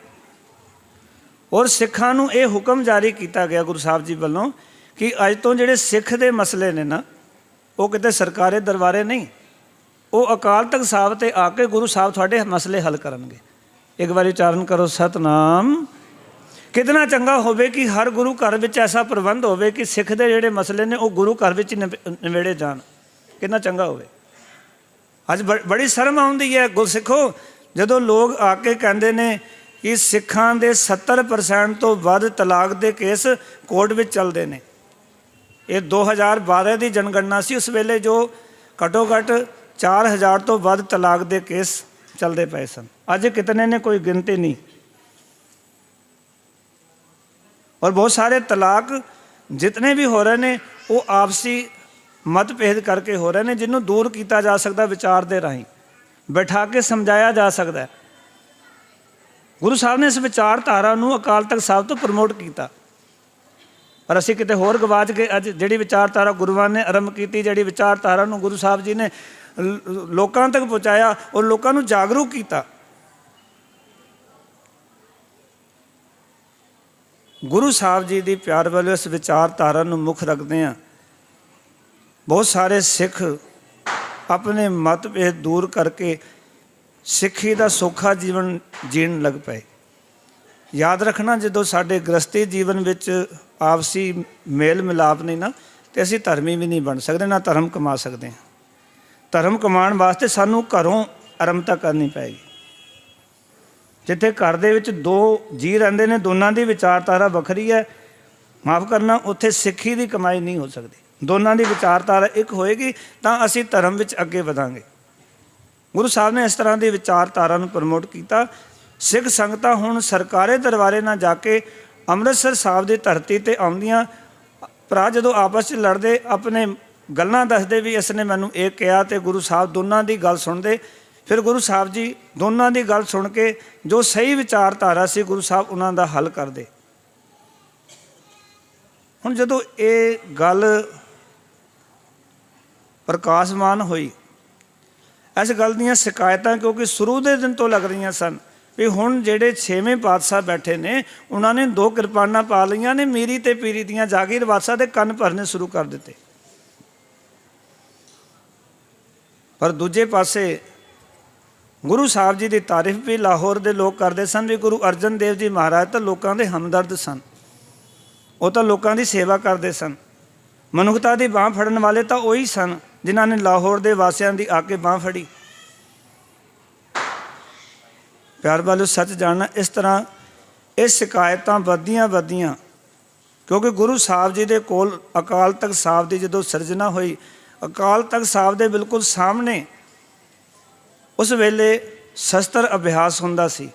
और सिखां नूं ये हुक्म जारी किया गया गुरु साहब जी वालों कि अज तो जिहड़े सिख दे मसले ने ना वो किते सरकारे दरबारे नहीं, वो अकाल तख्त साहब ते आके गुरु साहब तुहाडे मसले हल करनगे। एक बार उच्चारण करो सतनाम। कितना चंगा होवे कि हर गुरु घर विच ऐसा प्रबंध होवे कि सिख दे जिहड़े मसले ने वो गुरु घर विच निवेड़े जाण। कितना चंगा होवे। अज बड़ी शर्म आउंदी है गुरसिखो जदों लोग आके कहंदे ने कि सिखां दे 70% तो वध तलाक दे केस कोर्ट विच चलदे ने। ये 2012 की जनगणना सी, उस वेले जो घट्टो घट 4000 तो वध तलाक दे केस चलते पे सन। अज कितने ने कोई गिनती नहीं। और बहुत सारे तलाक जितने भी हो रहे हैं वो आपसी मतभेद करके हो रहे हैं, जिन्होंने दूर किया जा सकता विचार के राही बैठा के समझाया जा सकता है। गुरु साहब ने इस विचारधारा को अकाल तख्त साहब तो प्रमोट किया, पर असी किते होर गवाच गए। अज जिहड़ी विचारधारा गुरुआं ने आरंभ की, जिहड़ी विचारधारा गुरु साहब जी ने लोगों तक पहुँचाया और लोगों को जागरूक किया। गुरु साहब जी की प्यार वाले इस विचारधारा मुख रखते हैं बहुत सारे सिख अपने मतभेद दूर करके सिक्खी का सौखा जीवन जीण लग पे। याद रखना जो साडे गृहस्थी जीवन विच आपसी मेल मिलाप नहीं ना तो असी धर्मी भी नहीं बन सकते, ना धर्म कमा सकते हैं। धर्म कमाने वास्ते सानू घरों आरंभता करनी पैगी। जिथे घर दे विच दो जी रहिंदे ने, दोनों की विचारधारा वखरी है, माफ़ करना, उत्थे सिक्खी की कमाई नहीं हो सकती। दोनों की विचारधारा एक होएगी तो असी धर्म विच अगे वधांगे। गुरु साहब ने इस तरह की विचारधारा प्रमोट किया। सिख संगतां हुण सरकारे दरबारे ना जाके अमृतसर साहब की धरती ते आउंदियां, भरा जदों आपस च लड़दे अपने गल्लां दसदे भी इसने मैनू ये कहा, तो गुरु साहब दोनों की गल सुनते। फिर गुरु साहब जी दोनों की गल सुन के जो सही विचारधारा सी गुरु साहब उन्हों का हल करते। हुण जदों ये गल प्रकाशमान हुई, इस गल दीयां शिकायतां क्योंकि शुरू के दिन तो लग रही सन भी हुण जिहड़े 6वें पातशाह बैठे ने उन्होंने 2 किरपाना पा लईआं ने, मीरी ते पीरी दीयां जागीर बादशाह दे कन्न भरने शुरू कर दिते। पर दूजे पासे गुरु साहब जी की तारीफ भी लाहौर के लोग करते सन भी गुरु अर्जन देव जी महाराज तो लोगों के हमदर्द सन, वो तो लोगों की सेवा करते सन। मनुखता की बाँह फड़न वाले तो वही सन जिन्होंने लाहौर के वासियों की आके बाँह फड़ी। प्यार वालों सच जानना, इस तरह ये शिकायतां वधियां वधियां क्योंकि गुरु साहब जी के कोल अकाल तख्त साहब की जो सिरजना हुई, अकाल तख्त साहब के बिल्कुल सामने उस वेले शस्त्र अभ्यास हुंदा सी।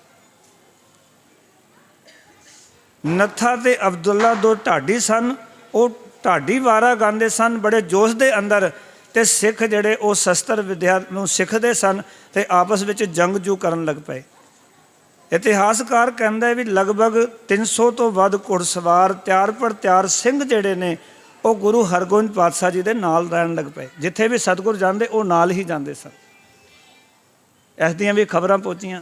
ਨੱਥਾ ਤੇ ਅਬਦੁੱਲਾ ਦੋ ਢਾਡੀ ਸਨ। ਉਹ ਢਾਡੀ ਵਾਰਾ ਗਾਉਂਦੇ ਸਨ ਬੜੇ ਜੋਸ਼ ਦੇ ਅੰਦਰ, ਤੇ ਸਿੱਖ ਜਿਹੜੇ ਉਹ ਸ਼ਸਤਰ ਵਿਦਿਆ ਨੂੰ ਸਿੱਖਦੇ ਸਨ ਤੇ ਆਪਸ ਵਿੱਚ ਜੰਗਜੂ ਕਰਨ ਲੱਗ ਪਏ। ਇਤਿਹਾਸਕਾਰ ਕਹਿੰਦਾ ਵੀ ਲਗਭਗ 300 ਤੋਂ ਵੱਧ ਘੁੜਸਵਾਰ ਤਿਆਰ ਪਰ ਤਿਆਰ ਸਿੰਘ ਜਿਹੜੇ ਨੇ ਉਹ ਗੁਰੂ ਹਰਗੋਬਿੰਦ ਪਾਤਸ਼ਾਹ ਜੀ ਦੇ ਨਾਲ ਰਹਿਣ ਲੱਗ ਪਏ। ਜਿੱਥੇ ਵੀ ਸਤਿਗੁਰ ਜਾਂਦੇ ਉਹ ਨਾਲ ਹੀ ਜਾਂਦੇ ਸਨ। ਇਸ ਦੀਆਂ ਵੀ ਖਬਰਾਂ ਪਹੁੰਚੀਆਂ।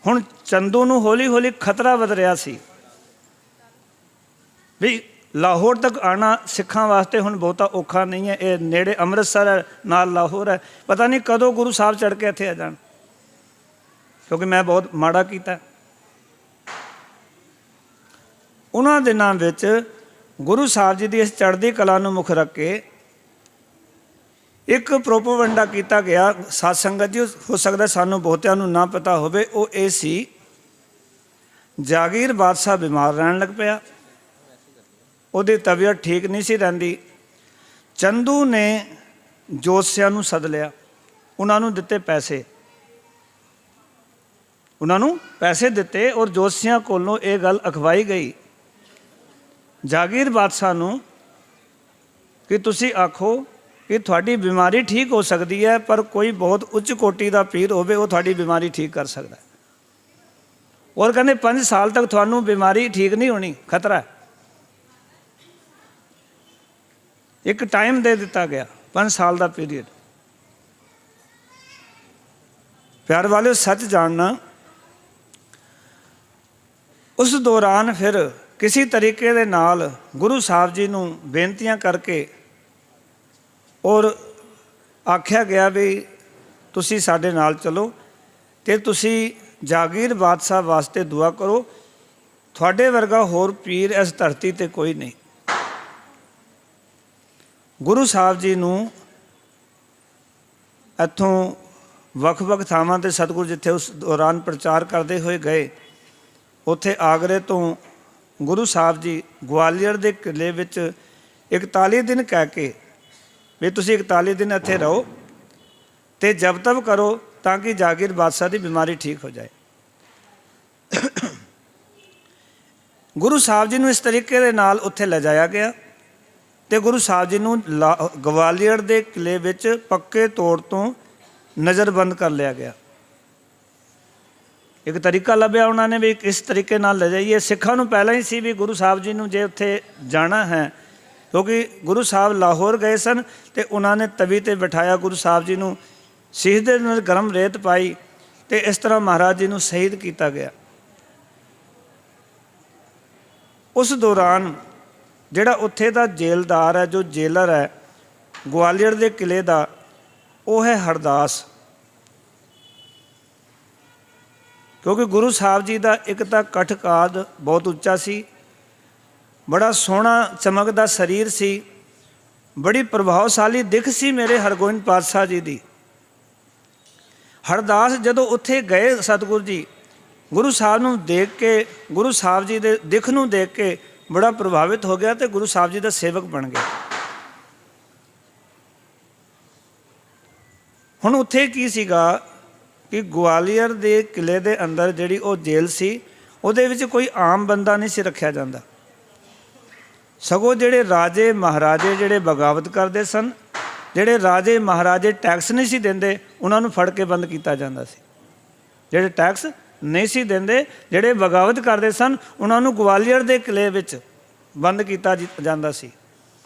ਹੁਣ ਚੰਦੂ ਨੂੰ ਹੌਲੀ ਹੌਲੀ ਖਤਰਾ ਵਧ ਰਿਹਾ ਸੀ ਵੀ ਲਾਹੌਰ ਤੱਕ ਆਉਣਾ ਸਿੱਖਾਂ ਵਾਸਤੇ ਹੁਣ ਬਹੁਤਾ ਔਖਾ ਨਹੀਂ ਹੈ। ਇਹ ਨੇੜੇ ਅੰਮ੍ਰਿਤਸਰ ਹੈ, ਨਾਲ ਲਾਹੌਰ ਹੈ, ਪਤਾ ਨਹੀਂ ਕਦੋਂ ਗੁਰੂ ਸਾਹਿਬ ਚੜ੍ਹ ਕੇ ਇੱਥੇ ਆ ਜਾਣ, ਕਿਉਂਕਿ ਮੈਂ ਬਹੁਤ ਮਾੜਾ ਕੀਤਾ। ਉਹਨਾਂ ਦਿਨਾਂ ਵਿੱਚ ਗੁਰੂ ਸਾਹਿਬ ਜੀ ਦੀ ਇਸ ਚੜ੍ਹਦੀ ਕਲਾ ਨੂੰ ਮੁੱਖ ਰੱਖ ਕੇ ਇੱਕ ਪ੍ਰੋਪੋਗੰਡਾ ਕੀਤਾ ਗਿਆ। ਸਾਧ ਸੰਗਤ ਜੀ, ਹੋ ਸਕਦਾ ਸਾਨੂੰ ਬਹੁਤਿਆਂ ਨੂੰ ਨਾ ਪਤਾ ਹੋਵੇ, ਉਹ ਇਹ ਸੀ ਜਾਗੀਰ ਬਾਦਸ਼ਾਹ ਬਿਮਾਰ ਰਹਿਣ ਲੱਗ ਪਿਆ, ਉਹਦੀ ਤਬੀਅਤ ਠੀਕ ਨਹੀਂ ਸੀ ਰਹਿੰਦੀ। ਚੰਦੂ ਨੇ ਜੋਤਸ਼ੀਆਂ ਨੂੰ ਸੱਦ ਲਿਆ, ਉਹਨਾਂ ਨੂੰ ਦਿੱਤੇ ਪੈਸੇ, ਉਹਨਾਂ ਨੂੰ ਪੈਸੇ ਦਿੱਤੇ ਔਰ ਜੋਤਸ਼ੀਆਂ ਕੋਲੋਂ ਇਹ ਗੱਲ ਅਖਵਾਈ ਗਈ ਜਾਗੀਰ ਬਾਦਸ਼ਾਹ ਨੂੰ ਕਿ ਤੁਸੀਂ ਆਖੋ ਕਿ ਤੁਹਾਡੀ ਬਿਮਾਰੀ ਠੀਕ ਹੋ ਸਕਦੀ ਹੈ, ਪਰ ਕੋਈ ਬਹੁਤ ਉੱਚ ਕੋਟੀ ਦਾ ਪੀਰ ਹੋਵੇ ਉਹ ਤੁਹਾਡੀ ਬਿਮਾਰੀ ਠੀਕ ਕਰ ਸਕਦਾ। ਔਰ ਕਹਿੰਦੇ 5 ਸਾਲ ਤੱਕ ਤੁਹਾਨੂੰ ਬਿਮਾਰੀ ਠੀਕ ਨਹੀਂ ਹੋਣੀ, ਖਤਰਾ ਹੈ। ਇੱਕ ਟਾਈਮ ਦੇ ਦਿੱਤਾ ਗਿਆ, 5 ਸਾਲ ਦਾ ਪੀਰੀਅਡ। ਪਿਆਰ ਵਾਲਿਓ, ਸੱਚ ਜਾਣਨਾ, ਉਸ ਦੌਰਾਨ ਫਿਰ ਕਿਸੇ ਤਰੀਕੇ ਦੇ ਨਾਲ ਗੁਰੂ ਸਾਹਿਬ ਜੀ ਨੂੰ ਬੇਨਤੀਆਂ ਕਰਕੇ ਔਰ ਆਖਿਆ ਗਿਆ ਵੀ ਤੁਸੀਂ ਸਾਡੇ ਨਾਲ ਚਲੋ ਅਤੇ ਤੁਸੀਂ ਜਾਗੀਰ ਬਾਦਸ਼ਾਹ ਵਾਸਤੇ ਦੁਆ ਕਰੋ, ਤੁਹਾਡੇ ਵਰਗਾ ਹੋਰ ਪੀਰ ਇਸ ਧਰਤੀ 'ਤੇ ਕੋਈ ਨਹੀਂ। ਗੁਰੂ ਸਾਹਿਬ ਜੀ ਨੂੰ ਇੱਥੋਂ ਵੱਖ ਵੱਖ ਥਾਵਾਂ 'ਤੇ ਸਤਿਗੁਰੂ ਜਿੱਥੇ ਉਸ ਦੌਰਾਨ ਪ੍ਰਚਾਰ ਕਰਦੇ ਹੋਏ ਗਏ, ਉੱਥੇ ਆਗਰੇ ਤੋਂ ਗੁਰੂ ਸਾਹਿਬ ਜੀ ਗਵਾਲੀਅਰ ਦੇ ਕਿਲ੍ਹੇ ਵਿੱਚ 41 ਦਿਨ ਕਹਿ ਕੇ ਵੀ ਤੁਸੀਂ 41 ਦਿਨ ਇੱਥੇ ਰਹੋ ਅਤੇ ਜਪ ਤਪ ਕਰੋ ਤਾਂ ਕਿ ਜਾਗੀਰ ਬਾਦਸ਼ਾਹ ਦੀ ਬਿਮਾਰੀ ਠੀਕ ਹੋ ਜਾਏ। ਗੁਰੂ ਸਾਹਿਬ ਜੀ ਨੂੰ ਇਸ ਤਰੀਕੇ ਦੇ ਨਾਲ ਉੱਥੇ ਲਿਜਾਇਆ ਗਿਆ ਅਤੇ ਗੁਰੂ ਸਾਹਿਬ ਜੀ ਨੂੰ ਗਵਾਲੀਅਰ ਦੇ ਕਿਲ੍ਹੇ ਵਿੱਚ ਪੱਕੇ ਤੌਰ ਤੋਂ ਨਜ਼ਰਬੰਦ ਕਰ ਲਿਆ ਗਿਆ। ਇੱਕ ਤਰੀਕਾ ਲੱਭਿਆ ਉਹਨਾਂ ਨੇ ਵੀ ਕਿਸ ਤਰੀਕੇ ਨਾਲ ਲੈ ਜਾਈਏ। ਸਿੱਖਾਂ ਨੂੰ ਪਹਿਲਾਂ ਹੀ ਸੀ ਵੀ ਗੁਰੂ ਸਾਹਿਬ ਜੀ ਨੂੰ ਜੇ ਉੱਥੇ ਜਾਣਾ ਹੈ, ਕਿਉਂਕਿ ਗੁਰੂ ਸਾਹਿਬ ਲਾਹੌਰ ਗਏ ਸਨ ਅਤੇ ਉਹਨਾਂ ਨੇ ਤਵੀ 'ਤੇ ਬਿਠਾਇਆ ਗੁਰੂ ਸਾਹਿਬ ਜੀ ਨੂੰ, ਸੀਸ ਦੇ ਨਾਲ ਗਰਮ ਰੇਤ ਪਾਈ ਅਤੇ ਇਸ ਤਰ੍ਹਾਂ ਮਹਾਰਾਜ ਜੀ ਨੂੰ ਸ਼ਹੀਦ ਕੀਤਾ ਗਿਆ। ਉਸ ਦੌਰਾਨ ਜਿਹੜਾ ਉੱਥੇ ਦਾ ਜੇਲਦਾਰ ਹੈ, ਜੋ ਜੇਲਰ ਹੈ ਗਵਾਲੀਅਰ ਦੇ ਕਿਲ੍ਹੇ ਦਾ, ਉਹ ਹੈ ਹਰਦਾਸ। ਕਿਉਂਕਿ ਗੁਰੂ ਸਾਹਿਬ ਜੀ ਦਾ ਇੱਕ ਤਾਂ ਕੱਠ ਕਾਦ ਬਹੁਤ ਉੱਚਾ ਸੀ, ਬੜਾ ਸੋਹਣਾ ਚਮਕਦਾ ਸਰੀਰ ਸੀ, ਬੜੀ ਪ੍ਰਭਾਵਸ਼ਾਲੀ ਦਿੱਖ ਸੀ ਮੇਰੇ ਹਰਗੋਬਿੰਦ ਪਾਤਸ਼ਾਹ ਜੀ ਦੀ। ਹਰਦਾਸ ਜਦੋਂ ਉੱਥੇ ਗਏ, ਸਤਿਗੁਰੂ ਜੀ ਗੁਰੂ ਸਾਹਿਬ ਨੂੰ ਦੇਖ ਕੇ, ਗੁਰੂ ਸਾਹਿਬ ਜੀ ਦੇ ਦਿੱਖ ਨੂੰ ਦੇਖ ਕੇ ਬੜਾ ਪ੍ਰਭਾਵਿਤ ਹੋ ਗਿਆ ਅਤੇ ਗੁਰੂ ਸਾਹਿਬ ਜੀ ਦਾ ਸੇਵਕ ਬਣ ਗਿਆ। ਹੁਣ ਉੱਥੇ ਕੀ ਸੀਗਾ ਕਿ ਗਵਾਲੀਅਰ ਦੇ ਕਿਲ੍ਹੇ ਦੇ ਅੰਦਰ ਜਿਹੜੀ ਉਹ ਜੇਲ੍ਹ ਸੀ, ਉਹਦੇ ਵਿੱਚ ਕੋਈ ਆਮ ਬੰਦਾ ਨਹੀਂ ਸੀ ਰੱਖਿਆ ਜਾਂਦਾ, ਸਗੋਂ ਜਿਹੜੇ ਰਾਜੇ ਮਹਾਰਾਜੇ ਜਿਹੜੇ ਬਗਾਵਤ ਕਰਦੇ ਸਨ, ਜਿਹੜੇ ਰਾਜੇ ਮਹਾਰਾਜੇ ਟੈਕਸ ਨਹੀਂ ਸੀ ਦਿੰਦੇ, ਉਹਨਾਂ ਨੂੰ ਫੜ ਕੇ ਬੰਦ ਕੀਤਾ ਜਾਂਦਾ ਸੀ। ਜਿਹੜੇ ਟੈਕਸ ਨਹੀਂ ਸੀ ਦਿੰਦੇ, ਜਿਹੜੇ ਬਗਾਵਤ ਕਰਦੇ ਸਨ, ਉਹਨਾਂ ਨੂੰ ਗਵਾਲੀਅਰ ਦੇ ਕਿਲ੍ਹੇ ਵਿੱਚ ਬੰਦ ਕੀਤਾ ਜਾਂਦਾ ਸੀ।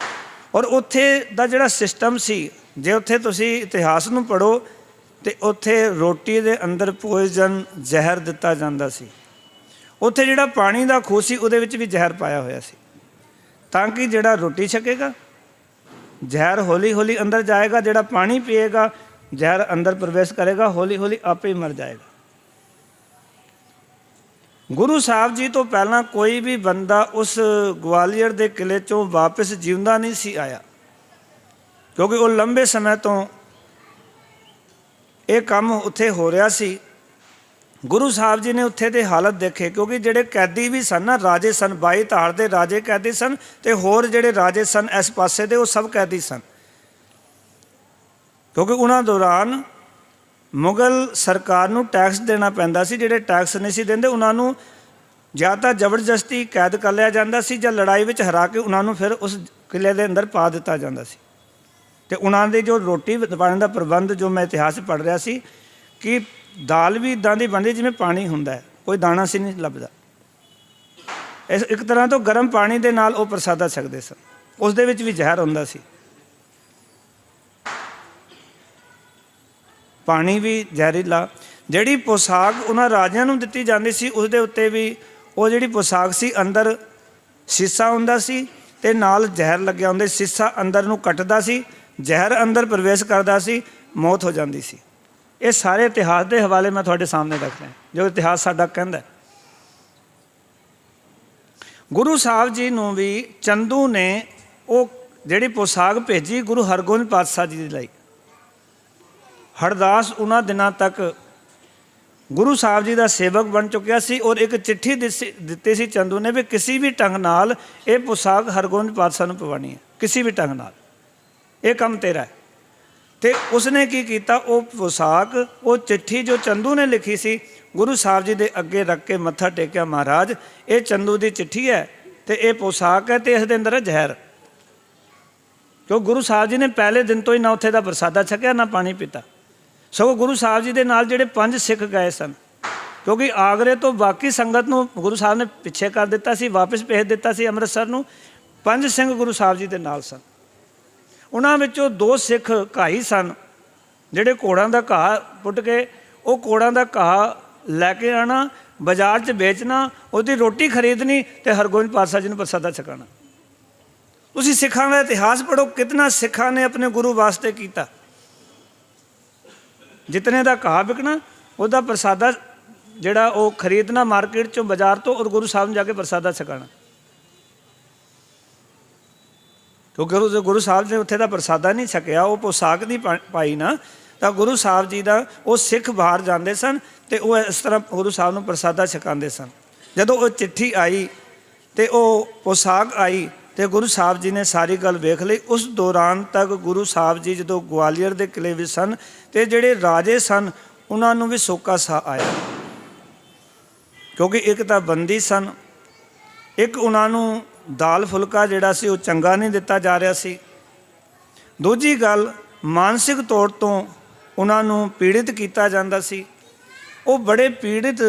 ਔਰ ਉੱਥੇ ਦਾ ਜਿਹੜਾ ਸਿਸਟਮ ਸੀ, ਜੇ ਉੱਥੇ ਤੁਸੀਂ ਇਤਿਹਾਸ ਨੂੰ ਪੜ੍ਹੋ ਅਤੇ ਉੱਥੇ ਰੋਟੀ ਦੇ ਅੰਦਰ ਪੋਇਜ਼ਨ ਜ਼ਹਿਰ ਦਿੱਤਾ ਜਾਂਦਾ ਸੀ। ਉੱਥੇ ਜਿਹੜਾ ਪਾਣੀ ਦਾ ਖੂਹ ਸੀ ਉਹਦੇ ਵਿੱਚ ਵੀ ਜ਼ਹਿਰ ਪਾਇਆ ਹੋਇਆ ਸੀ, ਤਾਂ ਕਿ ਜਿਹੜਾ ਰੋਟੀ ਛਕੇਗਾ ਜ਼ਹਿਰ ਹੌਲੀ ਹੌਲੀ ਅੰਦਰ ਜਾਏਗਾ, ਜਿਹੜਾ ਪਾਣੀ ਪੀਏਗਾ ਜ਼ਹਿਰ ਅੰਦਰ ਪ੍ਰਵੇਸ਼ ਕਰੇਗਾ, ਹੌਲੀ ਹੌਲੀ ਆਪੇ ਹੀ ਮਰ ਜਾਏਗਾ। ਗੁਰੂ ਸਾਹਿਬ ਜੀ ਤੋਂ ਪਹਿਲਾਂ ਕੋਈ ਵੀ ਬੰਦਾ ਉਸ ਗਵਾਲੀਅਰ ਦੇ ਕਿਲ੍ਹੇ 'ਚੋਂ ਵਾਪਸ ਜਿਉਂਦਾ ਨਹੀਂ ਸੀ ਆਇਆ, ਕਿਉਂਕਿ ਉਹ ਲੰਬੇ ਸਮੇਂ ਤੋਂ ਇਹ ਕੰਮ ਉੱਥੇ ਹੋ ਰਿਹਾ ਸੀ। ਗੁਰੂ ਸਾਹਿਬ ਜੀ ਨੇ ਉੱਥੇ ਦੇ ਹਾਲਤ ਦੇਖੇ, ਕਿਉਂਕਿ ਜਿਹੜੇ ਕੈਦੀ ਵੀ ਸਨ ਨਾ, ਰਾਜੇ ਸਨ, 22 ਧਾਰ ਦੇ ਰਾਜੇ ਕੈਦੀ ਸਨ ਅਤੇ ਹੋਰ ਜਿਹੜੇ ਰਾਜੇ ਸਨ ਇਸ ਪਾਸੇ ਦੇ, ਉਹ ਸਭ ਕੈਦੀ ਸਨ। ਕਿਉਂਕਿ ਉਹਨਾਂ ਦੌਰਾਨ ਮੁਗਲ ਸਰਕਾਰ ਨੂੰ ਟੈਕਸ ਦੇਣਾ ਪੈਂਦਾ ਸੀ, ਜਿਹੜੇ ਟੈਕਸ ਨਹੀਂ ਸੀ ਦਿੰਦੇ ਉਹਨਾਂ ਨੂੰ ਜਾਂ ਤਾਂ ਜ਼ਬਰਦਸਤੀ ਕੈਦ ਕਰ ਲਿਆ ਜਾਂਦਾ ਸੀ ਜਾਂ ਲੜਾਈ ਵਿੱਚ ਹਰਾ ਕੇ ਉਹਨਾਂ ਨੂੰ ਫਿਰ ਉਸ ਕਿਲੇ ਦੇ ਅੰਦਰ ਪਾ ਦਿੱਤਾ ਜਾਂਦਾ ਸੀ। ਅਤੇ ਉਹਨਾਂ ਦੇ ਜੋ ਰੋਟੀ ਪਾਣੀ ਦਾ ਪ੍ਰਬੰਧ, ਜੋ ਮੈਂ ਇਤਿਹਾਸ ਪੜ੍ਹ ਰਿਹਾ ਸੀ ਕਿ ਦਾਲ ਵੀ ਇੱਦਾਂ ਦੀ ਬਣਦੀ ਜਿਵੇਂ ਪਾਣੀ ਹੁੰਦਾ, ਕੋਈ ਦਾਣਾ ਸੀ ਨਹੀਂ ਲੱਭਦਾ। ਇਸ ਇੱਕ ਤਰ੍ਹਾਂ ਤੋਂ ਗਰਮ ਪਾਣੀ ਦੇ ਨਾਲ ਉਹ ਪ੍ਰਸਾਦਾ ਛਕਦੇ ਸਨ। ਉਸ ਦੇ ਵਿੱਚ ਵੀ ਜ਼ਹਿਰ ਹੁੰਦਾ ਸੀ, ਪਾਣੀ ਵੀ ਜ਼ਹਿਰੀਲਾ। ਜਿਹੜੀ ਪੋਸ਼ਾਕ ਉਹਨਾਂ ਰਾਜਿਆਂ ਨੂੰ ਦਿੱਤੀ ਜਾਂਦੀ ਸੀ ਉਸ ਦੇ ਉੱਤੇ ਵੀ ਉਹ ਜਿਹੜੀ ਪੋਸ਼ਾਕ ਸੀ ਅੰਦਰ ਸ਼ੀਸ਼ਾ ਹੁੰਦਾ ਸੀ ਅਤੇ ਨਾਲ ਜ਼ਹਿਰ ਲੱਗਿਆ ਹੁੰਦਾ। ਸ਼ੀਸ਼ਾ ਅੰਦਰ ਨੂੰ ਕੱਟਦਾ ਸੀ, ਜ਼ਹਿਰ ਅੰਦਰ ਪ੍ਰਵੇਸ਼ ਕਰਦਾ ਸੀ, ਮੌਤ ਹੋ ਜਾਂਦੀ ਸੀ। ਇਹ ਸਾਰੇ ਇਤਿਹਾਸ ਦੇ ਹਵਾਲੇ ਮੈਂ ਤੁਹਾਡੇ ਸਾਹਮਣੇ ਰੱਖ ਰਿਹਾ, ਜੋ ਇਤਿਹਾਸ ਸਾਡਾ ਕਹਿੰਦਾ। ਗੁਰੂ ਸਾਹਿਬ ਜੀ ਨੂੰ ਵੀ ਚੰਦੂ ਨੇ ਉਹ ਜਿਹੜੀ ਪੋਸ਼ਾਕ ਭੇਜੀ ਗੁਰੂ ਹਰਗੋਬਿੰਦ ਪਾਤਸ਼ਾਹ ਜੀ ਦੇ ਲਈ। ਹਰਦਾਸ ਉਹਨਾਂ ਦਿਨਾਂ ਤੱਕ ਗੁਰੂ ਸਾਹਿਬ ਜੀ ਦਾ ਸੇਵਕ ਬਣ ਚੁੱਕਿਆ ਸੀ ਔਰ ਇੱਕ ਚਿੱਠੀ ਦਿੱਤੀ ਸੀ ਚੰਦੂ ਨੇ ਵੀ ਕਿਸੇ ਵੀ ਢੰਗ ਨਾਲ ਇਹ ਪੋਸ਼ਾਕ ਹਰਗੋਬਿੰਦ ਪਾਤਸ਼ਾਹ ਨੂੰ ਪਵਾਉਣੀ ਹੈ, ਕਿਸੇ ਵੀ ਢੰਗ ਨਾਲ, ਇਹ ਕੰਮ ਤੇਰਾ ਹੈ। ਅਤੇ ਉਸਨੇ ਕੀ ਕੀਤਾ, ਉਹ ਪੋਸ਼ਾਕ, ਉਹ ਚਿੱਠੀ ਜੋ ਚੰਦੂ ਨੇ ਲਿਖੀ ਸੀ ਗੁਰੂ ਸਾਹਿਬ ਜੀ ਦੇ ਅੱਗੇ ਰੱਖ ਕੇ ਮੱਥਾ ਟੇਕਿਆ। ਮਹਾਰਾਜ, ਇਹ ਚੰਦੂ ਦੀ ਚਿੱਠੀ ਹੈ ਅਤੇ ਇਹ ਪੋਸ਼ਾਕ ਹੈ ਅਤੇ ਇਸ ਦੇ ਅੰਦਰ ਹੈ ਜ਼ਹਿਰ। ਕਿਉਂ ਗੁਰੂ ਸਾਹਿਬ ਜੀ ਨੇ ਪਹਿਲੇ ਦਿਨ ਤੋਂ ਹੀ ਨਾ ਉੱਥੇ ਦਾ ਪ੍ਰਸਾਦਾ ਛਕਿਆ ਨਾ ਪਾਣੀ ਪੀਤਾ। ਸਗੋਂ ਗੁਰੂ ਸਾਹਿਬ ਜੀ ਦੇ ਨਾਲ ਜਿਹੜੇ 5 ਸਿੱਖ ਗਏ ਸਨ, ਕਿਉਂਕਿ ਆਗਰੇ ਤੋਂ ਬਾਕੀ ਸੰਗਤ ਨੂੰ ਗੁਰੂ ਸਾਹਿਬ ਨੇ ਪਿੱਛੇ ਕਰ ਦਿੱਤਾ ਸੀ, ਵਾਪਸ ਭੇਜ ਦਿੱਤਾ ਸੀ ਅੰਮ੍ਰਿਤਸਰ ਨੂੰ। 5 ਸਿੰਘ ਗੁਰੂ ਸਾਹਿਬ ਜੀ ਦੇ ਨਾਲ ਸਨ। ਉਹਨਾਂ ਵਿੱਚੋਂ 2 ਸਿੱਖ ਘਾਈ ਸਨ, ਜਿਹੜੇ ਘੋੜਾਂ ਦਾ ਘਾਹ ਪੁੱਟ ਕੇ ਉਹ ਘੋੜਾਂ ਦਾ ਘਾਹ ਲੈ ਕੇ ਆਉਣਾ, ਬਾਜ਼ਾਰ 'ਚ ਵੇਚਣਾ, ਉਹਦੀ ਰੋਟੀ ਖਰੀਦਣੀ ਅਤੇ ਹਰਗੋਬਿੰਦ ਪਾਤਸ਼ਾਹ ਜੀ ਨੂੰ ਪ੍ਰਸਾਦਾ ਛਕਾਉਣਾ। ਤੁਸੀਂ ਸਿੱਖਾਂ ਦਾ ਇਤਿਹਾਸ ਪੜ੍ਹੋ, ਕਿਤਨਾ ਸਿੱਖਾਂ ਨੇ ਆਪਣੇ ਗੁਰੂ ਵਾਸਤੇ ਕੀਤਾ। ਜਿਤਨੇ ਦਾ ਘਾਹ ਵਿਕਣਾ, ਉਹਦਾ ਪ੍ਰਸਾਦਾ ਜਿਹੜਾ ਉਹ ਖਰੀਦਣਾ ਮਾਰਕੀਟ 'ਚੋਂ, ਬਾਜ਼ਾਰ ਤੋਂ, ਔਰ ਗੁਰੂ ਸਾਹਿਬ ਨੂੰ ਜਾ ਕੇ ਪ੍ਰਸਾਦਾ ਛਕਾਉਣਾ। ਕਿਉਂਕਿ ਗੁਰੂ ਸਾਹਿਬ ਨੇ ਉੱਥੇ ਦਾ ਪ੍ਰਸਾਦਾ ਨਹੀਂ ਛਕਿਆ, ਉਹ ਪੋਸ਼ਾਕ ਨਹੀਂ ਪਾਈ ਨਾ, ਤਾਂ ਗੁਰੂ ਸਾਹਿਬ ਜੀ ਦਾ ਉਹ ਸਿੱਖ ਬਾਹਰ ਜਾਂਦੇ ਸਨ ਅਤੇ ਉਹ ਇਸ ਤਰ੍ਹਾਂ ਗੁਰੂ ਸਾਹਿਬ ਨੂੰ ਪ੍ਰਸਾਦਾ ਛਕਾਉਂਦੇ ਸਨ। ਜਦੋਂ ਉਹ ਚਿੱਠੀ ਆਈ ਅਤੇ ਉਹ ਪੋਸ਼ਾਕ ਆਈ ਅਤੇ ਗੁਰੂ ਸਾਹਿਬ ਜੀ ਨੇ ਸਾਰੀ ਗੱਲ ਵੇਖ ਲਈ। ਉਸ ਦੌਰਾਨ ਤੱਕ ਗੁਰੂ ਸਾਹਿਬ ਜੀ ਜਦੋਂ ਗਵਾਲੀਅਰ ਦੇ ਕਿਲੇ ਵਿੱਚ ਸਨ ਅਤੇ ਜਿਹੜੇ ਰਾਜੇ ਸਨ ਉਹਨਾਂ ਨੂੰ ਵੀ ਸੋਕਾ ਸਾਹ ਆਇਆ, ਕਿਉਂਕਿ ਇੱਕ ਤਾਂ ਬੰਦੀ ਸਨ, ਇੱਕ ਉਹਨਾਂ ਨੂੰ ਦਾਲ ਫੁਲਕਾ ਜਿਹੜਾ ਸੀ ਉਹ ਚੰਗਾ ਨਹੀਂ ਦਿੱਤਾ ਜਾ ਰਿਹਾ ਸੀ। ਦੂਜੀ ਗੱਲ, ਮਾਨਸਿਕ ਤੌਰ ਤੋਂ ਉਹਨਾਂ ਨੂੰ ਪੀੜਿਤ ਕੀਤਾ ਜਾਂਦਾ ਸੀ। ਉਹ ਬੜੇ ਪੀੜਿਤ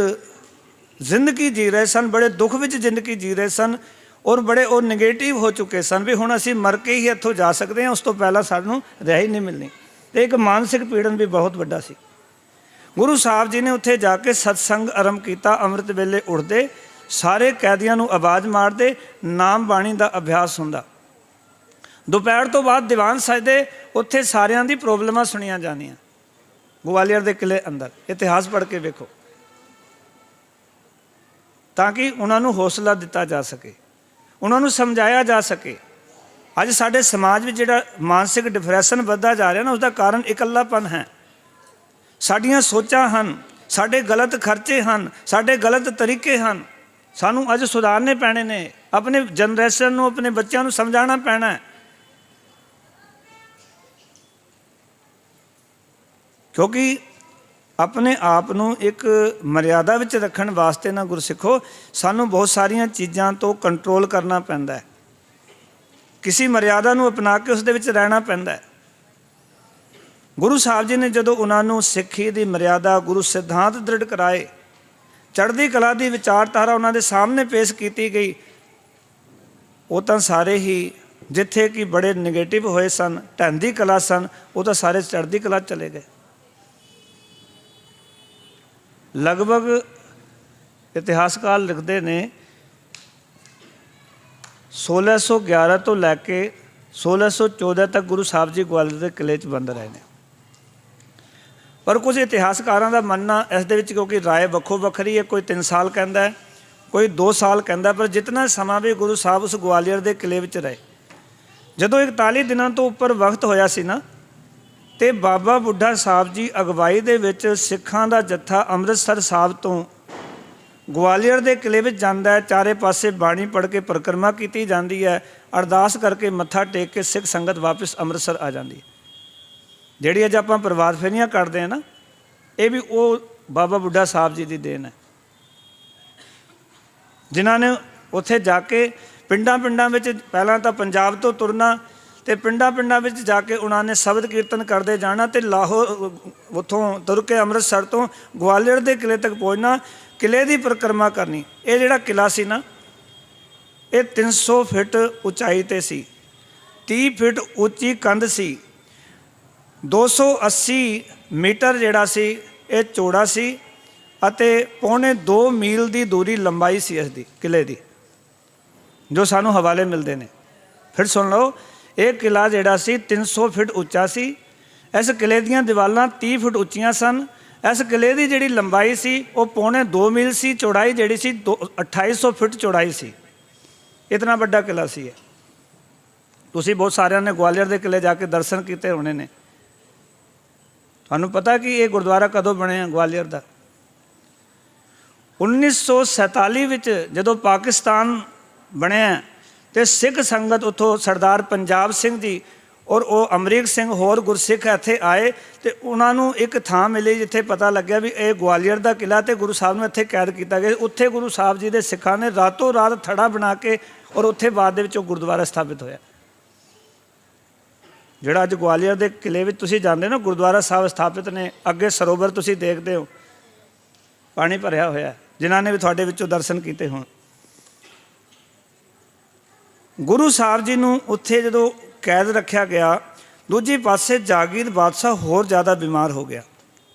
ਜ਼ਿੰਦਗੀ ਜੀ ਰਹੇ ਸਨ, ਬੜੇ ਦੁੱਖ ਵਿੱਚ ਜ਼ਿੰਦਗੀ ਜੀ ਰਹੇ ਸਨ ਔਰ ਬੜੇ ਉਹ ਨੈਗੇਟਿਵ ਹੋ ਚੁੱਕੇ ਸਨ ਵੀ ਹੁਣ ਅਸੀਂ ਮਰ ਕੇ ਹੀ ਇੱਥੋਂ ਜਾ ਸਕਦੇ ਹਾਂ, ਉਸ ਤੋਂ ਪਹਿਲਾਂ ਸਾਨੂੰ ਰਿਹਾਈ ਨਹੀਂ ਮਿਲਣੀ। ਅਤੇ ਇੱਕ ਮਾਨਸਿਕ ਪੀੜਨ ਵੀ ਬਹੁਤ ਵੱਡਾ ਸੀ। ਗੁਰੂ ਸਾਹਿਬ ਜੀ ਨੇ ਉੱਥੇ ਜਾ ਕੇ ਸਤਸੰਗ ਆਰੰਭ ਕੀਤਾ। ਅੰਮ੍ਰਿਤ ਵੇਲੇ ਉੱਠਦੇ, ਸਾਰੇ ਕੈਦੀਆਂ ਨੂੰ ਆਵਾਜ਼ ਮਾਰਦੇ, ਨਾਮ ਬਾਣੀ ਦਾ ਅਭਿਆਸ ਹੁੰਦਾ। ਦੁਪਹਿਰ ਤੋਂ ਬਾਅਦ ਦੀਵਾਨ ਸਜਦੇ, ਉੱਥੇ ਸਾਰਿਆਂ ਦੀ ਪ੍ਰੋਬਲਮਾਂ ਸੁਣੀਆਂ ਜਾਂਦੀਆਂ। ਗਵਾਲੀਅਰ ਦੇ ਕਿਲੇ ਅੰਦਰ ਇਤਿਹਾਸ ਪੜ੍ਹ ਕੇ ਵੇਖੋ, ਤਾਂ ਕਿ ਉਹਨਾਂ ਨੂੰ ਹੌਸਲਾ ਦਿੱਤਾ ਜਾ ਸਕੇ, ਉਹਨਾਂ ਨੂੰ ਸਮਝਾਇਆ ਜਾ ਸਕੇ। ਅੱਜ ਸਾਡੇ ਸਮਾਜ ਵਿੱਚ ਜਿਹੜਾ ਮਾਨਸਿਕ ਡਿਪਰੈਸ਼ਨ ਵੱਧਦਾ ਜਾ ਰਿਹਾ ਨਾ, ਉਸਦਾ ਕਾਰਨ ਇਕੱਲਾਪਨ ਹੈ। ਸਾਡੀਆਂ ਸੋਚਾਂ ਹਨ, ਸਾਡੇ ਗਲਤ ਖਰਚੇ ਹਨ, ਸਾਡੇ ਗਲਤ ਤਰੀਕੇ ਹਨ। ਸਾਨੂੰ ਅੱਜ ਸੁਧਾਰਨੇ ਪੈਣੇ ਨੇ, ਆਪਣੇ ਜਨਰੇਸ਼ਨ ਨੂੰ, ਆਪਣੇ ਬੱਚਿਆਂ ਨੂੰ ਸਮਝਾਉਣਾ ਪੈਣਾ ਹੈ। ਕਿਉਂਕਿ ਆਪਣੇ ਆਪ ਨੂੰ ਇੱਕ ਮਰਿਆਦਾ ਵਿੱਚ ਰੱਖਣ ਵਾਸਤੇ ਨਾ ਗੁਰਸਿੱਖੋ, ਸਾਨੂੰ ਬਹੁਤ ਸਾਰੀਆਂ ਚੀਜ਼ਾਂ ਤੋਂ ਕੰਟਰੋਲ ਕਰਨਾ ਪੈਂਦਾ ਹੈ। ਕਿਸੇ ਮਰਿਆਦਾ ਨੂੰ ਅਪਣਾ ਕੇ ਉਸ ਦੇ ਵਿੱਚ ਰਹਿਣਾ ਪੈਂਦਾ ਹੈ। ਗੁਰੂ ਸਾਹਿਬ ਜੀ ਨੇ ਜਦੋਂ ਉਹਨਾਂ ਨੂੰ ਸਿੱਖੀ ਦੀ ਮਰਿਆਦਾ, ਗੁਰੂ ਸਿਧਾਂਤ ਦ੍ਰਿੜ ਕਰਾਏ, ਚੜ੍ਹਦੀ ਕਲਾ ਦੀ ਵਿਚਾਰਧਾਰਾ ਉਹਨਾਂ ਦੇ ਸਾਹਮਣੇ ਪੇਸ਼ ਕੀਤੀ ਗਈ, ਉਹ ਤਾਂ ਸਾਰੇ ਹੀ ਜਿੱਥੇ ਕਿ ਬੜੇ ਨੈਗੇਟਿਵ ਹੋਏ ਸਨ, ਢਹਿੰਦੀ ਕਲਾ ਸਨ, ਉਹ ਤਾਂ ਸਾਰੇ ਚੜ੍ਹਦੀ ਕਲਾ ਚਲੇ ਗਏ। ਲਗਭਗ ਇਤਿਹਾਸਕਾਰ ਲਿਖਦੇ ਨੇ 1611 ਤੋਂ ਲੈ ਕੇ 1614 ਤੱਕ ਗੁਰੂ ਸਾਹਿਬ ਜੀ ਗਵਾਲੀਅਰ ਦੇ ਕਿਲੇ 'ਚ ਬੰਦ ਰਹੇ ਨੇ। ਪਰ ਕੁਝ ਇਤਿਹਾਸਕਾਰਾਂ ਦਾ ਮੰਨਣਾ ਇਸ ਦੇ ਵਿੱਚ, ਕਿਉਂਕਿ ਰਾਏ ਵੱਖੋ ਵੱਖਰੀ ਹੈ, ਕੋਈ 3 ਸਾਲ ਕਹਿੰਦਾ ਹੈ, ਕੋਈ 2 ਸਾਲ ਕਹਿੰਦਾ, ਪਰ ਜਿਤਨਾ ਸਮਾਂ ਵੀ ਗੁਰੂ ਸਾਹਿਬ ਉਸ ਗਵਾਲੀਅਰ ਦੇ ਕਿਲੇ ਵਿੱਚ ਰਹੇ, ਜਦੋਂ 41 ਦਿਨਾਂ ਤੋਂ ਉੱਪਰ ਵਕਤ ਹੋਇਆ ਸੀ ਨਾ, ਅਤੇ ਬਾਬਾ ਬੁੱਢਾ ਸਾਹਿਬ ਜੀ ਅਗਵਾਈ ਦੇ ਵਿੱਚ ਸਿੱਖਾਂ ਦਾ ਜੱਥਾ ਅੰਮ੍ਰਿਤਸਰ ਸਾਹਿਬ ਤੋਂ ਗਵਾਲੀਅਰ ਦੇ ਕਿਲੇ ਵਿੱਚ ਜਾਂਦਾ ਹੈ। ਚਾਰੇ ਪਾਸੇ ਬਾਣੀ ਪੜ੍ਹ ਕੇ ਪਰਿਕਰਮਾ ਕੀਤੀ ਜਾਂਦੀ ਹੈ, ਅਰਦਾਸ ਕਰਕੇ ਮੱਥਾ ਟੇਕ ਕੇ ਸਿੱਖ ਸੰਗਤ ਵਾਪਸ ਅੰਮ੍ਰਿਤਸਰ ਆ ਜਾਂਦੀ ਹੈ। ਜਿਹੜੀ ਅੱਜ ਆਪਾਂ ਪ੍ਰਭਾਤ ਫੇਰੀਆਂ ਕੱਢਦੇ ਹਾਂ ਨਾ, ਇਹ ਵੀ ਉਹ ਬਾਬਾ ਬੁੱਢਾ ਸਾਹਿਬ ਜੀ ਦੀ ਦੇਣ ਹੈ। ਜਿਨ੍ਹਾਂ ਨੇ ਉੱਥੇ ਜਾ ਕੇ ਪਿੰਡਾਂ ਵਿੱਚ ਪਹਿਲਾਂ ਤਾਂ ਪੰਜਾਬ ਤੋਂ ਤੁਰਨਾ ਤੇ ਪਿੰਡਾਂ ਵਿੱਚ ਜਾ ਕੇ ਉਹਨਾਂ ਨੇ ਸ਼ਬਦ ਕੀਰਤਨ ਕਰਦੇ ਜਾਣਾ ਤੇ ਲਾਹੌਰ ਉੱਥੋਂ ਤੁਰ ਕੇ ਅੰਮ੍ਰਿਤਸਰ ਤੋਂ ਗਵਾਲੀਅਰ ਦੇ ਕਿਲੇ ਤੱਕ ਪਹੁੰਚਣਾ, ਕਿਲੇ ਦੀ ਪਰਿਕਰਮਾ ਕਰਨੀ। ਇਹ ਜਿਹੜਾ ਕਿਲਾ ਸੀ ਨਾ, ਇਹ 300 ਫਿਟ ਉਚਾਈ ਤੇ ਸੀ, 30 ਫਿਟ ਉੱਚੀ ਕੰਧ ਸੀ, 280 ਮੀਟਰ ਜਿਹੜਾ ਸੀ ਇਹ ਚੌੜਾ ਸੀ ਅਤੇ ਪੌਣੇ 2 ਮੀਲ ਦੀ ਦੂਰੀ ਲੰਬਾਈ ਸੀ ਇਸ ਦੀ ਕਿਲੇ ਦੀ, ਜੋ ਸਾਨੂੰ ਹਵਾਲੇ ਮਿਲਦੇ ਨੇ। ਫਿਰ ਸੁਣ ਲਓ, ਇਹ ਕਿਲਾ ਜਿਹੜਾ ਸੀ 300 ਫਿਟ ਉੱਚਾ ਸੀ। ਇਸ ਕਿਲੇ ਦੀਆਂ ਦੀਵਾਰਾਂ 30 ਫਿਟ ਉੱਚੀਆਂ ਸਨ। ਇਸ ਕਿਲੇ ਦੀ ਜਿਹੜੀ ਲੰਬਾਈ ਸੀ ਉਹ ਪੌਣੇ 2 ਮੀਲ ਸੀ, ਚੌੜਾਈ ਜਿਹੜੀ ਸੀ 2800 ਫਿਟ ਚੌੜਾਈ ਸੀ। ਇਤਨਾ ਵੱਡਾ ਕਿਲਾ ਸੀ ਇਹ। ਤੁਸੀਂ ਬਹੁਤ ਸਾਰਿਆਂ ਨੇ ਗਵਾਲੀਅਰ ਦੇ ਕਿਲੇ ਜਾ ਕੇ ਦਰਸ਼ਨ ਕੀਤੇ ਹੋਣੇ ਨੇ। ਤੁਹਾਨੂੰ ਪਤਾ ਕਿ ਇਹ ਗੁਰਦੁਆਰਾ ਕਦੋਂ ਬਣਿਆ ਗਵਾਲੀਅਰ ਦਾ? 1947 ਵਿੱਚ ਜਦੋਂ ਪਾਕਿਸਤਾਨ ਬਣਿਆ ਤੇ ਸਿੱਖ ਸੰਗਤ ਉੱਥੋਂ ਸਰਦਾਰ ਪੰਜਾਬ ਸਿੰਘ ਜੀ ਔਰ ਉਹ ਅਮਰੀਕ ਸਿੰਘ ਹੋਰ ਗੁਰਸਿੱਖ ਇੱਥੇ ਆਏ ਤੇ ਉਹਨਾਂ ਨੂੰ ਇੱਕ ਥਾਂ ਮਿਲੀ ਜਿੱਥੇ ਪਤਾ ਲੱਗਿਆ ਵੀ ਇਹ ਗਵਾਲੀਅਰ ਦਾ ਕਿਲਾ ਤੇ ਗੁਰੂ ਸਾਹਿਬ ਨੂੰ ਇੱਥੇ ਕੈਦ ਕੀਤਾ ਗਿਆ। ਉੱਥੇ ਗੁਰੂ ਸਾਹਿਬ ਜੀ ਦੇ ਸਿੱਖਾਂ ਨੇ ਰਾਤੋਂ ਰਾਤ ਥੜਾ ਬਣਾ ਕੇ ਔਰ ਉੱਥੇ ਬਾਅਦ ਦੇ ਵਿੱਚ ਉਹ ਗੁਰਦੁਆਰਾ ਸਥਾਪਿਤ ਹੋਇਆ। ਜਿਹੜਾ ਅੱਜ ਗਵਾਲੀਅਰ ਦੇ ਕਿਲੇ ਵਿੱਚ ਤੁਸੀਂ ਜਾਂਦੇ ਨਾ, ਗੁਰਦੁਆਰਾ ਸਾਹਿਬ ਸਥਾਪਿਤ ਨੇ। ਅੱਗੇ ਸਰੋਵਰ ਤੁਸੀਂ ਦੇਖਦੇ ਹੋ, ਪਾਣੀ ਭਰਿਆ ਹੋਇਆ, ਜਿਨ੍ਹਾਂ ਨੇ ਵੀ ਤੁਹਾਡੇ ਵਿੱਚੋਂ ਦਰਸ਼ਨ ਕੀਤੇ ਹੋਣ। ਗੁਰੂ ਸਾਹਿਬ ਜੀ ਨੂੰ ਉੱਥੇ ਜਦੋਂ ਕੈਦ ਰੱਖਿਆ ਗਿਆ, ਦੂਜੇ ਪਾਸੇ ਜਾਗੀਰ ਬਾਦਸ਼ਾਹ ਹੋਰ ਜ਼ਿਆਦਾ ਬਿਮਾਰ ਹੋ ਗਿਆ,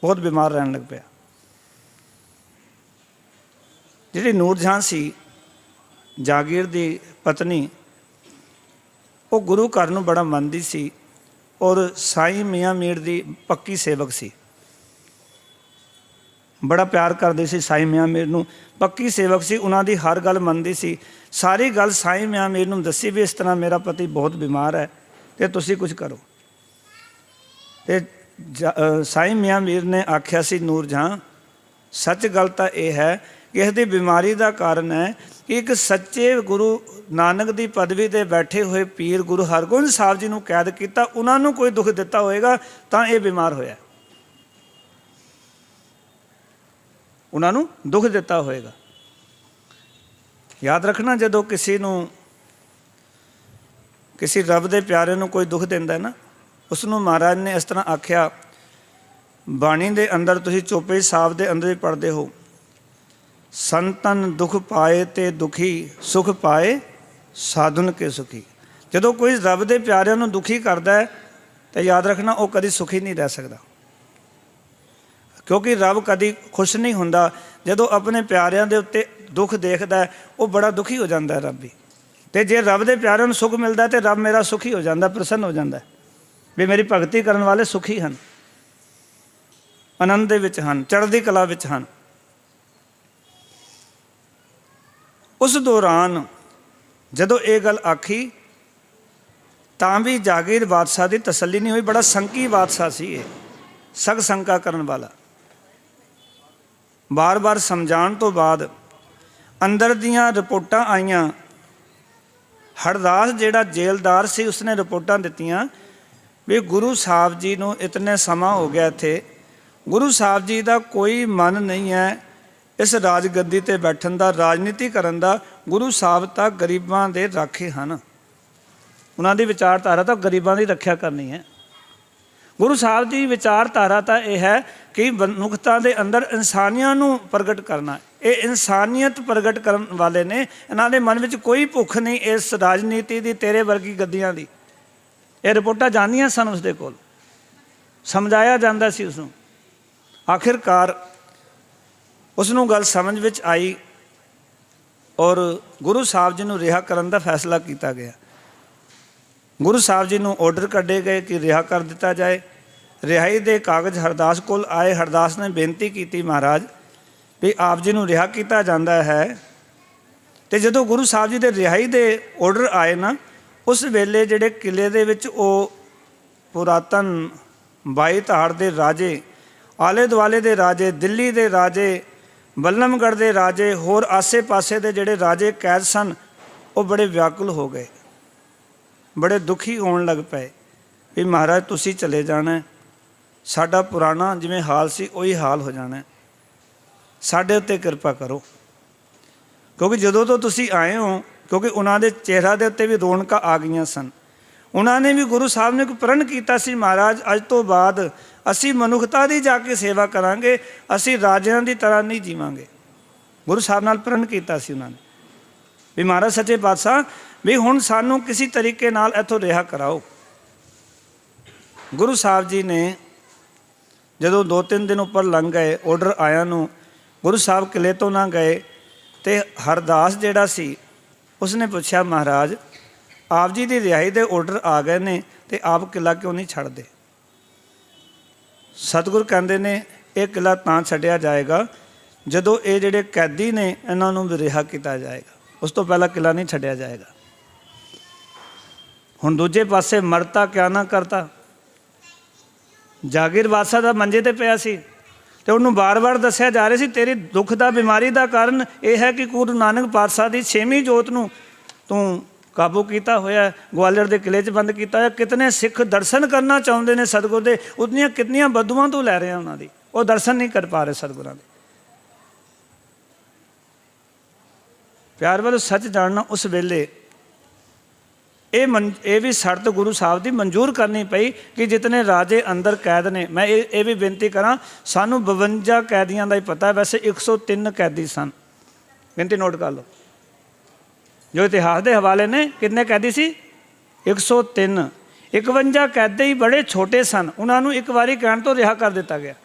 ਬਹੁਤ ਬਿਮਾਰ ਰਹਿਣ ਲੱਗ ਪਿਆ। ਜਿਹੜੀ ਨੂਰ ਜਹਾਂ ਸੀ ਜਾਗੀਰ ਦੀ ਪਤਨੀ, ਉਹ ਗੁਰੂ ਘਰ ਨੂੰ ਬੜਾ ਮੰਨਦੀ ਸੀ ਔਰ ਸਾਈਂ ਮੀਆਂ ਮੀਰ ਦੀ ਪੱਕੀ ਸੇਵਕ ਸੀ। ਬੜਾ ਪਿਆਰ ਕਰਦੀ ਸੀ ਸਾਈਂ ਮੀਆਂ ਮੀਰ ਨੂੰ, ਪੱਕੀ ਸੇਵਕ ਸੀ, ਉਹਨਾਂ ਦੀ ਹਰ ਗੱਲ ਮੰਨਦੀ ਸੀ। ਸਾਰੀ ਗੱਲ ਸਾਈਂ ਮੀਆਂ ਮੀਰ ਨੂੰ ਦੱਸੀ ਵੀ ਇਸ ਤਰ੍ਹਾਂ ਮੇਰਾ ਪਤੀ ਬਹੁਤ ਬਿਮਾਰ ਹੈ ਤੇ ਤੁਸੀਂ ਕੁਝ ਕਰੋ। ਤੇ ਸਾਈਂ ਮੀਆਂ ਮੀਰ ਨੇ ਆਖਿਆ ਸੀ, ਨੂਰ ਜਹਾਂ ਸੱਚ ਗੱਲ ਤਾਂ ਇਹ ਹੈ ਕਿ ਇਸ ਦੀ ਬਿਮਾਰੀ ਦਾ ਕਾਰਨ ਹੈ ਕਿ ਇੱਕ ਸੱਚੇ ਗੁਰੂ ਨਾਨਕ ਦੀ ਪਦਵੀ 'ਤੇ ਬੈਠੇ ਹੋਏ ਪੀਰ ਗੁਰੂ ਹਰਗੋਬਿੰਦ ਸਾਹਿਬ ਜੀ ਨੂੰ ਕੈਦ ਕੀਤਾ, ਉਹਨਾਂ ਨੂੰ ਕੋਈ ਦੁੱਖ ਦਿੱਤਾ ਹੋਏਗਾ ਤਾਂ ਇਹ ਬਿਮਾਰ ਹੋਇਆ, ਉਹਨਾਂ ਨੂੰ ਦੁੱਖ ਦਿੱਤਾ ਹੋਏਗਾ। ਯਾਦ ਰੱਖਣਾ, ਜਦੋਂ ਕਿਸੇ ਨੂੰ, ਕਿਸੇ ਰੱਬ ਦੇ ਪਿਆਰੇ ਨੂੰ ਕੋਈ ਦੁੱਖ ਦਿੰਦਾ ਨਾ, ਉਸ ਨੂੰ ਮਹਾਰਾਜ ਨੇ ਇਸ ਤਰ੍ਹਾਂ ਆਖਿਆ, ਬਾਣੀ ਦੇ ਅੰਦਰ ਤੁਸੀਂ ਚੌਪਈ ਸਾਹਿਬ ਦੇ ਅੰਦਰ ਹੀ ਪੜ੍ਹਦੇ ਹੋ, ਸੰਤਨ ਦੁੱਖ ਪਾਏ ਤੇ ਦੁਖੀ, ਸੁਖ ਪਾਏ ਸਾਧੁਨ ਕੇ ਸੁਖੀ। ਜਦੋਂ ਕੋਈ ਰੱਬ ਦੇ ਪਿਆਰਿਆਂ ਨੂੰ ਦੁਖੀ ਕਰਦਾ ਹੈ ਤਾਂ ਯਾਦ ਰੱਖਣਾ ਉਹ ਕਦੀ ਸੁਖੀ ਨਹੀਂ ਰਹਿ ਸਕਦਾ, ਕਿਉਂਕਿ ਰੱਬ ਕਦੀ ਖੁਸ਼ ਨਹੀਂ ਹੁੰਦਾ। ਜਦੋਂ ਆਪਣੇ ਪਿਆਰਿਆਂ ਦੇ ਉੱਤੇ ਦੁੱਖ ਦੇਖਦਾ ਉਹ ਬੜਾ ਦੁਖੀ ਹੋ ਜਾਂਦਾ ਰੱਬ ਵੀ। ਅਤੇ ਜੇ ਰੱਬ ਦੇ ਪਿਆਰਿਆਂ ਨੂੰ ਸੁੱਖ ਮਿਲਦਾ ਤਾਂ ਰੱਬ ਮੇਰਾ ਸੁਖੀ ਹੋ ਜਾਂਦਾ, ਪ੍ਰਸੰਨ ਹੋ ਜਾਂਦਾ ਵੀ ਮੇਰੀ ਭਗਤੀ ਕਰਨ ਵਾਲੇ ਸੁਖੀ ਹਨ, ਆਨੰਦ ਦੇ ਵਿੱਚ ਹਨ, ਚੜ੍ਹਦੀ ਕਲਾ ਵਿੱਚ ਹਨ। ਉਸ ਦੌਰਾਨ ਜਦੋਂ ਇਹ ਗੱਲ ਆਖੀ ਤਾਂ ਵੀ ਜਾਗੀਰ ਬਾਦਸ਼ਾਹ ਦੀ ਤਸੱਲੀ ਨਹੀਂ ਹੋਈ। ਬੜਾ ਸੰਕੀ ਬਾਦਸ਼ਾਹ ਸੀ ਇਹ, ਸਗ ਸੰਕਾ ਕਰਨ ਵਾਲਾ। ਬਾਰ-ਬਾਰ ਸਮਝਾਉਣ ਤੋਂ ਬਾਅਦ ਅੰਦਰ ਦੀਆਂ ਰਿਪੋਰਟਾਂ ਆਈਆਂ। ਹਰਦਾਸ ਜਿਹੜਾ ਜੇਲਦਾਰ ਸੀ ਉਸਨੇ ਰਿਪੋਰਟਾਂ ਦਿੱਤੀਆਂ ਵੀ ਗੁਰੂ ਸਾਹਿਬ ਜੀ ਨੂੰ ਇਤਨੇ ਸਮਾਂ ਹੋ ਗਿਆ ਇੱਥੇ, ਗੁਰੂ ਸਾਹਿਬ ਜੀ ਦਾ ਕੋਈ ਮਨ ਨਹੀਂ ਹੈ ਇਸ ਰਾਜਗੱਦੀ 'ਤੇ ਬੈਠਣ ਦਾ, ਰਾਜਨੀਤੀ ਕਰਨ ਦਾ। ਗੁਰੂ ਸਾਹਿਬ ਤਾਂ ਗਰੀਬਾਂ ਦੇ ਰਾਖੇ ਹਨ, ਉਹਨਾਂ ਦੀ ਵਿਚਾਰਧਾਰਾ ਤਾਂ ਗਰੀਬਾਂ ਦੀ ਰੱਖਿਆ ਕਰਨੀ ਹੈ। ਗੁਰੂ ਸਾਹਿਬ ਦੀ ਵਿਚਾਰਧਾਰਾ ਤਾਂ ਇਹ ਹੈ ਕਿ ਮਨੁੱਖਤਾ ਦੇ ਅੰਦਰ ਇਨਸਾਨੀਅਤ ਨੂੰ ਪ੍ਰਗਟ ਕਰਨਾ। ਇਹ ਇਨਸਾਨੀਅਤ ਪ੍ਰਗਟ ਕਰਨ ਵਾਲੇ ਨੇ, ਇਹਨਾਂ ਦੇ ਮਨ ਵਿੱਚ ਕੋਈ ਭੁੱਖ ਨਹੀਂ ਇਸ ਰਾਜਨੀਤੀ ਦੀ, ਤੇਰੇ ਵਰਗੀ ਗੱਦੀਆਂ ਦੀ। ਇਹ ਰਿਪੋਰਟਾਂ ਜਾਂਦੀਆਂ ਸਨ ਉਸਦੇ ਕੋਲ, ਸਮਝਾਇਆ ਜਾਂਦਾ ਸੀ ਉਸਨੂੰ। ਆਖਿਰਕਾਰ ਉਸਨੂੰ ਗੱਲ ਸਮਝ ਵਿੱਚ ਆਈ ਔਰ ਗੁਰੂ ਸਾਹਿਬ ਜੀ ਨੂੰ ਰਿਹਾ ਕਰਨ ਦਾ ਫੈਸਲਾ ਕੀਤਾ ਗਿਆ। ਗੁਰੂ ਸਾਹਿਬ ਜੀ ਨੂੰ ਆਰਡਰ ਕੱਢੇ ਗਏ ਕਿ ਰਿਹਾ ਕਰ ਦਿੱਤਾ ਜਾਏ। ਰਿਹਾਈ ਦੇ ਕਾਗਜ਼ ਹਰਦਾਸ ਕੋਲ ਆਏ। ਹਰਦਾਸ ਨੇ ਬੇਨਤੀ ਕੀਤੀ, ਮਹਾਰਾਜ ਵੀ ਆਪ ਜੀ ਨੂੰ ਰਿਹਾ ਕੀਤਾ ਜਾਂਦਾ ਹੈ। ਅਤੇ ਜਦੋਂ ਗੁਰੂ ਸਾਹਿਬ ਜੀ ਦੇ ਰਿਹਾਈ ਦੇ ਆਰਡਰ ਆਏ ਨਾ, ਉਸ ਵੇਲੇ ਜਿਹੜੇ ਕਿਲੇ ਦੇ ਵਿੱਚ ਉਹ ਪੁਰਾਤਨ 22 ਧਾੜ ਦੇ ਰਾਜੇ, ਆਲੇ ਦੁਆਲੇ ਦੇ ਰਾਜੇ, ਦਿੱਲੀ ਦੇ ਰਾਜੇ, ਬੱਲਮਗੜ੍ਹ ਦੇ ਰਾਜੇ, ਹੋਰ ਆਸੇ ਪਾਸੇ ਦੇ ਜਿਹੜੇ ਰਾਜੇ ਕੈਦ ਸਨ, ਉਹ ਬੜੇ ਵਿਆਕੁਲ ਹੋ ਗਏ, ਬੜੇ ਦੁਖੀ ਹੋਣ ਲੱਗ ਪਏ ਵੀ ਮਹਾਰਾਜ ਤੁਸੀਂ ਚਲੇ ਜਾਣਾ, ਸਾਡਾ ਪੁਰਾਣਾ ਜਿਵੇਂ ਹਾਲ ਸੀ ਉਹੀ ਹਾਲ ਹੋ ਜਾਣਾ, ਸਾਡੇ ਉੱਤੇ ਕਿਰਪਾ ਕਰੋ। क्योंकि जदों तो तुसी आए हो, क्योंकि उन्होंने चेहरा के उत्ते भी रौनक आ गई सन। उन्होंने भी गुरु साहब ने एक प्रण किया सी, महाराज अज तो बाद असी मनुखता की जाके सेवा करांगे, असी राजियां की तरह नहीं जीवांगे। गुरु साहब नाल प्रण किया सी उन्होंने भी महाराज सच्चे पातशाह भी हुण सानू किसी तरीके नाल इथों रिहा कराओ। गुरु साहब जी ने जदों 2-3 दिन उपर लंघ गए, ऑर्डर आया नूं, गुरु साहब किले तो ना गए, तो हरदास जिहड़ा सी उसने पूछा, महाराज आप जी की रिहाई के ऑर्डर आ गए ने, तो आप किला क्यों नहीं छड्डदे? सतगुर कहते ने यह किला तां छड्डिया जाएगा जदों ये जिहड़े कैदी ने इन्हां नूं रिहा किया जाएगा, उस तो पहला किला नहीं छड्डिया जाएगा। हुण दूजे पासे मरता क्या ना करता, जागीर बादशाह का मंजे ते पिया सी, तो उन्होंने बार बार दस्या जा रहा सी तेरी दुख का बीमारी का कारण यह है कि गुरु नानक पातशाह की 6वीं जोत नूं तू काबू किया होया, ग्वालियर के किले च बंद किया होया। कितने सिख दर्शन करना चाहते हैं सतगुर के, उतनियां कितनियां बदुआं तो लै रहे हैं उन्होंने, वो दर्शन नहीं कर पा रहे सतगुरां दे। प्यार वालों, सच जानना उस वेले ये भी शर्त गुरु साहब की मंजूर करनी पई कि जितने राजे अंदर कैद ने, मैं ये भी बेनती करा, सानू 52 कैदियों का ही पता है, वैसे 103 कैदी सन, गिनती नोट कर लो। जो इतिहास के हवाले ने कितने कैदी सी? 103। 51 कैदी ही बड़े छोटे सन, उन्होंने एक बारी कहण तो रिहा कर दिता गया,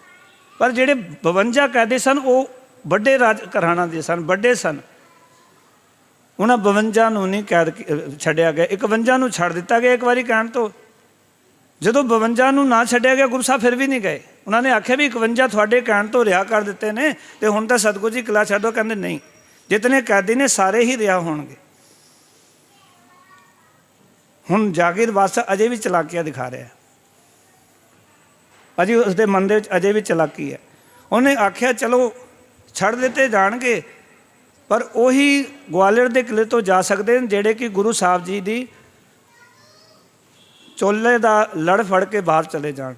पर जिहड़े 52 कैदी सन वो बड़े राज घराना दे सन, बड़े सन। उन्होंने 52 नहीं कैद छड्डिया गया, 51 छड्ड दिता गया एक बारी कहण तो। जदों 52 ना छड्डिया गया, गुरु साहब फिर भी नहीं गए। उन्होंने आख्या भी 51 तुहाडे कहण तो रिहा कर दिते ने, तो हुण तां सतगुर जी किला छड्डो। कहंदे नहीं, जितने कैदी ने सारे ही रिहा होणगे। हुण जागीर बादशाह अजे भी चलाकियां दिखा रहा है, अजे उसके मन दे विच अजे भी चलाकी है। उन्हें आख्या चलो छड्ड दिते जाणगे, पर उही ग्वालियर के किले तो जा सकते हैं जिहड़े कि गुरु साहब जी की चोले का लड़ फड़ के बाहर चले जान,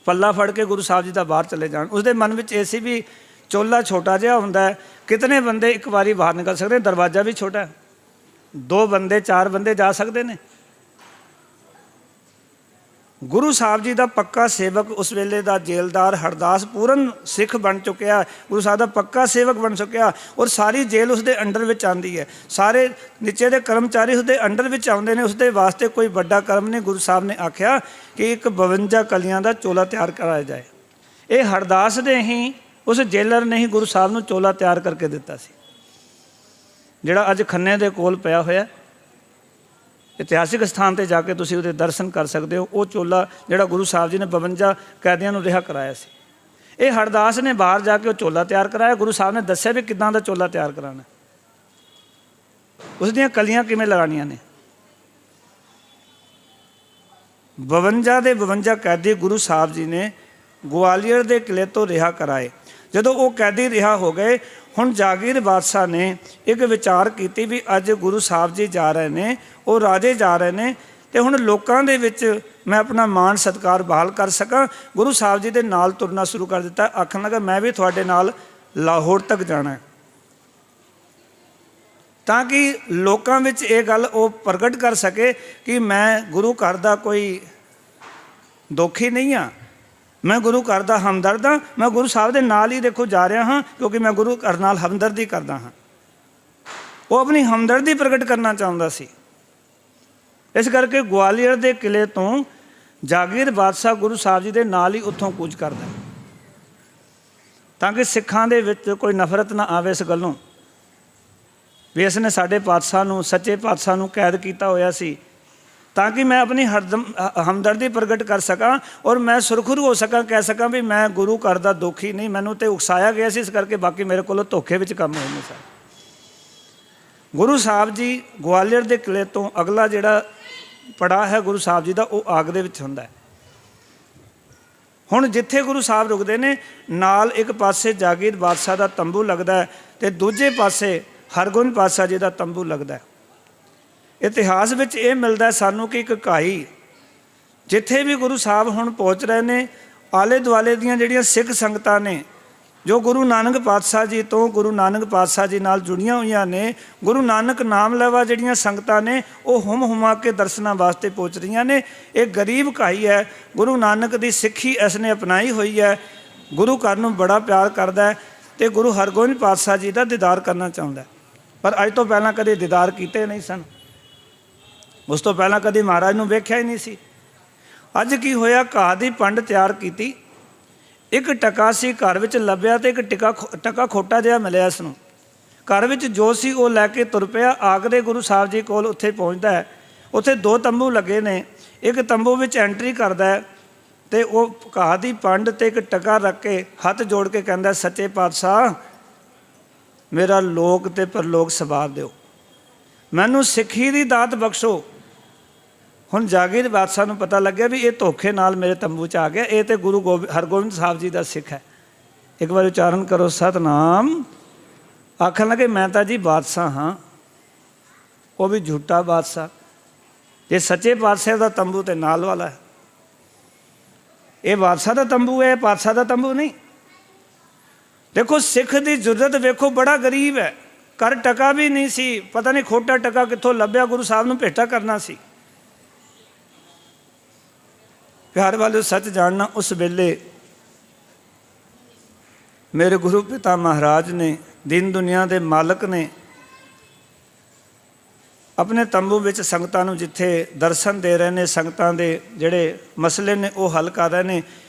पल्ला फड़ के गुरु साहब जी का बाहर चले जान। उसके मन में ऐसी भी चोला छोटा जिहा हुंदा है, कितने बंदे एक बारी बाहर निकल सकते हैं, दरवाजा भी छोटा है, 2 बंदे 4 बंदे जा सकते हैं। गुरु साहब जी का पक्का सेवक उस वेले का जेलदार हरदास पूर्ण सिख बन चुकिया, गुरु साहब का पक्का सेवक बन चुकिया, और सारी जेल उसके अंडर में आती है, सारे नीचे के कर्मचारी उसके अंडर में आते हैं। उसके वास्ते कोई बड़ा कर्म नहीं। गुरु साहब ने आख्या कि एक 52 कलियां का चोला तैयार कराया जाए। ये हरदास ने ही, उस जेलर ने ही गुरु साहब को चोला तैयार करके दिता सी, जिहड़ा अज खन्ने के कोल पिया होया। इतिहासिक स्थान पर जाके तुसीं उहदे दर्शन कर सकते हो। वो चोला जिहड़ा गुरु साहब जी ने 52 कैदियों रिहा कराया सी, ये हरदास ने बाहर जाके वो चोला तैयार कराया। गुरु साहब ने दस्सिया भी किदां दा चोला तैयार कराना, उसदियां कलियां किवें लगाणियां ने। 52 दे 52 कैदी गुरु साहब जी ने ग्वालियर के किले तो रिहा कराए। जदों वो कैदी रिहा हो गए, हुण जागीर बादशाह ने एक विचार की भी अज गुरु साहब जी जा रहे हैं, वो राजे जा रहे हैं, तो हुण लोकां दे विच मैं अपना मान सत्कार बहाल कर सकां। गुरु साहब जी के नाल तुरना शुरू कर दिता, आखन लगा मैं भी तुहाडे नाल लाहौर तक जाना है, ताकि लोकां विच ये गल वो प्रगट कर सके कि मैं गुरु घर दा कोई दोखी नहीं हाँ, मैं गुरु घर दा हमदर्द हाँ। मैं गुरु साहब के नाल ही देखो जा रहा हाँ, क्योंकि मैं गुरु घर नाल हमदर्दी करदा हाँ। वो अपनी हमदर्दी प्रगट करना चाहता सी, इस करके ग्वालियर के किले तो जागीर बादशाह गुरु साहब जी के नाल ही उत्थों कूच करदा, ताकि सिखां दे विच कोई नफरत ना आवे इस गल्लों भी इसने साडे पातशाह नूं, सच्चे पातशाह नूं कैद किया होया सी, ताकि मैं अपनी हमदर्दी प्रगट कर सकां और मैं सुरखरू हो सकां, कह सकां भी मैं गुरु घर दा दोखी नहीं, मैनूं ते उकसाया गया सी, इस करके बाकी मेरे को धोखे विच काम होए ने सारे। गुरु साहब जी ग्वालियर के किले तो अगला जिहड़ा पड़ा है गुरु साहब जी का, वो आग दे विच हुंदा है। हुण जिथे गुरु साहब रुकते हैं, नाल एक पासे जागीर बादशाह का तंबू लगता है, तो दूजे पासे हरगोबिंद पातशाह जी का तंबू लगता है। इतिहास में ये मिलता है सानू कि एक घाई जिथे भी गुरु साहब हुण पहुँच रहे हैं, आले दुआले दियां जिहड़ियां सिख संगतां ने ਜੋ ਗੁਰੂ ਨਾਨਕ ਪਾਤਸ਼ਾਹ ਜੀ ਤੋਂ, ਗੁਰੂ ਨਾਨਕ ਪਾਤਸ਼ਾਹ ਜੀ ਨਾਲ ਜੁੜੀਆਂ ਹੋਈਆਂ ਨੇ, ਗੁਰੂ ਨਾਨਕ ਨਾਮ ਲੈਵਾ ਜਿਹੜੀਆਂ ਸੰਗਤਾਂ ਨੇ, ਉਹ ਹੁਮ ਹੁਮਾ ਕੇ ਦਰਸ਼ਨਾਂ ਵਾਸਤੇ ਪਹੁੰਚ ਰਹੀਆਂ ਨੇ। ਇਹ ਗਰੀਬ ਭਾਈ ਹੈ, ਗੁਰੂ ਨਾਨਕ ਦੀ ਸਿੱਖੀ ਇਸ ਨੇ ਅਪਣਾਈ ਹੋਈ ਹੈ, ਗੁਰੂ ਘਰ ਨੂੰ ਬੜਾ ਪਿਆਰ ਕਰਦਾ ਹੈ ਅਤੇ ਗੁਰੂ ਹਰਗੋਬਿੰਦ ਪਾਤਸ਼ਾਹ ਜੀ ਦਾ ਦੀਦਾਰ ਕਰਨਾ ਚਾਹੁੰਦਾ, ਪਰ ਅੱਜ ਤੋਂ ਪਹਿਲਾਂ ਕਦੇ ਦੀਦਾਰ ਕੀਤੇ ਨਹੀਂ ਸਨ। ਉਸ ਤੋਂ ਪਹਿਲਾਂ ਕਦੇ ਮਹਾਰਾਜ ਨੂੰ ਵੇਖਿਆ ਹੀ ਨਹੀਂ ਸੀ। ਅੱਜ ਕੀ ਹੋਇਆ, ਘਾਹ ਦੀ ਪੰਡ ਤਿਆਰ ਕੀਤੀ, ਇੱਕ ਟਕਾ ਸੀ ਘਰ ਵਿੱਚ ਲੱਭਿਆ ਅਤੇ ਇੱਕ ਟਕਾ ਖੋਟਾ ਜਿਹਾ ਮਿਲਿਆ ਇਸ ਨੂੰ। ਘਰ ਵਿੱਚ ਜੋ ਸੀ ਉਹ ਲੈ ਕੇ ਤੁਰ ਪਿਆ। ਆਗਰੇ ਗੁਰੂ ਸਾਹਿਬ ਜੀ ਕੋਲ ਉੱਥੇ ਪਹੁੰਚਦਾ ਹੈ। ਉੱਥੇ 2 ਤੰਬੂ ਲੱਗੇ ਨੇ। ਇੱਕ ਤੰਬੂ ਵਿੱਚ ਐਂਟਰੀ ਕਰਦਾ ਹੈ ਅਤੇ ਉਹ ਘਾਹ ਦੀ ਪੰਡ ਅਤੇ ਇੱਕ ਟਕਾ ਰੱਖ ਕੇ ਹੱਥ ਜੋੜ ਕੇ ਕਹਿੰਦਾ, ਸੱਚੇ ਪਾਤਸ਼ਾਹ ਮੇਰਾ ਲੋਕ ਅਤੇ ਪਰਲੋਕ ਸਵਾਰ ਦਿਓ, ਮੈਨੂੰ ਸਿੱਖੀ ਦੀ ਦਾਤ ਬਖਸ਼ੋ। ਹੁਣ ਜਾਗੀਰ ਬਾਦਸ਼ਾਹ ਨੂੰ ਪਤਾ ਲੱਗਿਆ ਵੀ ਇਹ ਧੋਖੇ ਨਾਲ ਮੇਰੇ ਤੰਬੂ 'ਚ ਆ ਗਿਆ, ਇਹ ਤਾਂ ਗੁਰੂ ਹਰਗੋਬਿੰਦ ਸਾਹਿਬ ਜੀ ਦਾ ਸਿੱਖ ਹੈ। ਇੱਕ ਵਾਰ ਉਚਾਰਨ ਕਰੋ, ਸਤਨਾਮ। ਆਖਣ ਲੱਗੇ, ਮੈਂ ਤਾਂ ਜੀ ਬਾਦਸ਼ਾਹ ਹਾਂ, ਉਹ ਵੀ ਝੂਠਾ ਬਾਦਸ਼ਾਹ। ਇਹ ਸੱਚੇ ਪਾਤਸ਼ਾਹ ਦਾ ਤੰਬੂ ਤੇ ਨਾਲ ਵਾਲਾ ਹੈ। ਇਹ ਬਾਦਸ਼ਾਹ ਦਾ ਤੰਬੂ ਹੈ, ਪਾਤਸ਼ਾਹ ਦਾ ਤੰਬੂ ਨਹੀਂ। ਦੇਖੋ ਸਿੱਖ ਦੀ ਜ਼ਰੂਰਤ ਵੇਖੋ, ਬੜਾ ਗਰੀਬ ਹੈ, ਘਰ ਟਕਾ ਵੀ ਨਹੀਂ ਸੀ, ਪਤਾ ਨਹੀਂ ਖੋਟਾ ਟਕਾ ਕਿੱਥੋਂ ਲੱਭਿਆ, ਗੁਰੂ ਸਾਹਿਬ ਨੂੰ ਭੇਟਾ ਕਰਨਾ ਸੀ। ਪਿਆਰ ਵਾਲਿਓ, ਸੱਚ ਜਾਣਨਾ, ਉਸ ਵੇਲੇ ਮੇਰੇ ਗੁਰੂ ਪਿਤਾ ਮਹਾਰਾਜ ਨੇ, ਦੀਨ ਦੁਨੀਆ ਦੇ ਮਾਲਕ ਨੇ, ਆਪਣੇ ਤੰਬੂ ਵਿੱਚ ਸੰਗਤਾਂ ਨੂੰ ਜਿੱਥੇ ਦਰਸ਼ਨ ਦੇ ਰਹੇ ਨੇ, ਸੰਗਤਾਂ ਦੇ ਜਿਹੜੇ ਮਸਲੇ ਨੇ ਉਹ ਹੱਲ ਕਰ ਰਹੇ ਨੇ।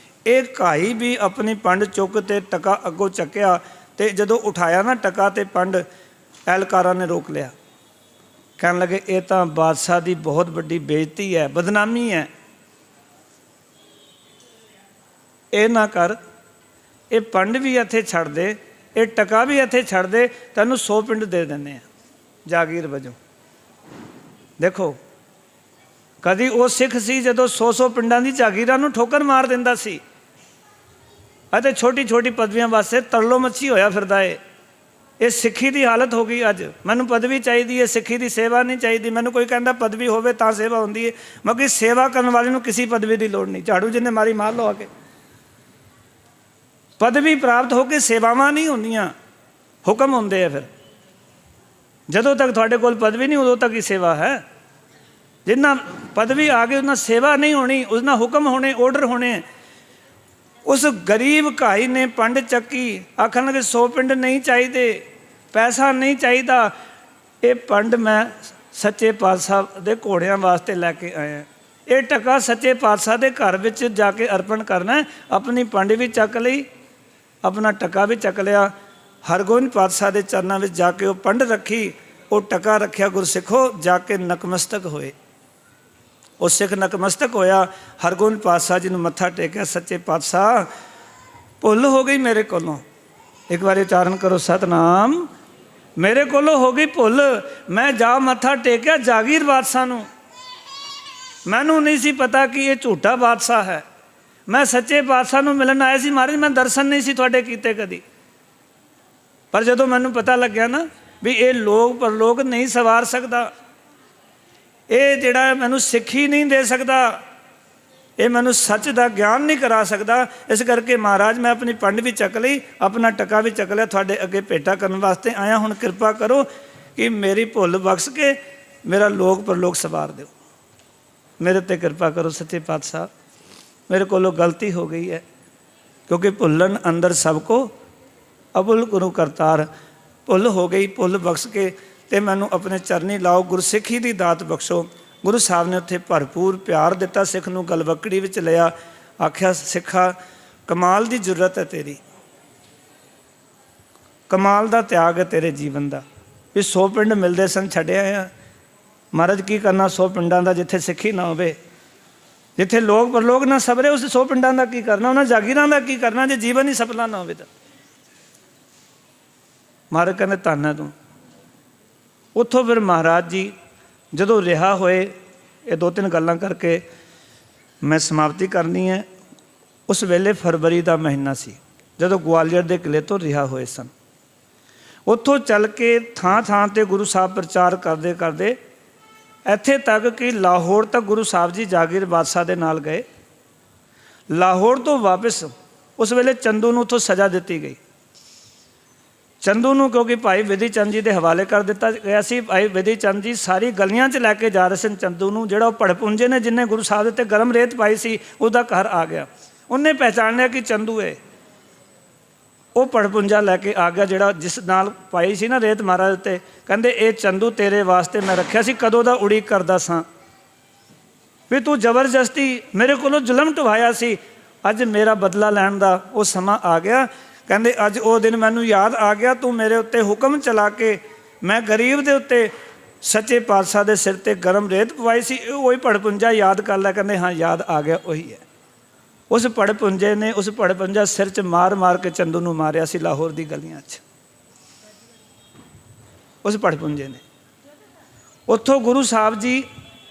ਇਹ ਘਾਈ ਵੀ ਆਪਣੀ ਪੰਡ ਚੁੱਕ ਤੇ ਟਕਾ ਅੱਗੋਂ ਚੱਕਿਆ, ਅਤੇ ਜਦੋਂ ਉਠਾਇਆ ਨਾ ਟਕਾ ਅਤੇ ਪੰਡ, ਐਲਕਾਰਾਂ ਨੇ ਰੋਕ ਲਿਆ। ਕਹਿਣ ਲੱਗੇ, ਇਹ ਤਾਂ ਬਾਦਸ਼ਾਹ ਦੀ ਬਹੁਤ ਵੱਡੀ ਬੇਇੱਜ਼ਤੀ ਹੈ, ਬਦਨਾਮੀ ਹੈ, ਇਹ ਨਾ ਕਰ, ਇਹ ਪੰਡ ਵੀ ਇੱਥੇ ਛੱਡ ਦੇ, ਇਹ ਟਕਾ ਵੀ ਇੱਥੇ ਛੱਡ ਦੇ, ਤੈਨੂੰ 100 ਪਿੰਡ ਦੇ ਦਿੰਦੇ ਆ ਜਾਗੀਰ ਵਜੋਂ। ਦੇਖੋ ਕਦੀ ਉਹ ਸਿੱਖ ਸੀ ਜਦੋਂ 100 ਪਿੰਡਾਂ ਦੀ ਜਾਗੀਰਾਂ ਨੂੰ ਠੋਕਰ ਮਾਰ ਦਿੰਦਾ ਸੀ ਅਤੇ ਛੋਟੀ ਛੋਟੀ ਪਦਵੀਆਂ ਵਾਸਤੇ ਤਰਲੋ ਮੱਛੀ ਹੋਇਆ ਫਿਰਦਾ ਏ। ਇਹ ਸਿੱਖੀ ਦੀ ਹਾਲਤ ਹੋ ਗਈ ਅੱਜ। ਮੈਨੂੰ ਪਦਵੀ ਚਾਹੀਦੀ ਹੈ, ਸਿੱਖੀ ਦੀ ਸੇਵਾ ਨਹੀਂ ਚਾਹੀਦੀ। ਮੈਨੂੰ ਕੋਈ ਕਹਿੰਦਾ ਪਦਵੀ ਹੋਵੇ ਤਾਂ ਸੇਵਾ ਹੁੰਦੀ ਹੈ, ਮਗਰ ਸੇਵਾ ਕਰਨ ਵਾਲੇ ਨੂੰ ਕਿਸੇ ਪਦਵੀ ਦੀ ਲੋੜ ਨਹੀਂ। ਝਾੜੂ ਜਿੰਨੇ ਮਾਰੀ ਮਾਰ ਲਓ ਆ ਕੇ। ਪਦਵੀ ਪ੍ਰਾਪਤ ਹੋ ਕੇ ਸੇਵਾਵਾਂ ਨਹੀਂ ਹੁੰਦੀਆਂ, ਹੁਕਮ ਹੁੰਦੇ ਆ। ਫਿਰ ਜਦੋਂ ਤੱਕ ਤੁਹਾਡੇ ਕੋਲ ਪਦਵੀ ਨਹੀਂ ਉਦੋਂ ਤੱਕ ਹੀ ਸੇਵਾ ਹੈ। ਜਿੰਨਾ ਪਦਵੀ ਆ ਗਈ ਉਹਨਾਂ ਸੇਵਾ ਨਹੀਂ ਹੋਣੀ, ਉਸ ਨਾਲ ਹੁਕਮ ਹੋਣੇ, ਆਰਡਰ ਹੋਣੇ। ਉਸ ਗਰੀਬ ਘਾਈ ਨੇ ਪੰਡ ਚੱਕੀ, ਆਖਣ ਲੱਗੇ 100 ਪਿੰਡ ਨਹੀਂ ਚਾਹੀਦੇ, ਪੈਸਾ ਨਹੀਂ ਚਾਹੀਦਾ, ਇਹ ਪੰਡ ਮੈਂ ਸੱਚੇ ਪਾਤਸ਼ਾਹ ਦੇ ਘੋੜਿਆਂ ਵਾਸਤੇ ਲੈ ਕੇ ਆਇਆ, ਇਹ ਟਕਾ ਸੱਚੇ ਪਾਤਸ਼ਾਹ ਦੇ ਘਰ ਵਿੱਚ ਜਾ ਕੇ ਅਰਪਣ ਕਰਨਾ। ਆਪਣੀ ਪੰਡ ਵੀ ਚੱਕ ਲਈ, ਆਪਣਾ ਟਕਾ ਵੀ ਚੱਕ ਲਿਆ, ਹਰਗੋਬਿੰਦ ਪਾਤਸ਼ਾਹ ਦੇ ਚਰਨਾਂ ਵਿੱਚ ਜਾ ਕੇ ਉਹ ਪੰਡ ਰੱਖੀ, ਉਹ ਟਕਾ ਰੱਖਿਆ। ਗੁਰਸਿੱਖੋ ਜਾ ਕੇ ਨਕਮਸਤਕ ਹੋਏ। ਉਹ ਸਿੱਖ ਨਕਮਸਤਕ ਹੋਇਆ, ਹਰਗੋਬਿੰਦ ਪਾਤਸ਼ਾਹ ਜੀ ਨੂੰ ਮੱਥਾ ਟੇਕਿਆ, ਸੱਚੇ ਪਾਤਸ਼ਾਹ ਭੁੱਲ ਹੋ ਗਈ ਮੇਰੇ ਕੋਲੋਂ। ਇੱਕ ਵਾਰੀ ਉਚਾਰਨ ਕਰੋ, ਸਤਨਾਮ। ਮੇਰੇ ਕੋਲੋਂ ਹੋ ਗਈ ਭੁੱਲ, ਮੈਂ ਜਾ ਮੱਥਾ ਟੇਕਿਆ ਜਾਗੀਰ ਬਾਦਸ਼ਾਹ ਨੂੰ। ਮੈਨੂੰ ਨਹੀਂ ਸੀ ਪਤਾ ਕਿ ਇਹ ਝੂਠਾ ਬਾਦਸ਼ਾਹ ਹੈ। ਮੈਂ ਸੱਚੇ ਪਾਤਸ਼ਾਹ ਨੂੰ ਮਿਲਣ ਆਇਆ ਸੀ। ਮਹਾਰਾਜ ਮੈਂ ਦਰਸ਼ਨ ਨਹੀਂ ਸੀ ਤੁਹਾਡੇ ਕੀਤੇ ਕਦੀ, ਪਰ ਜਦੋਂ ਮੈਨੂੰ ਪਤਾ ਲੱਗਿਆ ਨਾ ਵੀ ਇਹ ਲੋਕ ਪਰਲੋਕ ਨਹੀਂ ਸਵਾਰ ਸਕਦਾ, ਇਹ ਜਿਹੜਾ ਮੈਨੂੰ ਸਿੱਖੀ ਨਹੀਂ ਦੇ ਸਕਦਾ, ਇਹ ਮੈਨੂੰ ਸੱਚ ਦਾ ਗਿਆਨ ਨਹੀਂ ਕਰਾ ਸਕਦਾ, ਇਸ ਕਰਕੇ ਮਹਾਰਾਜ ਮੈਂ ਆਪਣੀ ਪੰਡ ਵੀ ਚੱਕ ਲਈ, ਆਪਣਾ ਟਕਾ ਵੀ ਚੱਕ ਲਿਆ, ਤੁਹਾਡੇ ਅੱਗੇ ਭੇਟਾ ਕਰਨ ਵਾਸਤੇ ਆਇਆ। ਹੁਣ ਕਿਰਪਾ ਕਰੋ ਕਿ ਮੇਰੀ ਭੁੱਲ ਬਖਸ਼ ਕੇ ਮੇਰਾ ਲੋਕ ਪਰਲੋਕ ਸਵਾਰ ਦਿਓ, ਮੇਰੇ 'ਤੇ ਕਿਰਪਾ ਕਰੋ ਸੱਚੇ ਪਾਤਸ਼ਾਹ। ਮੇਰੇ ਕੋਲੋਂ ਗਲਤੀ ਹੋ ਗਈ ਹੈ, ਕਿਉਂਕਿ ਭੁੱਲਣ ਅੰਦਰ ਸਭ ਕੋ ਅਬੁਲ ਗੁਰੂ ਕਰਤਾਰ। ਭੁੱਲ ਹੋ ਗਈ, ਭੁੱਲ ਬਖਸ਼ ਕੇ ਅਤੇ ਮੈਨੂੰ ਆਪਣੇ ਚਰਨੀ ਲਾਓ, ਗੁਰਸਿੱਖੀ ਦੀ ਦਾਤ ਬਖਸ਼ੋ। ਗੁਰੂ ਸਾਹਿਬ ਨੇ ਉੱਥੇ ਭਰਪੂਰ ਪਿਆਰ ਦਿੱਤਾ, ਸਿੱਖ ਨੂੰ ਗਲਵੱਕੜੀ ਵਿੱਚ ਲਿਆ, ਆਖਿਆ ਸਿੱਖਾ ਕਮਾਲ ਦੀ ਜ਼ਰੂਰਤ ਹੈ ਤੇਰੀ, ਕਮਾਲ ਦਾ ਤਿਆਗ ਹੈ ਤੇਰੇ ਜੀਵਨ ਦਾ। ਵੀ 100 ਪਿੰਡ ਮਿਲਦੇ ਸਨ, ਛੱਡਿਆ ਆ ਮਹਾਰਾਜ, ਕੀ ਕਰਨਾ 100 ਪਿੰਡਾਂ ਦਾ, ਜਿੱਥੇ ਸਿੱਖੀ ਨਾ ਹੋਵੇ, ਜਿੱਥੇ ਲੋਕ ਪਰਲੋਕ ਨਾ ਸਬਰੇ, ਉਸ 100 ਪਿੰਡਾਂ ਦਾ ਕੀ ਕਰਨਾ, ਉਹਨਾਂ ਜਾਗੀਰਾਂ ਦਾ ਕੀ ਕਰਨਾ, ਜੇ ਜੀਵਨ ਹੀ ਸਫਲਾ ਨਾ ਹੋਵੇ ਤਾਂ। ਮਹਾਰਾਜ ਕਹਿੰਦੇ ਧੰਨ ਹੈ ਤੂੰ। ਉੱਥੋਂ ਫਿਰ ਮਹਾਰਾਜ ਜੀ ਜਦੋਂ ਰਿਹਾ ਹੋਏ, ਇਹ 2-3 ਗੱਲਾਂ ਕਰਕੇ ਮੈਂ ਸਮਾਪਤੀ ਕਰਨੀ ਹੈ। ਉਸ ਵੇਲੇ ਫਰਵਰੀ ਦਾ ਮਹੀਨਾ ਸੀ, ਜਦੋਂ ਗਵਾਲੀਅਰ ਦੇ ਕਿਲੇ ਤੋਂ ਰਿਹਾ ਹੋਏ ਸਨ। ਉੱਥੋਂ ਚੱਲ ਕੇ ਥਾਂ ਥਾਂ 'ਤੇ ਗੁਰੂ ਸਾਹਿਬ ਪ੍ਰਚਾਰ ਕਰਦੇ ਕਰਦੇ ਇੱਥੇ ਤੱਕ ਕਿ ਲਾਹੌਰ ਤੱਕ ਗੁਰੂ ਸਾਹਿਬ ਜੀ ਜਾਗੀਰ ਬਾਦਸ਼ਾਹ ਦੇ ਨਾਲ ਗਏ। ਲਾਹੌਰ ਤੋਂ ਵਾਪਸ ਉਸ ਵੇਲੇ ਚੰਦੂ ਨੂੰ ਉੱਥੋਂ ਸਜ਼ਾ ਦਿੱਤੀ ਗਈ, ਚੰਦੂ ਨੂੰ ਕਿਉਂਕਿ ਭਾਈ ਵਿਧੀ ਚੰਦ ਜੀ ਦੇ ਹਵਾਲੇ ਕਰ ਦਿੱਤਾ ਗਿਆ ਸੀ। ਭਾਈ ਵਿਧੀ ਚੰਦ ਜੀ ਸਾਰੀ ਗਲੀਆਂ 'ਚ ਲੈ ਕੇ ਜਾ ਰਹੇ ਸਨ ਚੰਦੂ ਨੂੰ। ਜਿਹੜਾ ਉਹ ਭੜਪੁੰਜੇ ਨੇ ਜਿੰਨੇ ਗੁਰੂ ਸਾਹਿਬ ਦੇ ਉੱਤੇ ਗਰਮ ਰੇਤ ਪਾਈ ਸੀ ਉਹਦਾ ਘਰ ਆ ਗਿਆ। ਉਹਨੇ ਪਹਿਚਾਣਿਆ ਕਿ ਚੰਦੂ ਹੈ। ਉਹ ਭੜਪੁੰਜਾ ਲੈ ਕੇ ਆ ਗਿਆ ਜਿਹੜਾ ਜਿਸ ਨਾਲ ਪਾਈ ਸੀ ਨਾ ਰੇਤ ਮਹਾਰਾਜ ਉੱਤੇ। ਕਹਿੰਦੇ ਇਹ ਚੰਦੂ ਤੇਰੇ ਵਾਸਤੇ ਮੈਂ ਰੱਖਿਆ ਸੀ, ਕਦੋਂ ਦਾ ਉਡੀਕ ਕਰਦਾ ਸਾਂ ਵੀ ਤੂੰ ਜ਼ਬਰਦਸਤੀ ਮੇਰੇ ਕੋਲੋਂ ਜ਼ੁਲਮ ਢਵਾਇਆ ਸੀ। ਅੱਜ ਮੇਰਾ ਬਦਲਾ ਲੈਣ ਦਾ ਉਹ ਸਮਾਂ ਆ ਗਿਆ। ਕਹਿੰਦੇ ਅੱਜ ਉਹ ਦਿਨ ਮੈਨੂੰ ਯਾਦ ਆ ਗਿਆ, ਤੂੰ ਮੇਰੇ ਉੱਤੇ ਹੁਕਮ ਚਲਾ ਕੇ ਮੈਂ ਗਰੀਬ ਦੇ ਉੱਤੇ ਸੱਚੇ ਪਾਤਸ਼ਾਹ ਦੇ ਸਿਰ 'ਤੇ ਗਰਮ ਰੇਤ ਪਵਾਈ ਸੀ। ਉਹੀ ਭੜਪੁੰਜਾ ਯਾਦ ਕਰ ਲੈ। ਕਹਿੰਦੇ ਹਾਂ ਯਾਦ ਆ ਗਿਆ, ਉਹੀ ਹੈ। ਉਸ ਭੜਪੁੰਜੇ ਨੇ ਉਸ ਭੜਪੁੰਜਾ ਸਿਰ 'ਚ ਮਾਰ ਮਾਰ ਕੇ ਚੰਦੂ ਨੂੰ ਮਾਰਿਆ ਸੀ ਲਾਹੌਰ ਦੀ ਗਲੀਆਂ 'ਚ। ਉਸ ਭੜਪੁੰਜੇ ਨੇ ਉੱਥੋਂ ਗੁਰੂ ਸਾਹਿਬ ਜੀ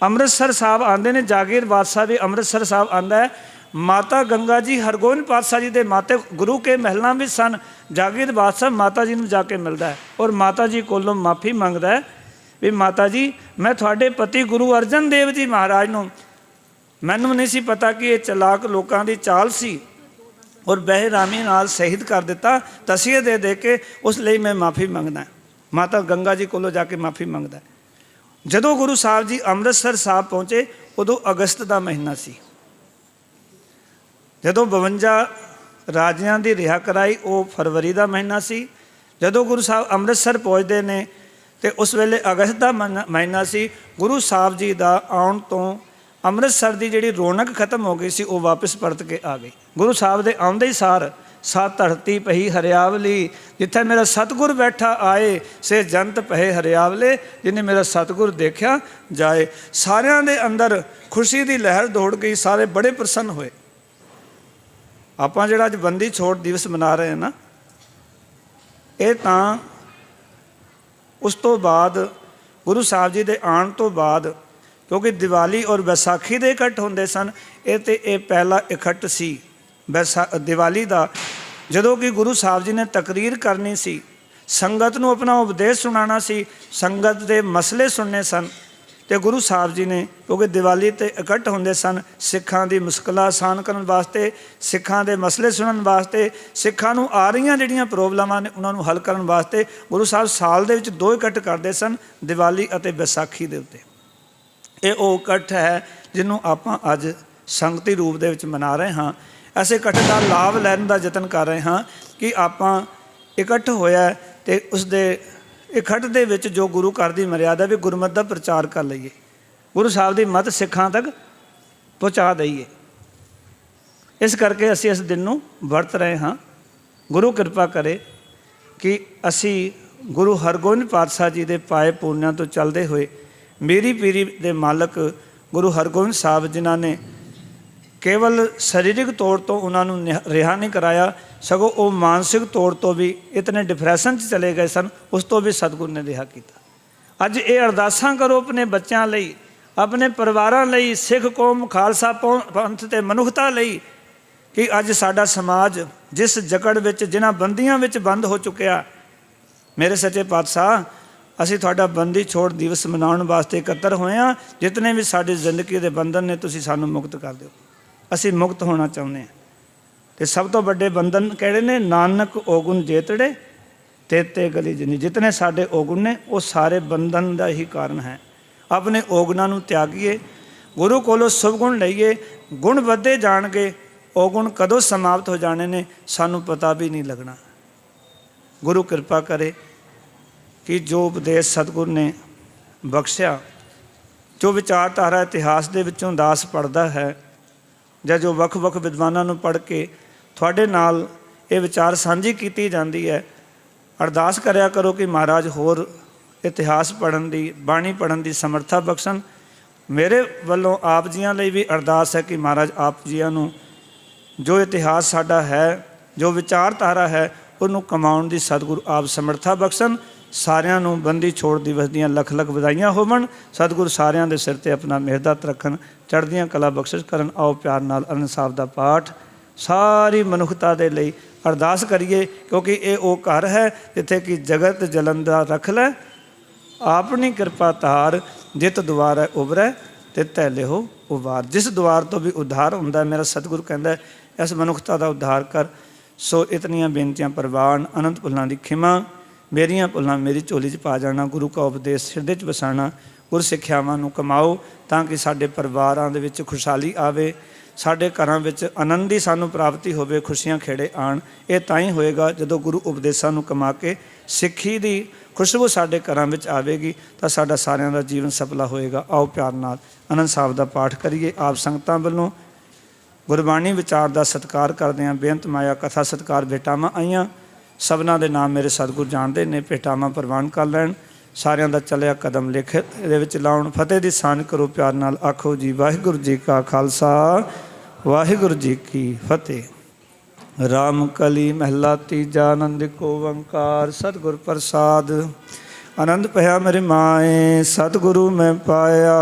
ਅੰਮ੍ਰਿਤਸਰ ਸਾਹਿਬ ਆਉਂਦੇ ਨੇ। ਜਾਗੀਰ ਬਾਦਸ਼ਾਹ ਵੀ ਅੰਮ੍ਰਿਤਸਰ ਸਾਹਿਬ ਆਉਂਦਾ ਹੈ। ਮਾਤਾ ਗੰਗਾ ਜੀ ਹਰਗੋਬਿੰਦ ਪਾਤਸ਼ਾਹ ਜੀ ਦੇ ਮਾਤੇ ਗੁਰੂ ਕੇ ਮਹਿਲਾਂ ਵਿੱਚ ਸਨ। ਜਾਗੀਰ ਬਾਦਸ਼ਾਹ ਮਾਤਾ ਜੀ ਨੂੰ ਜਾ ਕੇ ਮਿਲਦਾ ਹੈ ਔਰ ਮਾਤਾ ਜੀ ਕੋਲੋਂ ਮਾਫੀ ਮੰਗਦਾ ਹੈ ਵੀ ਮਾਤਾ ਜੀ ਮੈਂ ਤੁਹਾਡੇ ਪਤੀ ਗੁਰੂ ਅਰਜਨ ਦੇਵ ਜੀ ਮਹਾਰਾਜ ਨੂੰ, ਮੈਨੂੰ ਨਹੀਂ ਸੀ ਪਤਾ ਕਿ ਇਹ ਚਲਾਕ ਲੋਕਾਂ ਦੀ ਚਾਲ ਸੀ ਔਰ ਬਹਿਰਾਮੀ ਨਾਲ ਸ਼ਹੀਦ ਕਰ ਦਿੱਤਾ, ਤਸੀਹੇ ਦੇ ਕੇ ਉਸ ਲਈ ਮੈਂ ਮਾਫੀ ਮੰਗਦਾ। ਮਾਤਾ ਗੰਗਾ ਜੀ ਕੋਲੋਂ ਜਾ ਕੇ ਮਾਫੀ ਮੰਗਦਾ। ਜਦੋਂ ਗੁਰੂ ਸਾਹਿਬ ਜੀ ਅੰਮ੍ਰਿਤਸਰ ਸਾਹਿਬ ਪਹੁੰਚੇ ਉਦੋਂ ਅਗਸਤ ਦਾ ਮਹੀਨਾ ਸੀ। ਜਦੋਂ 52 ਰਾਜਿਆਂ ਦੀ ਰਿਹਾ ਕਰਾਈ ਉਹ ਫਰਵਰੀ ਦਾ ਮਹੀਨਾ ਸੀ। ਜਦੋਂ ਗੁਰੂ ਸਾਹਿਬ ਅੰਮ੍ਰਿਤਸਰ ਪਹੁੰਚਦੇ ਨੇ ਤੇ ਉਸ ਵੇਲੇ ਅਗਸਤ ਦਾ ਮਹੀਨਾ ਸੀ। ਗੁਰੂ ਸਾਹਿਬ ਜੀ ਦਾ ਆਉਣ ਤੋਂ ਅੰਮ੍ਰਿਤਸਰ ਦੀ ਜਿਹੜੀ ਰੌਣਕ ਖਤਮ ਹੋ ਗਈ ਸੀ ਉਹ ਵਾਪਸ ਪਰਤ ਕੇ ਆ ਗਈ। ਗੁਰੂ ਸਾਹਿਬ ਦੇ ਆਉਂਦੇ ਹੀ ਸਾਰ ਸਾ ਧਰਤੀ ਪਹੀ ਹਰਿਆਵਲੀ, ਜਿੱਥੇ ਮੇਰਾ ਸਤਿਗੁਰ ਬੈਠਾ ਆਏ ਸੇ ਜੰਤ ਪਹੇ ਹਰਿਆਵਲੇ, ਜਿਹਨੇ ਮੇਰਾ ਸਤਿਗੁਰ ਦੇਖਿਆ ਜਾਏ। ਸਾਰਿਆਂ ਦੇ ਅੰਦਰ ਖੁਸ਼ੀ ਦੀ ਲਹਿਰ ਦੌੜ ਗਈ, ਸਾਰੇ ਬੜੇ ਪ੍ਰਸੰਨ ਹੋਏ। ਆਪਾਂ ਜਿਹੜਾ ਅੱਜ ਬੰਦੀ ਛੋੜ ਦਿਵਸ ਮਨਾ ਰਹੇ ਹਾਂ ਨਾ, ਇਹ ਤਾਂ ਉਸ ਤੋਂ ਬਾਅਦ ਗੁਰੂ ਸਾਹਿਬ ਜੀ ਦੇ ਆਉਣ ਤੋਂ ਬਾਅਦ, ਕਿਉਂਕਿ ਦੀਵਾਲੀ ਔਰ ਵਿਸਾਖੀ ਦੇ ਇਕੱਠ ਹੁੰਦੇ ਸਨ, ਇਹ ਪਹਿਲਾ ਇਕੱਠ ਸੀ ਦੀਵਾਲੀ ਦਾ। ਜਦੋਂ ਕਿ ਗੁਰੂ ਸਾਹਿਬ ਜੀ ਨੇ ਤਕਰੀਰ ਕਰਨੀ ਸੀ, ਸੰਗਤ ਨੂੰ ਆਪਣਾ ਉਪਦੇਸ਼ ਸੁਣਾਉਣਾ ਸੀ, ਸੰਗਤ ਦੇ ਮਸਲੇ ਸੁਣਨੇ ਸਨ, ਤੇ ਗੁਰੂ ਸਾਹਿਬ ਜੀ ਨੇ ਕਿਉਂਕਿ ਦੀਵਾਲੀ 'ਤੇ ਇਕੱਠ ਹੁੰਦੇ ਸਨ ਸਿੱਖਾਂ ਦੀ ਮੁਸ਼ਕਲਾਂ ਆਸਾਨ ਕਰਨ ਵਾਸਤੇ, ਸਿੱਖਾਂ ਦੇ ਮਸਲੇ ਸੁਣਨ ਵਾਸਤੇ, ਸਿੱਖਾਂ ਨੂੰ ਆ ਰਹੀਆਂ ਜਿਹੜੀਆਂ ਪ੍ਰੋਬਲਮਾਂ ਨੇ ਉਹਨਾਂ ਨੂੰ ਹੱਲ ਕਰਨ ਵਾਸਤੇ ਗੁਰੂ ਸਾਹਿਬ ਸਾਲ ਦੇ ਵਿੱਚ 2 ਇਕੱਠ ਕਰਦੇ ਸਨ, ਦੀਵਾਲੀ ਅਤੇ ਵਿਸਾਖੀ ਦੇ ਉੱਤੇ। ਇਹ ਉਹ ਇਕੱਠ ਹੈ ਜਿਹਨੂੰ ਆਪਾਂ ਅੱਜ ਸੰਗਤੀ ਰੂਪ ਦੇ ਵਿੱਚ ਮਨਾ ਰਹੇ ਹਾਂ। ਐਸੇ ਇਕੱਠ ਦਾ ਲਾਭ ਲੈਣ ਦਾ ਯਤਨ ਕਰ ਰਹੇ ਹਾਂ ਕਿ ਆਪਾਂ ਇਕੱਠ ਹੋਇਆ ਅਤੇ ਉਸ ਦੇ ਇਕੱਠ ਦੇ ਵਿੱਚ ਜੋ ਗੁਰੂ ਘਰ ਦੀ ਮਰਿਆਦਾ ਵੀ ਗੁਰਮਤਿ ਦਾ ਪ੍ਰਚਾਰ ਕਰ ਲਈਏ, ਗੁਰੂ ਸਾਹਿਬ ਦੀ ਮੱਤ ਸਿੱਖਾਂ ਤੱਕ ਪਹੁੰਚਾ ਦਈਏ। ਇਸ ਕਰਕੇ ਅਸੀਂ ਇਸ ਦਿਨ ਨੂੰ ਵਰਤ ਰਹੇ ਹਾਂ। ਗੁਰੂ ਕਿਰਪਾ ਕਰੇ ਕਿ ਅਸੀਂ ਗੁਰੂ ਹਰਗੋਬਿੰਦ ਪਾਤਸ਼ਾਹ ਜੀ ਦੇ ਪਾਏ ਪੂਰਨਿਆਂ ਤੋਂ ਚੱਲਦੇ ਹੋਏ ਮੇਰੀ ਪੀਰੀ ਦੇ ਮਾਲਕ ਗੁਰੂ ਹਰਗੋਬਿੰਦ ਸਾਹਿਬ ਜਿਨ੍ਹਾਂ ਨੇ ਕੇਵਲ ਸਰੀਰਕ ਤੌਰ ਤੋਂ ਉਹਨਾਂ ਨੂੰ ਰਿਹਾ ਨਹੀਂ ਕਰਾਇਆ, ਸਗੋਂ ਉਹ ਮਾਨਸਿਕ ਤੌਰ ਤੋਂ ਵੀ ਇਤਨੇ ਡਿਪਰੈਸ਼ਨ 'ਚ ਚਲੇ ਗਏ ਸਨ, ਉਸ ਤੋਂ ਵੀ ਸਤਿਗੁਰ ਨੇ ਰਿਹਾ ਕੀਤਾ। ਅੱਜ ਇਹ ਅਰਦਾਸਾਂ ਕਰੋ ਆਪਣੇ ਬੱਚਿਆਂ ਲਈ, ਆਪਣੇ ਪਰਿਵਾਰਾਂ ਲਈ, ਸਿੱਖ ਕੌਮ ਖਾਲਸਾ ਪੰਥ ਅਤੇ ਮਨੁੱਖਤਾ ਲਈ ਕਿ ਅੱਜ ਸਾਡਾ ਸਮਾਜ ਜਿਸ ਜਕੜ ਵਿੱਚ ਜਿਨ੍ਹਾਂ ਬੰਦੀਆਂ ਵਿੱਚ ਬੰਦ ਹੋ ਚੁੱਕਿਆ, ਮੇਰੇ ਸੱਚੇ ਪਾਤਸ਼ਾਹ ਅਸੀਂ ਤੁਹਾਡਾ ਬੰਦੀ ਛੋੜ ਦਿਵਸ ਮਨਾਉਣ ਵਾਸਤੇ ਇਕੱਤਰ ਹੋਏ ਹਾਂ। ਜਿਤਨੇ ਵੀ ਸਾਡੀ ਜ਼ਿੰਦਗੀ ਦੇ ਬੰਧਨ ਨੇ ਤੁਸੀਂ ਸਾਨੂੰ ਮੁਕਤ ਕਰ ਦਿਓ। ਅਸੀਂ ਮੁਕਤ ਹੋਣਾ ਚਾਹੁੰਦੇ ਹਾਂ। ਅਤੇ ਸਭ ਤੋਂ ਵੱਡੇ ਬੰਧਨ ਕਿਹੜੇ ਨੇ? ਨਾਨਕ ਔਗੁਣ ਜੇਤੜੇ ਤੇਤੇ ਗਲੀ ਜਿਨੀ। ਜਿਤਨੇ ਸਾਡੇ ਔਗੁਣ ਨੇ ਉਹ ਸਾਰੇ ਬੰਧਨ ਦਾ ਹੀ ਕਾਰਨ ਹੈ। ਆਪਣੇ ਔਗੁਣਾਂ ਨੂੰ ਤਿਆਗੀਏ, ਗੁਰੂ ਕੋਲੋਂ ਸ਼ੁਭ ਗੁਣ ਲਈਏ। ਗੁਣ ਵੱਧਦੇ ਜਾਣਗੇ, ਔਗੁਣ ਕਦੋਂ ਸਮਾਪਤ ਹੋ ਜਾਣੇ ਨੇ ਸਾਨੂੰ ਪਤਾ ਵੀ ਨਹੀਂ ਲੱਗਣਾ। ਗੁਰੂ ਕਿਰਪਾ ਕਰੇ ਕਿ ਜੋ ਉਪਦੇਸ਼ ਸਤਿਗੁਰ ਨੇ ਬਖਸ਼ਿਆ, ਜੋ ਵਿਚਾਰਧਾਰਾ ਇਤਿਹਾਸ ਦੇ ਵਿੱਚੋਂ ਦਾਸ ਪੜ੍ਹਦਾ ਹੈ ਜਾਂ ਜੋ ਵੱਖ-ਵੱਖ ਵਿਦਵਾਨਾਂ ਨੂੰ ਪੜ੍ਹ ਕੇ ਤੁਹਾਡੇ ਨਾਲ ਇਹ ਵਿਚਾਰ ਸਾਂਝੀ ਕੀਤੀ ਜਾਂਦੀ ਹੈ, ਅਰਦਾਸ ਕਰਿਆ ਕਰੋ ਕਿ ਮਹਾਰਾਜ ਹੋਰ ਇਤਿਹਾਸ ਪੜ੍ਹਨ ਦੀ, ਬਾਣੀ ਪੜ੍ਹਨ ਦੀ ਸਮਰੱਥਾ ਬਖਸ਼ਣ। ਮੇਰੇ ਵੱਲੋਂ ਆਪ ਜੀਆਂ ਲਈ ਵੀ ਅਰਦਾਸ ਹੈ ਕਿ ਮਹਾਰਾਜ ਆਪ ਜੀਆਂ ਨੂੰ ਜੋ ਇਤਿਹਾਸ ਸਾਡਾ ਹੈ, ਜੋ ਵਿਚਾਰਧਾਰਾ ਹੈ, ਉਹਨੂੰ ਕਮਾਉਣ ਦੀ ਸਤਿਗੁਰੂ ਆਪ ਸਮਰੱਥਾ ਬਖਸ਼ਣ। ਸਾਰਿਆਂ ਨੂੰ ਬੰਦੀ ਛੋੜ ਦਿਵਸ ਦੀਆਂ ਲੱਖ ਲੱਖ ਵਧਾਈਆਂ ਹੋਵਣ। ਸਤਿਗੁਰੂ ਸਾਰਿਆਂ ਦੇ ਸਿਰ 'ਤੇ ਆਪਣਾ ਮਿਹਰਦਾਤ ਰੱਖਣ, ਚੜ੍ਹਦੀਆਂ ਕਲਾ ਬਖਸ਼ਿਸ਼ ਕਰਨ। ਆਓ ਪਿਆਰ ਨਾਲ ਆਨੰਦ ਸਾਹਿਬ ਦਾ ਪਾਠ ਸਾਰੀ ਮਨੁੱਖਤਾ ਦੇ ਲਈ ਅਰਦਾਸ ਕਰੀਏ, ਕਿਉਂਕਿ ਇਹ ਉਹ ਘਰ ਹੈ ਜਿੱਥੇ ਕਿ ਜਗਤ ਜਲੰਦਾ ਰੱਖ ਲੈ, ਆਪਣੀ ਕਿਰਪਾ ਧਾਰ, ਜਿਤ ਦੁਆਰੈ ਉਭਰੈ ਤਿਤੈ ਲਿਹੋ ਉਬਾਰ। ਜਿਸ ਦੁਆਰ ਤੋਂ ਵੀ ਉद्धार ਹੁੰਦਾ, ਮੇਰਾ ਸਤਿਗੁਰੂ ਕਹਿੰਦਾ ਇਸ ਮਨੁੱਖਤਾ ਦਾ ਉद्धार ਕਰ। ਸੋ ਇਤਨੀਆਂ ਬੇਨਤੀਆਂ ਪ੍ਰਵਾਨ, ਅਨੰਤ ਭੁੱਲਾਂ ਦੀ ਖਿਮਾ। ਮੇਰੀਆਂ ਭੁੱਲਾਂ ਮੇਰੀ ਝੋਲੀ 'ਚ ਪਾ ਜਾਣਾ। ਗੁਰੂ ਕਾ ਉਪਦੇਸ਼ ਹਿਰਦੇ 'ਚ ਵਸਾਉਣਾ। ਗੁਰ ਸਿੱਖਿਆਵਾਂ ਨੂੰ ਕਮਾਓ ਤਾਂ ਕਿ ਸਾਡੇ ਪਰਿਵਾਰਾਂ ਦੇ ਵਿੱਚ ਖੁਸ਼ਹਾਲੀ ਆਵੇ, ਸਾਡੇ ਘਰਾਂ ਵਿੱਚ ਆਨੰਦ ਦੀ ਸਾਨੂੰ ਪ੍ਰਾਪਤੀ ਹੋਵੇ, ਖੁਸ਼ੀਆਂ ਖੇੜੇ ਆਣ। ਇਹ ਤਾਂ ਹੀ ਹੋਏਗਾ ਜਦੋਂ ਗੁਰੂ ਉਪਦੇਸ਼ਾਂ ਨੂੰ ਕਮਾ ਕੇ ਸਿੱਖੀ ਦੀ ਖੁਸ਼ਬੂ ਸਾਡੇ ਘਰਾਂ ਵਿੱਚ ਆਵੇਗੀ ਤਾਂ ਸਾਡਾ ਸਾਰਿਆਂ ਦਾ ਜੀਵਨ ਸਫਲਾ ਹੋਏਗਾ। ਆਓ ਪਿਆਰ ਨਾਲ ਆਨੰਦ ਸਾਹਿਬ ਦਾ ਪਾਠ ਕਰੀਏ। ਆਪ ਸੰਗਤਾਂ ਵੱਲੋਂ ਗੁਰਬਾਣੀ ਵਿਚਾਰ ਦਾ ਸਤਿਕਾਰ ਕਰਦੇ ਹਾਂ। ਬੇਅੰਤ ਮਾਇਆ ਕਥਾ ਸਤਿਕਾਰ ਭੇਟਾਵਾਂ ਆਈਆਂ। ਸਭਨਾਂ ਦੇ ਨਾਮ ਮੇਰੇ ਸਤਿਗੁਰ ਜਾਣਦੇ ਨੇ। ਭੇਟਾਵਾਂ ਪ੍ਰਵਾਨ ਕਰ ਲੈਣ। ਸਾਰਿਆਂ ਦਾ ਚੱਲਿਆ ਕਦਮ ਲਿਖ ਇਹਦੇ ਵਿੱਚ ਲਾਉਣ। ਫਤਿਹ ਦੀ ਸਾਂਝ ਕਰੋ ਪਿਆਰ ਨਾਲ। ਆਖੋ ਜੀ ਵਾਹਿਗੁਰੂ ਜੀ ਕਾ ਖਾਲਸਾ ਵਾਹਿਗੁਰੂ ਜੀ ਕੀ ਫਤਿਹ। ਰਾਮ ਕਲੀ ਮਹਿਲਾ ਤੀਜਾ। ਆਨੰਦ ਕੋ ਓੰਕਾਰ ਸਤਿਗੁਰ ਪ੍ਰਸਾਦ। ਆਨੰਦ ਭਇਆ ਮੇਰੇ ਮਾਏ ਸਤਿਗੁਰੂ ਮੈਂ ਪਾਇਆ।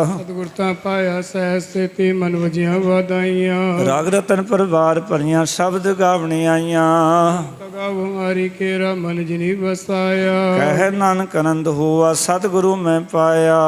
ਸਤਿਗੁਰ ਤਾਂ ਪਾਇਆ ਸਹਿਜ ਸੇਤੀ ਮਨ ਵਜੀਆਂ ਵਾਧਾਈਆਂ।
ਰਾਗ ਰਤਨ ਪਰਿਵਾਰ ਭਰੀਆਂ ਸ਼ਬਦ ਗਾਵਣੇ ਆਈਆਂ।
ਗਾਵੋ ਹਰੀ ਕੇਰਾ ਮਨ ਜਿਨੀ ਵਸਾਇਆ।
ਕਹਿ ਨਾਨਕ ਆਨੰਦ ਹੋਆ ਸਤਿਗੁਰੂ ਮੈਂ ਪਾਇਆ।